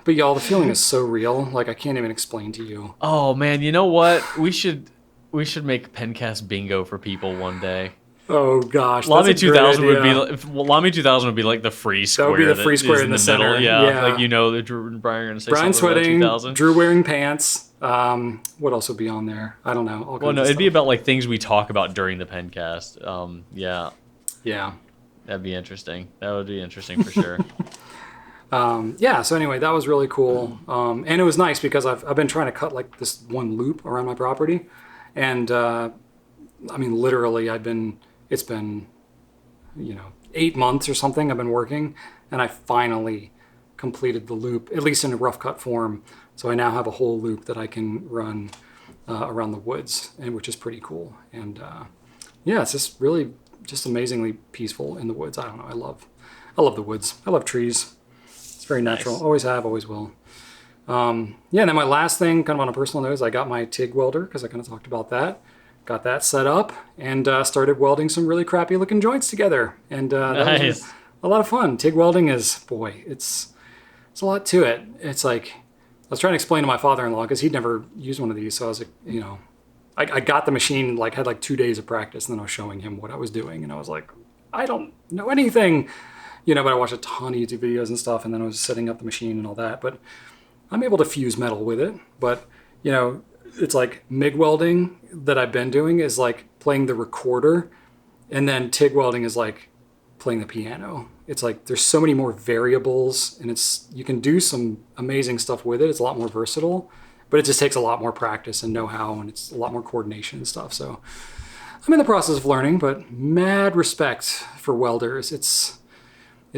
but y'all, the feeling is so real. Like I can't even explain to you. Oh man, you know what? We should make Pencast bingo for people one day. Oh gosh, Lamy 2000 would be Lamy 2000 would be like the free square. That would be the free square in the center. Middle. Yeah, like that Drew and Brian are gonna say Brian something sweating, about 2000. Drew wearing pants. What else would be on there? I don't know. Well, no, it'd be about like things we talk about during the Pencast. Yeah. Yeah. That'd be interesting. That would be interesting for sure. Yeah. So anyway, that was really cool, and it was nice because I've been trying to cut like this one loop around my property, and I mean literally it's been 8 months or something I've been working, and I finally completed the loop, at least in a rough cut form. So I now have a whole loop that I can run around the woods, and which is pretty cool. And yeah, it's just really just amazingly peaceful in the woods. I don't know. I love the woods. I love trees. It's very natural. Nice. Always have, always will. Yeah, and then my last thing, kind of on a personal note, is I got my TIG welder because I kind of talked about that. Got that set up and started welding some really crappy looking joints together. And that was a lot of fun. TIG welding is, boy, it's a lot to it. It's like, I was trying to explain to my father-in-law because he'd never used one of these. So I was like, I got the machine, like had like 2 days of practice, and then I was showing him what I was doing. And I was like, I don't know anything, but I watched a ton of YouTube videos and stuff. And then I was setting up the machine and all that, but I'm able to fuse metal with it. But, it's like MIG welding that I've been doing is like playing the recorder, and then TIG welding is like playing the piano. It's like there's so many more variables, and you can do some amazing stuff with it. It's a lot more versatile, but it just takes a lot more practice and know-how, and it's a lot more coordination and stuff. So I'm in the process of learning, but mad respect for welders. It's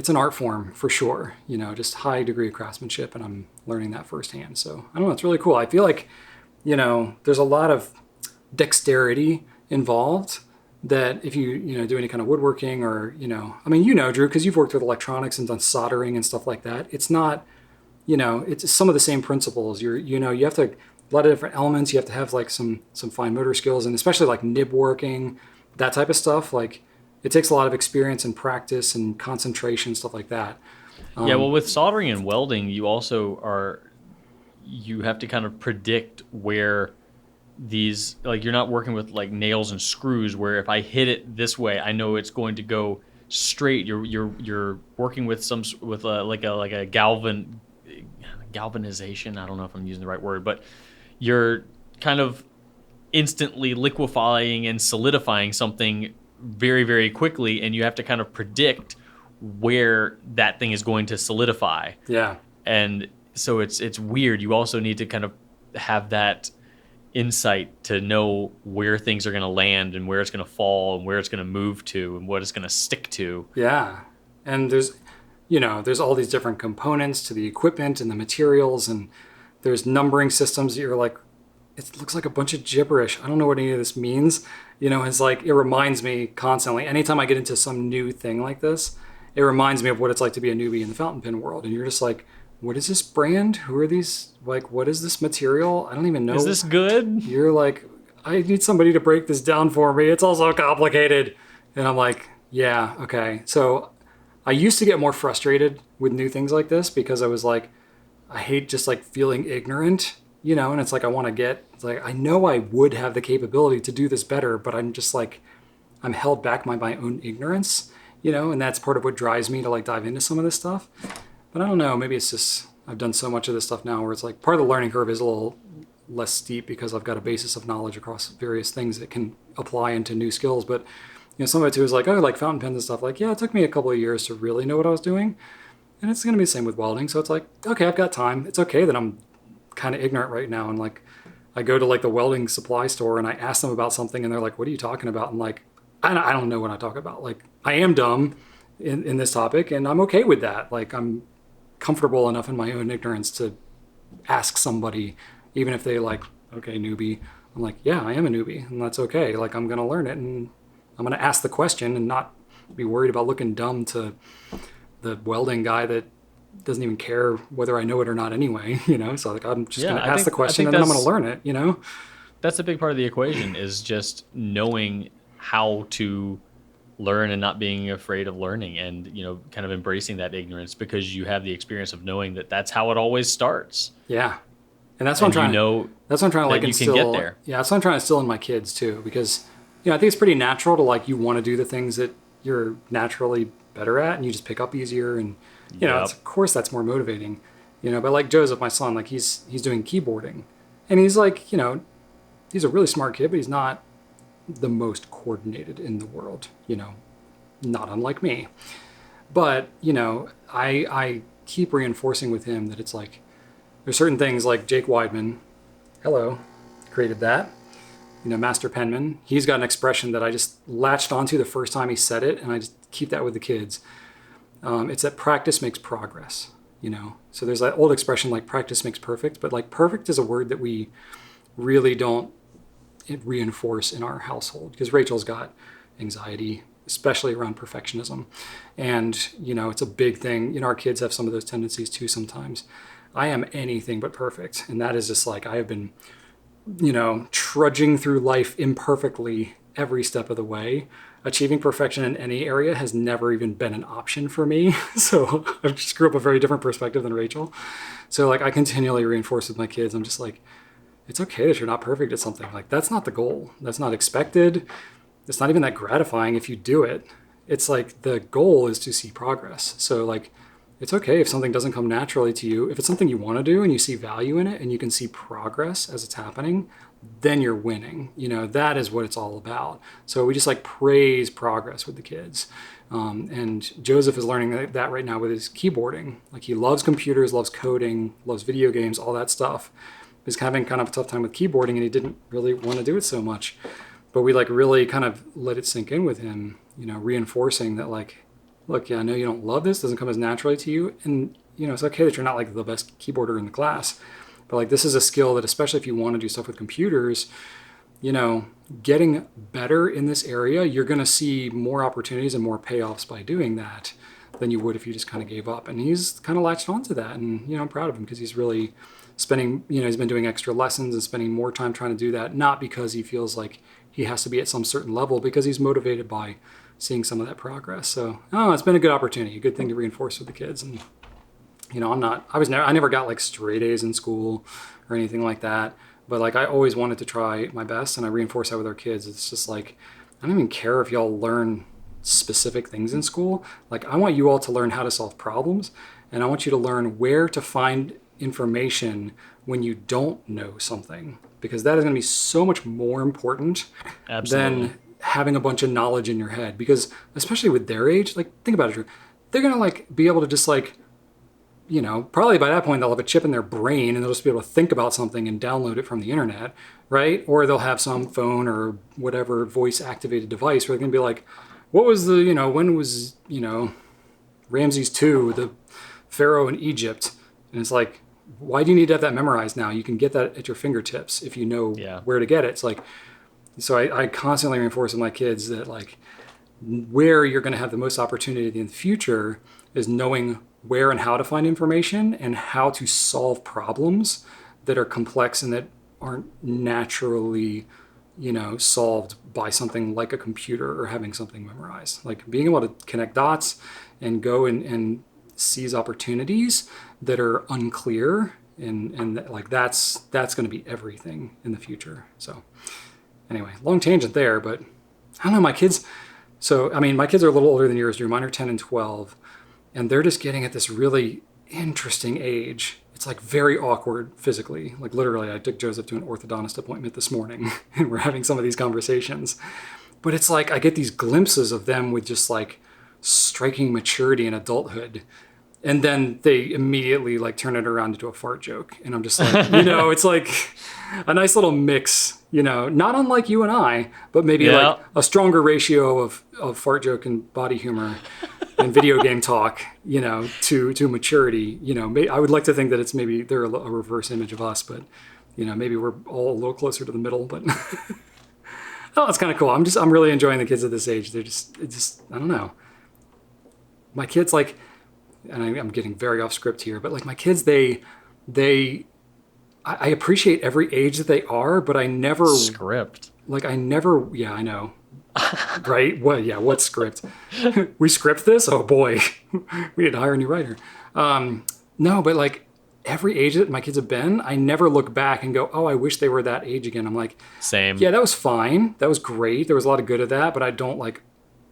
an art form for sure, just high degree of craftsmanship, and I'm learning that firsthand. So I don't know, it's really cool. I feel like there's a lot of dexterity involved that if you do any kind of woodworking or, I mean, Drew, because you've worked with electronics and done soldering and stuff like that. It's not, it's some of the same principles. You have to, a lot of different elements. You have to have like some fine motor skills, and especially like nib working, that type of stuff. Like it takes a lot of experience and practice and concentration, stuff like that. Yeah. Well, with soldering and welding, you have to kind of predict where these, like you're not working with like nails and screws where if I hit it this way, I know it's going to go straight. You're working with a galvanization. I don't know if I'm using the right word, but you're kind of instantly liquefying and solidifying something very, very quickly, and you have to kind of predict where that thing is going to solidify. Yeah. And so it's weird. You also need to kind of have that insight to know where things are going to land and where it's going to fall and where it's going to move to and what it's going to stick to. Yeah. And there's all these different components to the equipment and the materials, and there's numbering systems that you're like, it looks like a bunch of gibberish. I don't know what any of this means. It's like, it reminds me constantly, anytime I get into some new thing like this, it reminds me of what it's like to be a newbie in the fountain pen world. And you're just like, what is this brand? Who are these? Like, what is this material? I don't even know. Is this good? You're like, I need somebody to break this down for me. It's all so complicated. And I'm like, yeah, okay. So I used to get more frustrated with new things like this because I was like, I hate just like feeling ignorant, and it's like, it's like, I know I would have the capability to do this better, but I'm just like, I'm held back by my own ignorance, and that's part of what drives me to like dive into some of this stuff. But I don't know, maybe it's just, I've done so much of this stuff now where it's like part of the learning curve is a little less steep because I've got a basis of knowledge across various things that can apply into new skills. But, some of it too is like, oh, like fountain pens and stuff. Like, yeah, it took me a couple of years to really know what I was doing. And it's going to be the same with welding. So it's like, okay, I've got time. It's okay that I'm kind of ignorant right now. And like, I go to like the welding supply store and I ask them about something and they're like, what are you talking about? And like, I don't know what I talk about. Like, I am dumb in this topic and I'm okay with that. Like, I'm comfortable enough in my own ignorance to ask somebody, even if they like, okay, newbie. I'm like, yeah, I am a newbie and that's okay. Like, I'm going to learn it and I'm going to ask the question and not be worried about looking dumb to the welding guy that, doesn't even care whether I know it or not anyway, you know? So like, I'm just Yeah, going to I ask the think question and then I'm going that's to learn it, you know? that's a big part of the equation is just knowing how to learn and not being afraid of learning and, kind of embracing that ignorance because you have the experience of knowing that that's how it always starts. Yeah. And that's what I'm And trying that's what I'm trying to like that you can get instill. there. Yeah. That's what I'm trying to instill in my kids too, because, I think it's pretty natural to like, you want to do the things that you're naturally better at and you just pick up easier. And, it's, Yep. of course that's more motivating, but like Joseph, my son, like he's doing keyboarding and he's like, he's a really smart kid, but he's not the most coordinated in the world, not unlike me. But, I keep reinforcing with him that it's like, there's certain things like Jake Weidman, hello, created that, Master Penman. He's got an expression that I just latched onto the first time he said it, and I just keep that with the kids. It's that practice makes progress, So there's that old expression like practice makes perfect, but like perfect is a word that we really don't reinforce in our household because Rachel's got anxiety, especially around perfectionism. And, it's a big thing. Our kids have some of those tendencies too sometimes. I am anything but perfect. And that is just like, I have been, trudging through life imperfectly every step of the way. Achieving perfection in any area has never even been an option for me. So I just grew up a very different perspective than Rachel. So like I continually reinforce with my kids, I'm just like, it's okay that you're not perfect at something. Like that's not the goal. That's not expected. It's not even that gratifying if you do it. It's like the goal is to see progress. So like it's okay if something doesn't come naturally to you. If it's something you want to do and you see value in it and you can see progress as it's happening, then you're winning. That is what it's all about. So we just like praise progress with the kids. And Joseph is learning that right now with his keyboarding. Like he loves computers, loves coding, loves video games, all that stuff. He's having kind of a tough time with keyboarding and he didn't really want to do it so much. But we like really kind of let it sink in with him, reinforcing that like, look, yeah, I know you don't love this, doesn't come as naturally to you. And, it's okay that you're not like the best keyboarder in the class. But like this is a skill that especially if you want to do stuff with computers, getting better in this area, you're going to see more opportunities and more payoffs by doing that than you would if you just kind of gave up. And he's kind of latched onto that. And, I'm proud of him because he's really spending, he's been doing extra lessons and spending more time trying to do that, not because he feels like he has to be at some certain level, because he's motivated by seeing some of that progress. So, it's been a good opportunity, a good thing to reinforce with the kids. And, I never got like straight A's in school or anything like that. But like, I always wanted to try my best and I reinforce that with our kids. It's just like, I don't even care if y'all learn specific things in school. Like, I want you all to learn how to solve problems. And I want you to learn where to find information when you don't know something, because that is going to be so much more important Absolutely. than having a bunch of knowledge in your head. Because especially with their age, like think about it, Drew, they're going to like be able to just like, probably by that point they'll have a chip in their brain and they'll just be able to think about something and download it from the internet, right? Or they'll have some phone or whatever voice activated device where they're going to be like, what was the, when was, Ramses II, the Pharaoh in Egypt? And it's like, why do you need to have that memorized now? You can get that at your fingertips if you know where to get it. It's like, so I constantly reinforce with my kids that like where you're going to have the most opportunity in the future is knowing where and how to find information and how to solve problems that are complex and that aren't naturally, solved by something like a computer or having something memorized. Like being able to connect dots and go and seize opportunities that are unclear and like that's going to be everything in the future. So anyway, long tangent there, but I don't know, my kids. So, my kids are a little older than yours, Drew. Mine are 10 and 12, and they're just getting at this really interesting age. It's like very awkward physically. Like literally, I took Joseph to an orthodontist appointment this morning, and we're having some of these conversations. But it's like I get these glimpses of them with just like striking maturity and adulthood. And then they immediately like turn it around into a fart joke. And I'm just like, it's like a nice little mix, not unlike you and I, but maybe like a stronger ratio of fart joke and body humor and video game talk, to maturity. I would like to think that it's maybe they're a reverse image of us, but, maybe we're all a little closer to the middle, but oh, it's kind of cool. I'm really enjoying the kids at this age. They're just, I don't know. My kids like, and I'm getting very off script here, but like my kids, I appreciate every age that they are, but I never Script. yeah, I know. Right? Well, yeah, what script? We script this? Oh boy. We need to hire a new writer. No, but like every age that my kids have been, I never look back and go, oh, I wish they were that age again. I'm like, Same. yeah, that was fine. That was great. There was a lot of good of that, but I don't like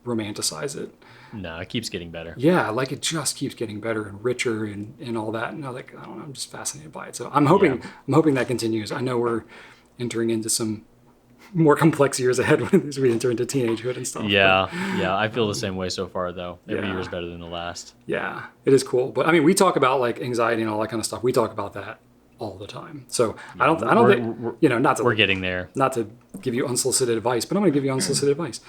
romanticize it. No, it keeps getting better. Yeah, like it just keeps getting better and richer and all that. And I don't know, I'm just fascinated by it. So I'm hoping that continues. I know we're entering into some more complex years ahead as we enter into teenagehood and stuff. Yeah, yeah. I feel the same way so far, though. Every Yeah. year is better than the last. Yeah, it is cool. But I mean, we talk about like anxiety and all that kind of stuff. We talk about that all the time. So I don't think, you know, We're getting there. not to give you unsolicited advice, but I'm going to give you unsolicited advice.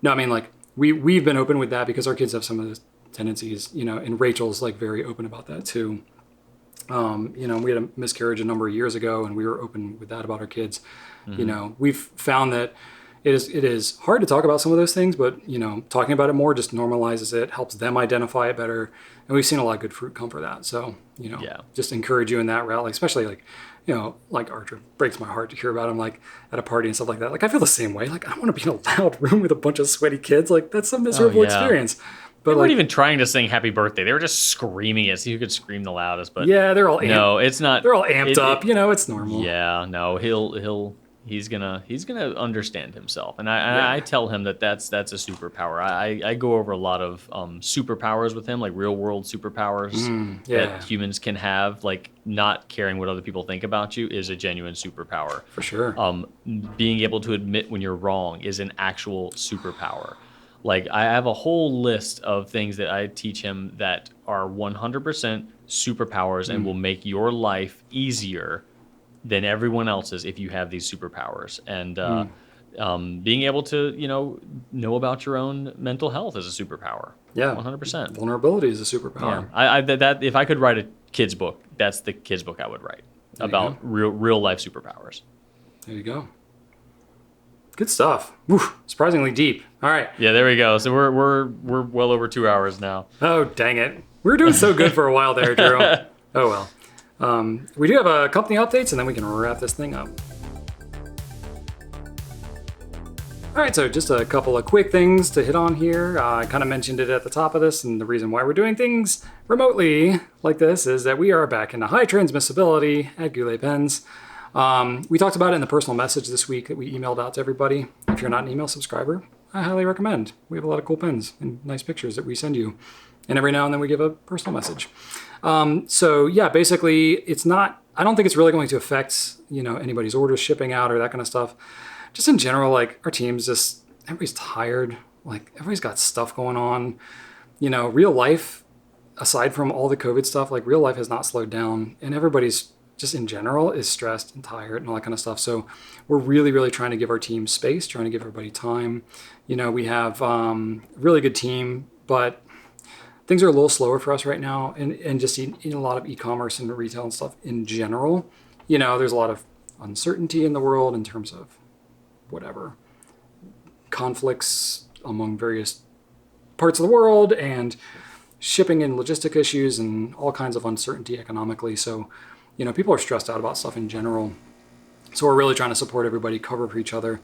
No, I mean, like we've been open with that because our kids have some of those tendencies, you know, and Rachel's like very open about that too. You know, we had a miscarriage a number of years ago and we were open with that about our kids. You know, we've found that it is hard to talk about some of those things, but you know, talking about it more just normalizes it, helps them identify it better. And we've seen a lot of good fruit come for that. So, you know, just encourage you in that route, like, especially like, you know, like Archer breaks my heart to hear about him like at a party and stuff like that. Like I feel the same way. Like I don't want to be in a loud room with a bunch of sweaty kids. Like that's a miserable experience. But They like, weren't even trying to sing happy birthday. They were just screaming it, see who could scream the loudest. But yeah, they're all no, it's not. they're all amped up. You know, it's normal. Yeah, no, he's gonna understand himself, and I tell him that's a superpower. I go over a lot of superpowers with him, like real world superpowers that humans can have. Like not caring what other people think about you is a genuine superpower. For sure. Being able to admit when you're wrong is an actual superpower. Like I have a whole list of things that I teach him that are 100% superpowers and will make your life easier than everyone else's if you have these superpowers. And being able to, you know about your own mental health is a superpower. Yeah, 100%. Vulnerability is a superpower. Yeah, that if I could write a kid's book, that's the kid's book I would write about real life superpowers. There you go. Good stuff. Woo, surprisingly deep. All right. Yeah, there we go. So we're well over 2 hours now. Oh, dang it. We were doing so good for a while there, Drew. Oh, well. We do have a company updates, and then we can wrap this thing up. All right, so just a couple of quick things to hit on here. I kind of mentioned it at the top of this, and the reason why we're doing things remotely like this is that we are back into high transmissibility at Goulet Pens. We talked about it in the personal message this week that we emailed out to everybody. If you're not an email subscriber, I highly recommend. We have a lot of cool pens and nice pictures that we send you. And every now and then we give a personal message. So yeah, basically it's not, I don't think it's really going to affect, you know, anybody's orders shipping out or that kind of stuff. Just in general, like our team's just, everybody's tired. Like everybody's got stuff going on. You know, real life, aside from all the COVID stuff, like real life has not slowed down and everybody's just in general is stressed and tired and all that kind of stuff. So we're really, really trying to give our team space, trying to give everybody time. You know, we have a really good team, but things are a little slower for us right now. And just in a lot of e-commerce and retail and stuff in general, you know, there's a lot of uncertainty in the world in terms of whatever conflicts among various parts of the world and shipping and logistic issues and all kinds of uncertainty economically. So, you know, people are stressed out about stuff in general. So we're really trying to support everybody, cover for each other.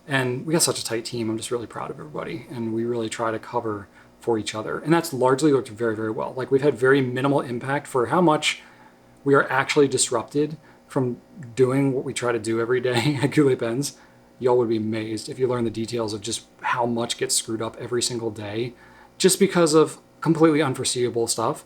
And we got such a tight team. I'm just really proud of everybody. And we really try to cover for each other. And that's largely worked very, very well. Like we've had very minimal impact for how much we are actually disrupted from doing what we try to do every day at Goulet Pens. Y'all would be amazed if you learn the details of just how much gets screwed up every single day just because of completely unforeseeable stuff.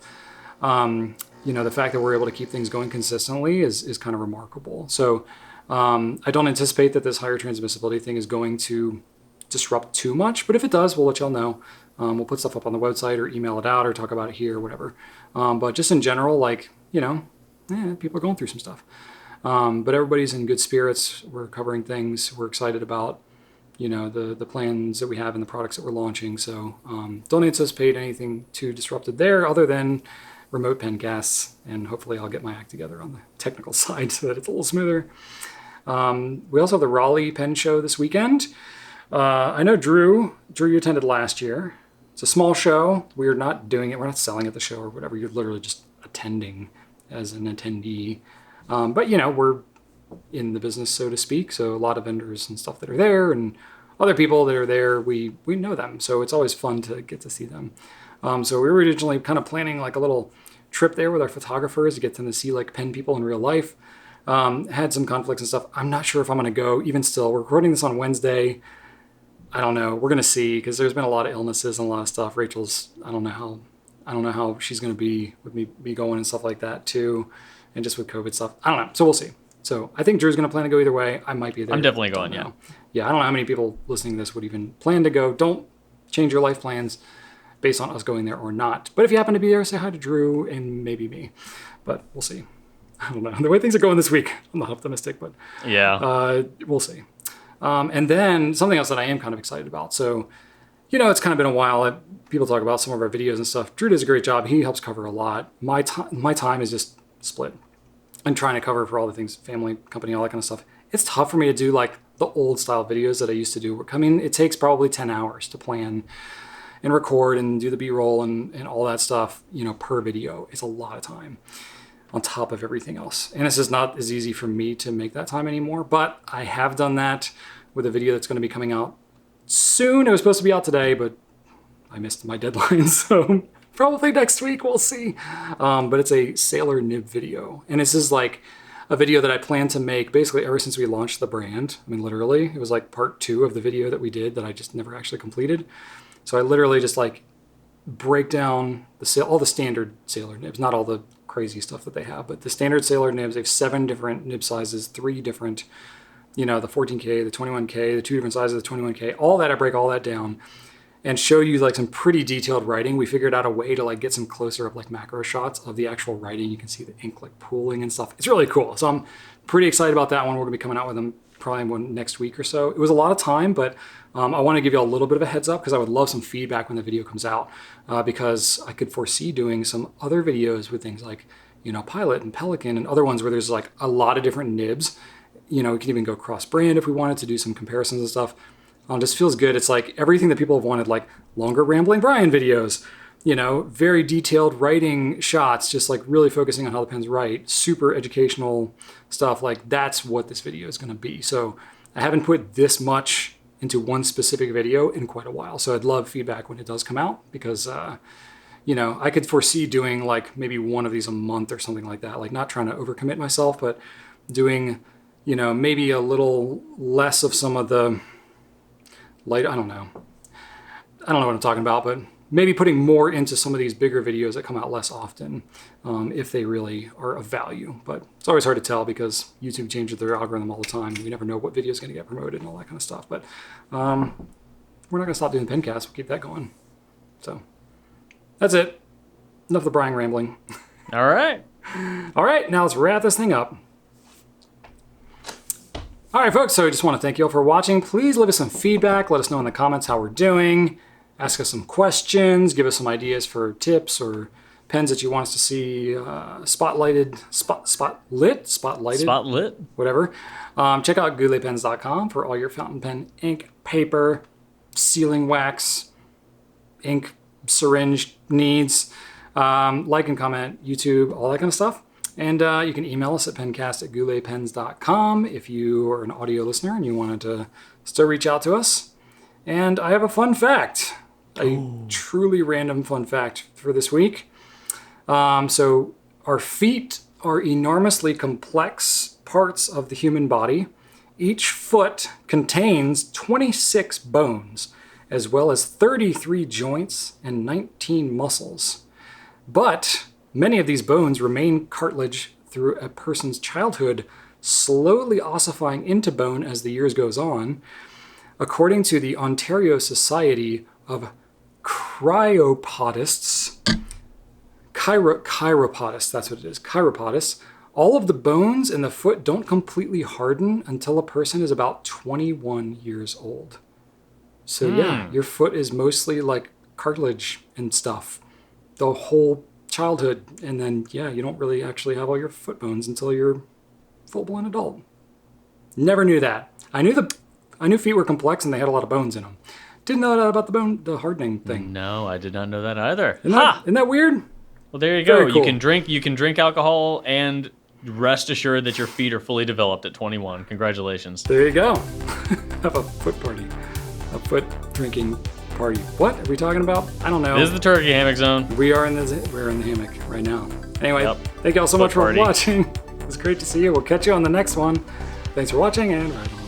You know, the fact that we're able to keep things going consistently is kind of remarkable. So I don't anticipate that this higher transmissibility thing is going to disrupt too much, but if it does, we'll let y'all know. We'll put stuff up on the website or email it out or talk about it here or whatever. But just in general, like, you know, people are going through some stuff. But everybody's in good spirits. We're covering things. We're excited about, you know, the plans that we have and the products that we're launching. So don't anticipate anything too disrupted there other than remote pencasts, and hopefully I'll get my act together on the technical side so that it's a little smoother. We also have the Raleigh Pen Show this weekend. I know Drew, you attended last year. It's a small show. We're not doing it. We're not selling at the show or whatever. You're literally just attending as an attendee. But, you know, we're in the business, so to speak. So a lot of vendors and stuff that are there and other people that are there, we know them. So it's always fun to get to see them. So we were originally kind of planning like a little trip there with our photographers to get them to see like pen people in real life. Had some conflicts and stuff. I'm not sure if I'm going to go even still. We're recording this on Wednesday. I don't know. We're going to see because there's been a lot of illnesses and a lot of stuff. Rachel's, I don't know how she's going to be with me going and stuff like that too. And just with COVID stuff. I don't know. So we'll see. So I think Drew's going to plan to go either way. I might be there. I'm definitely going, yeah. Yeah, I don't know how many people listening to this would even plan to go. Don't change your life plans based on us going there or not. But if you happen to be there, say hi to Drew and maybe me. But we'll see. I don't know. The way things are going this week, I'm not optimistic, but yeah, we'll see. And then something else that I am kind of excited about. So, you know, it's kind of been a while. People talk about some of our videos and stuff. Drew does a great job. He helps cover a lot. My time is just split. I'm trying to cover for all the things, family, company, all that kind of stuff. It's tough for me to do like the old style videos that I used to do. I mean, it takes probably 10 hours to plan and record and do the B-roll and all that stuff, you know, per video. It's a lot of time on top of everything else. And it's just not as easy for me to make that time anymore, but I have done that with a video that's going to be coming out soon. It was supposed to be out today, but I missed my deadline, so probably next week, we'll see. But it's a sailor nib video. And this is like a video that I plan to make basically ever since we launched the brand. I mean, literally, it was like part 2 of the video that we did that I just never actually completed. So I literally just like break down all the standard sailor nibs, not all the crazy stuff that they have, but the standard sailor nibs. They have 7 different nib sizes, 3 different, you know, the 14K, the 21K, the 2 different sizes of the 21K, all that. I break all that down and show you like some pretty detailed writing. We figured out a way to like get some closer up like macro shots of the actual writing. You can see the ink like pooling and stuff. It's really cool. So I'm pretty excited about that one. We're gonna be coming out with them probably next week or so. It was a lot of time, but I want to give you a little bit of a heads up because I would love some feedback when the video comes out because I could foresee doing some other videos with things like, you know, Pilot and Pelican and other ones where there's like a lot of different nibs. You know, we can even go cross brand if we wanted to do some comparisons and stuff. Just feels good. It's like everything that people have wanted, like longer Rambling Brian videos, you know, very detailed writing shots, just like really focusing on how the pens write, super educational stuff. Like that's what this video is going to be. So I haven't put this much into one specific video in quite a while. So I'd love feedback when it does come out because, you know, I could foresee doing like maybe one of these a month or something like that. Like not trying to overcommit myself, but doing, you know, maybe a little less of some of the light. I don't know what I'm talking about, but maybe putting more into some of these bigger videos that come out less often if they really are of value. But it's always hard to tell because YouTube changes their algorithm all the time. You never know what video is going to get promoted and all that kind of stuff. But we're not going to stop doing Pencast. We'll keep that going. So that's it. Enough of the Brian rambling. All right. All right, now let's wrap this thing up. All right, folks, so I just want to thank you all for watching. Please leave us some feedback. Let us know in the comments how we're doing. Ask us some questions. Give us some ideas for tips or pens that you want us to see spotlighted, whatever. Check out gouletpens.com for all your fountain pen ink, paper, sealing wax, ink, syringe needs. Like and comment, YouTube, all that kind of stuff. And you can email us at pencast@gouletpens.com if you are an audio listener and you wanted to still reach out to us. And I have a fun fact, a truly random fun fact for this week. So our feet are enormously complex parts of the human body. Each foot contains 26 bones, as well as 33 joints and 19 muscles. But many of these bones remain cartilage through a person's childhood, slowly ossifying into bone as the years goes on. According to the Ontario Society of Chiropodists, that's what it is, chiropodists, all of the bones in the foot don't completely harden until a person is about 21 years old. So yeah, your foot is mostly like cartilage and stuff the whole childhood, and then yeah, you don't really actually have all your foot bones until you're full-blown adult. Never knew that. I knew feet were complex and they had a lot of bones in them. Didn't know that about the hardening thing. No, I did not know that either. Isn't that weird? Well, there you go. Very cool. You can drink alcohol and rest assured that your feet are fully developed at 21. Congratulations. There you go. Have a foot party. A foot drinking party. What are we talking about? I don't know. This is the turkey hammock zone. We're in the hammock right now. Anyway, Yep. thank you all so Foot much for party. watching. It was great to see you. We'll catch you on the next one. Thanks for watching and right on.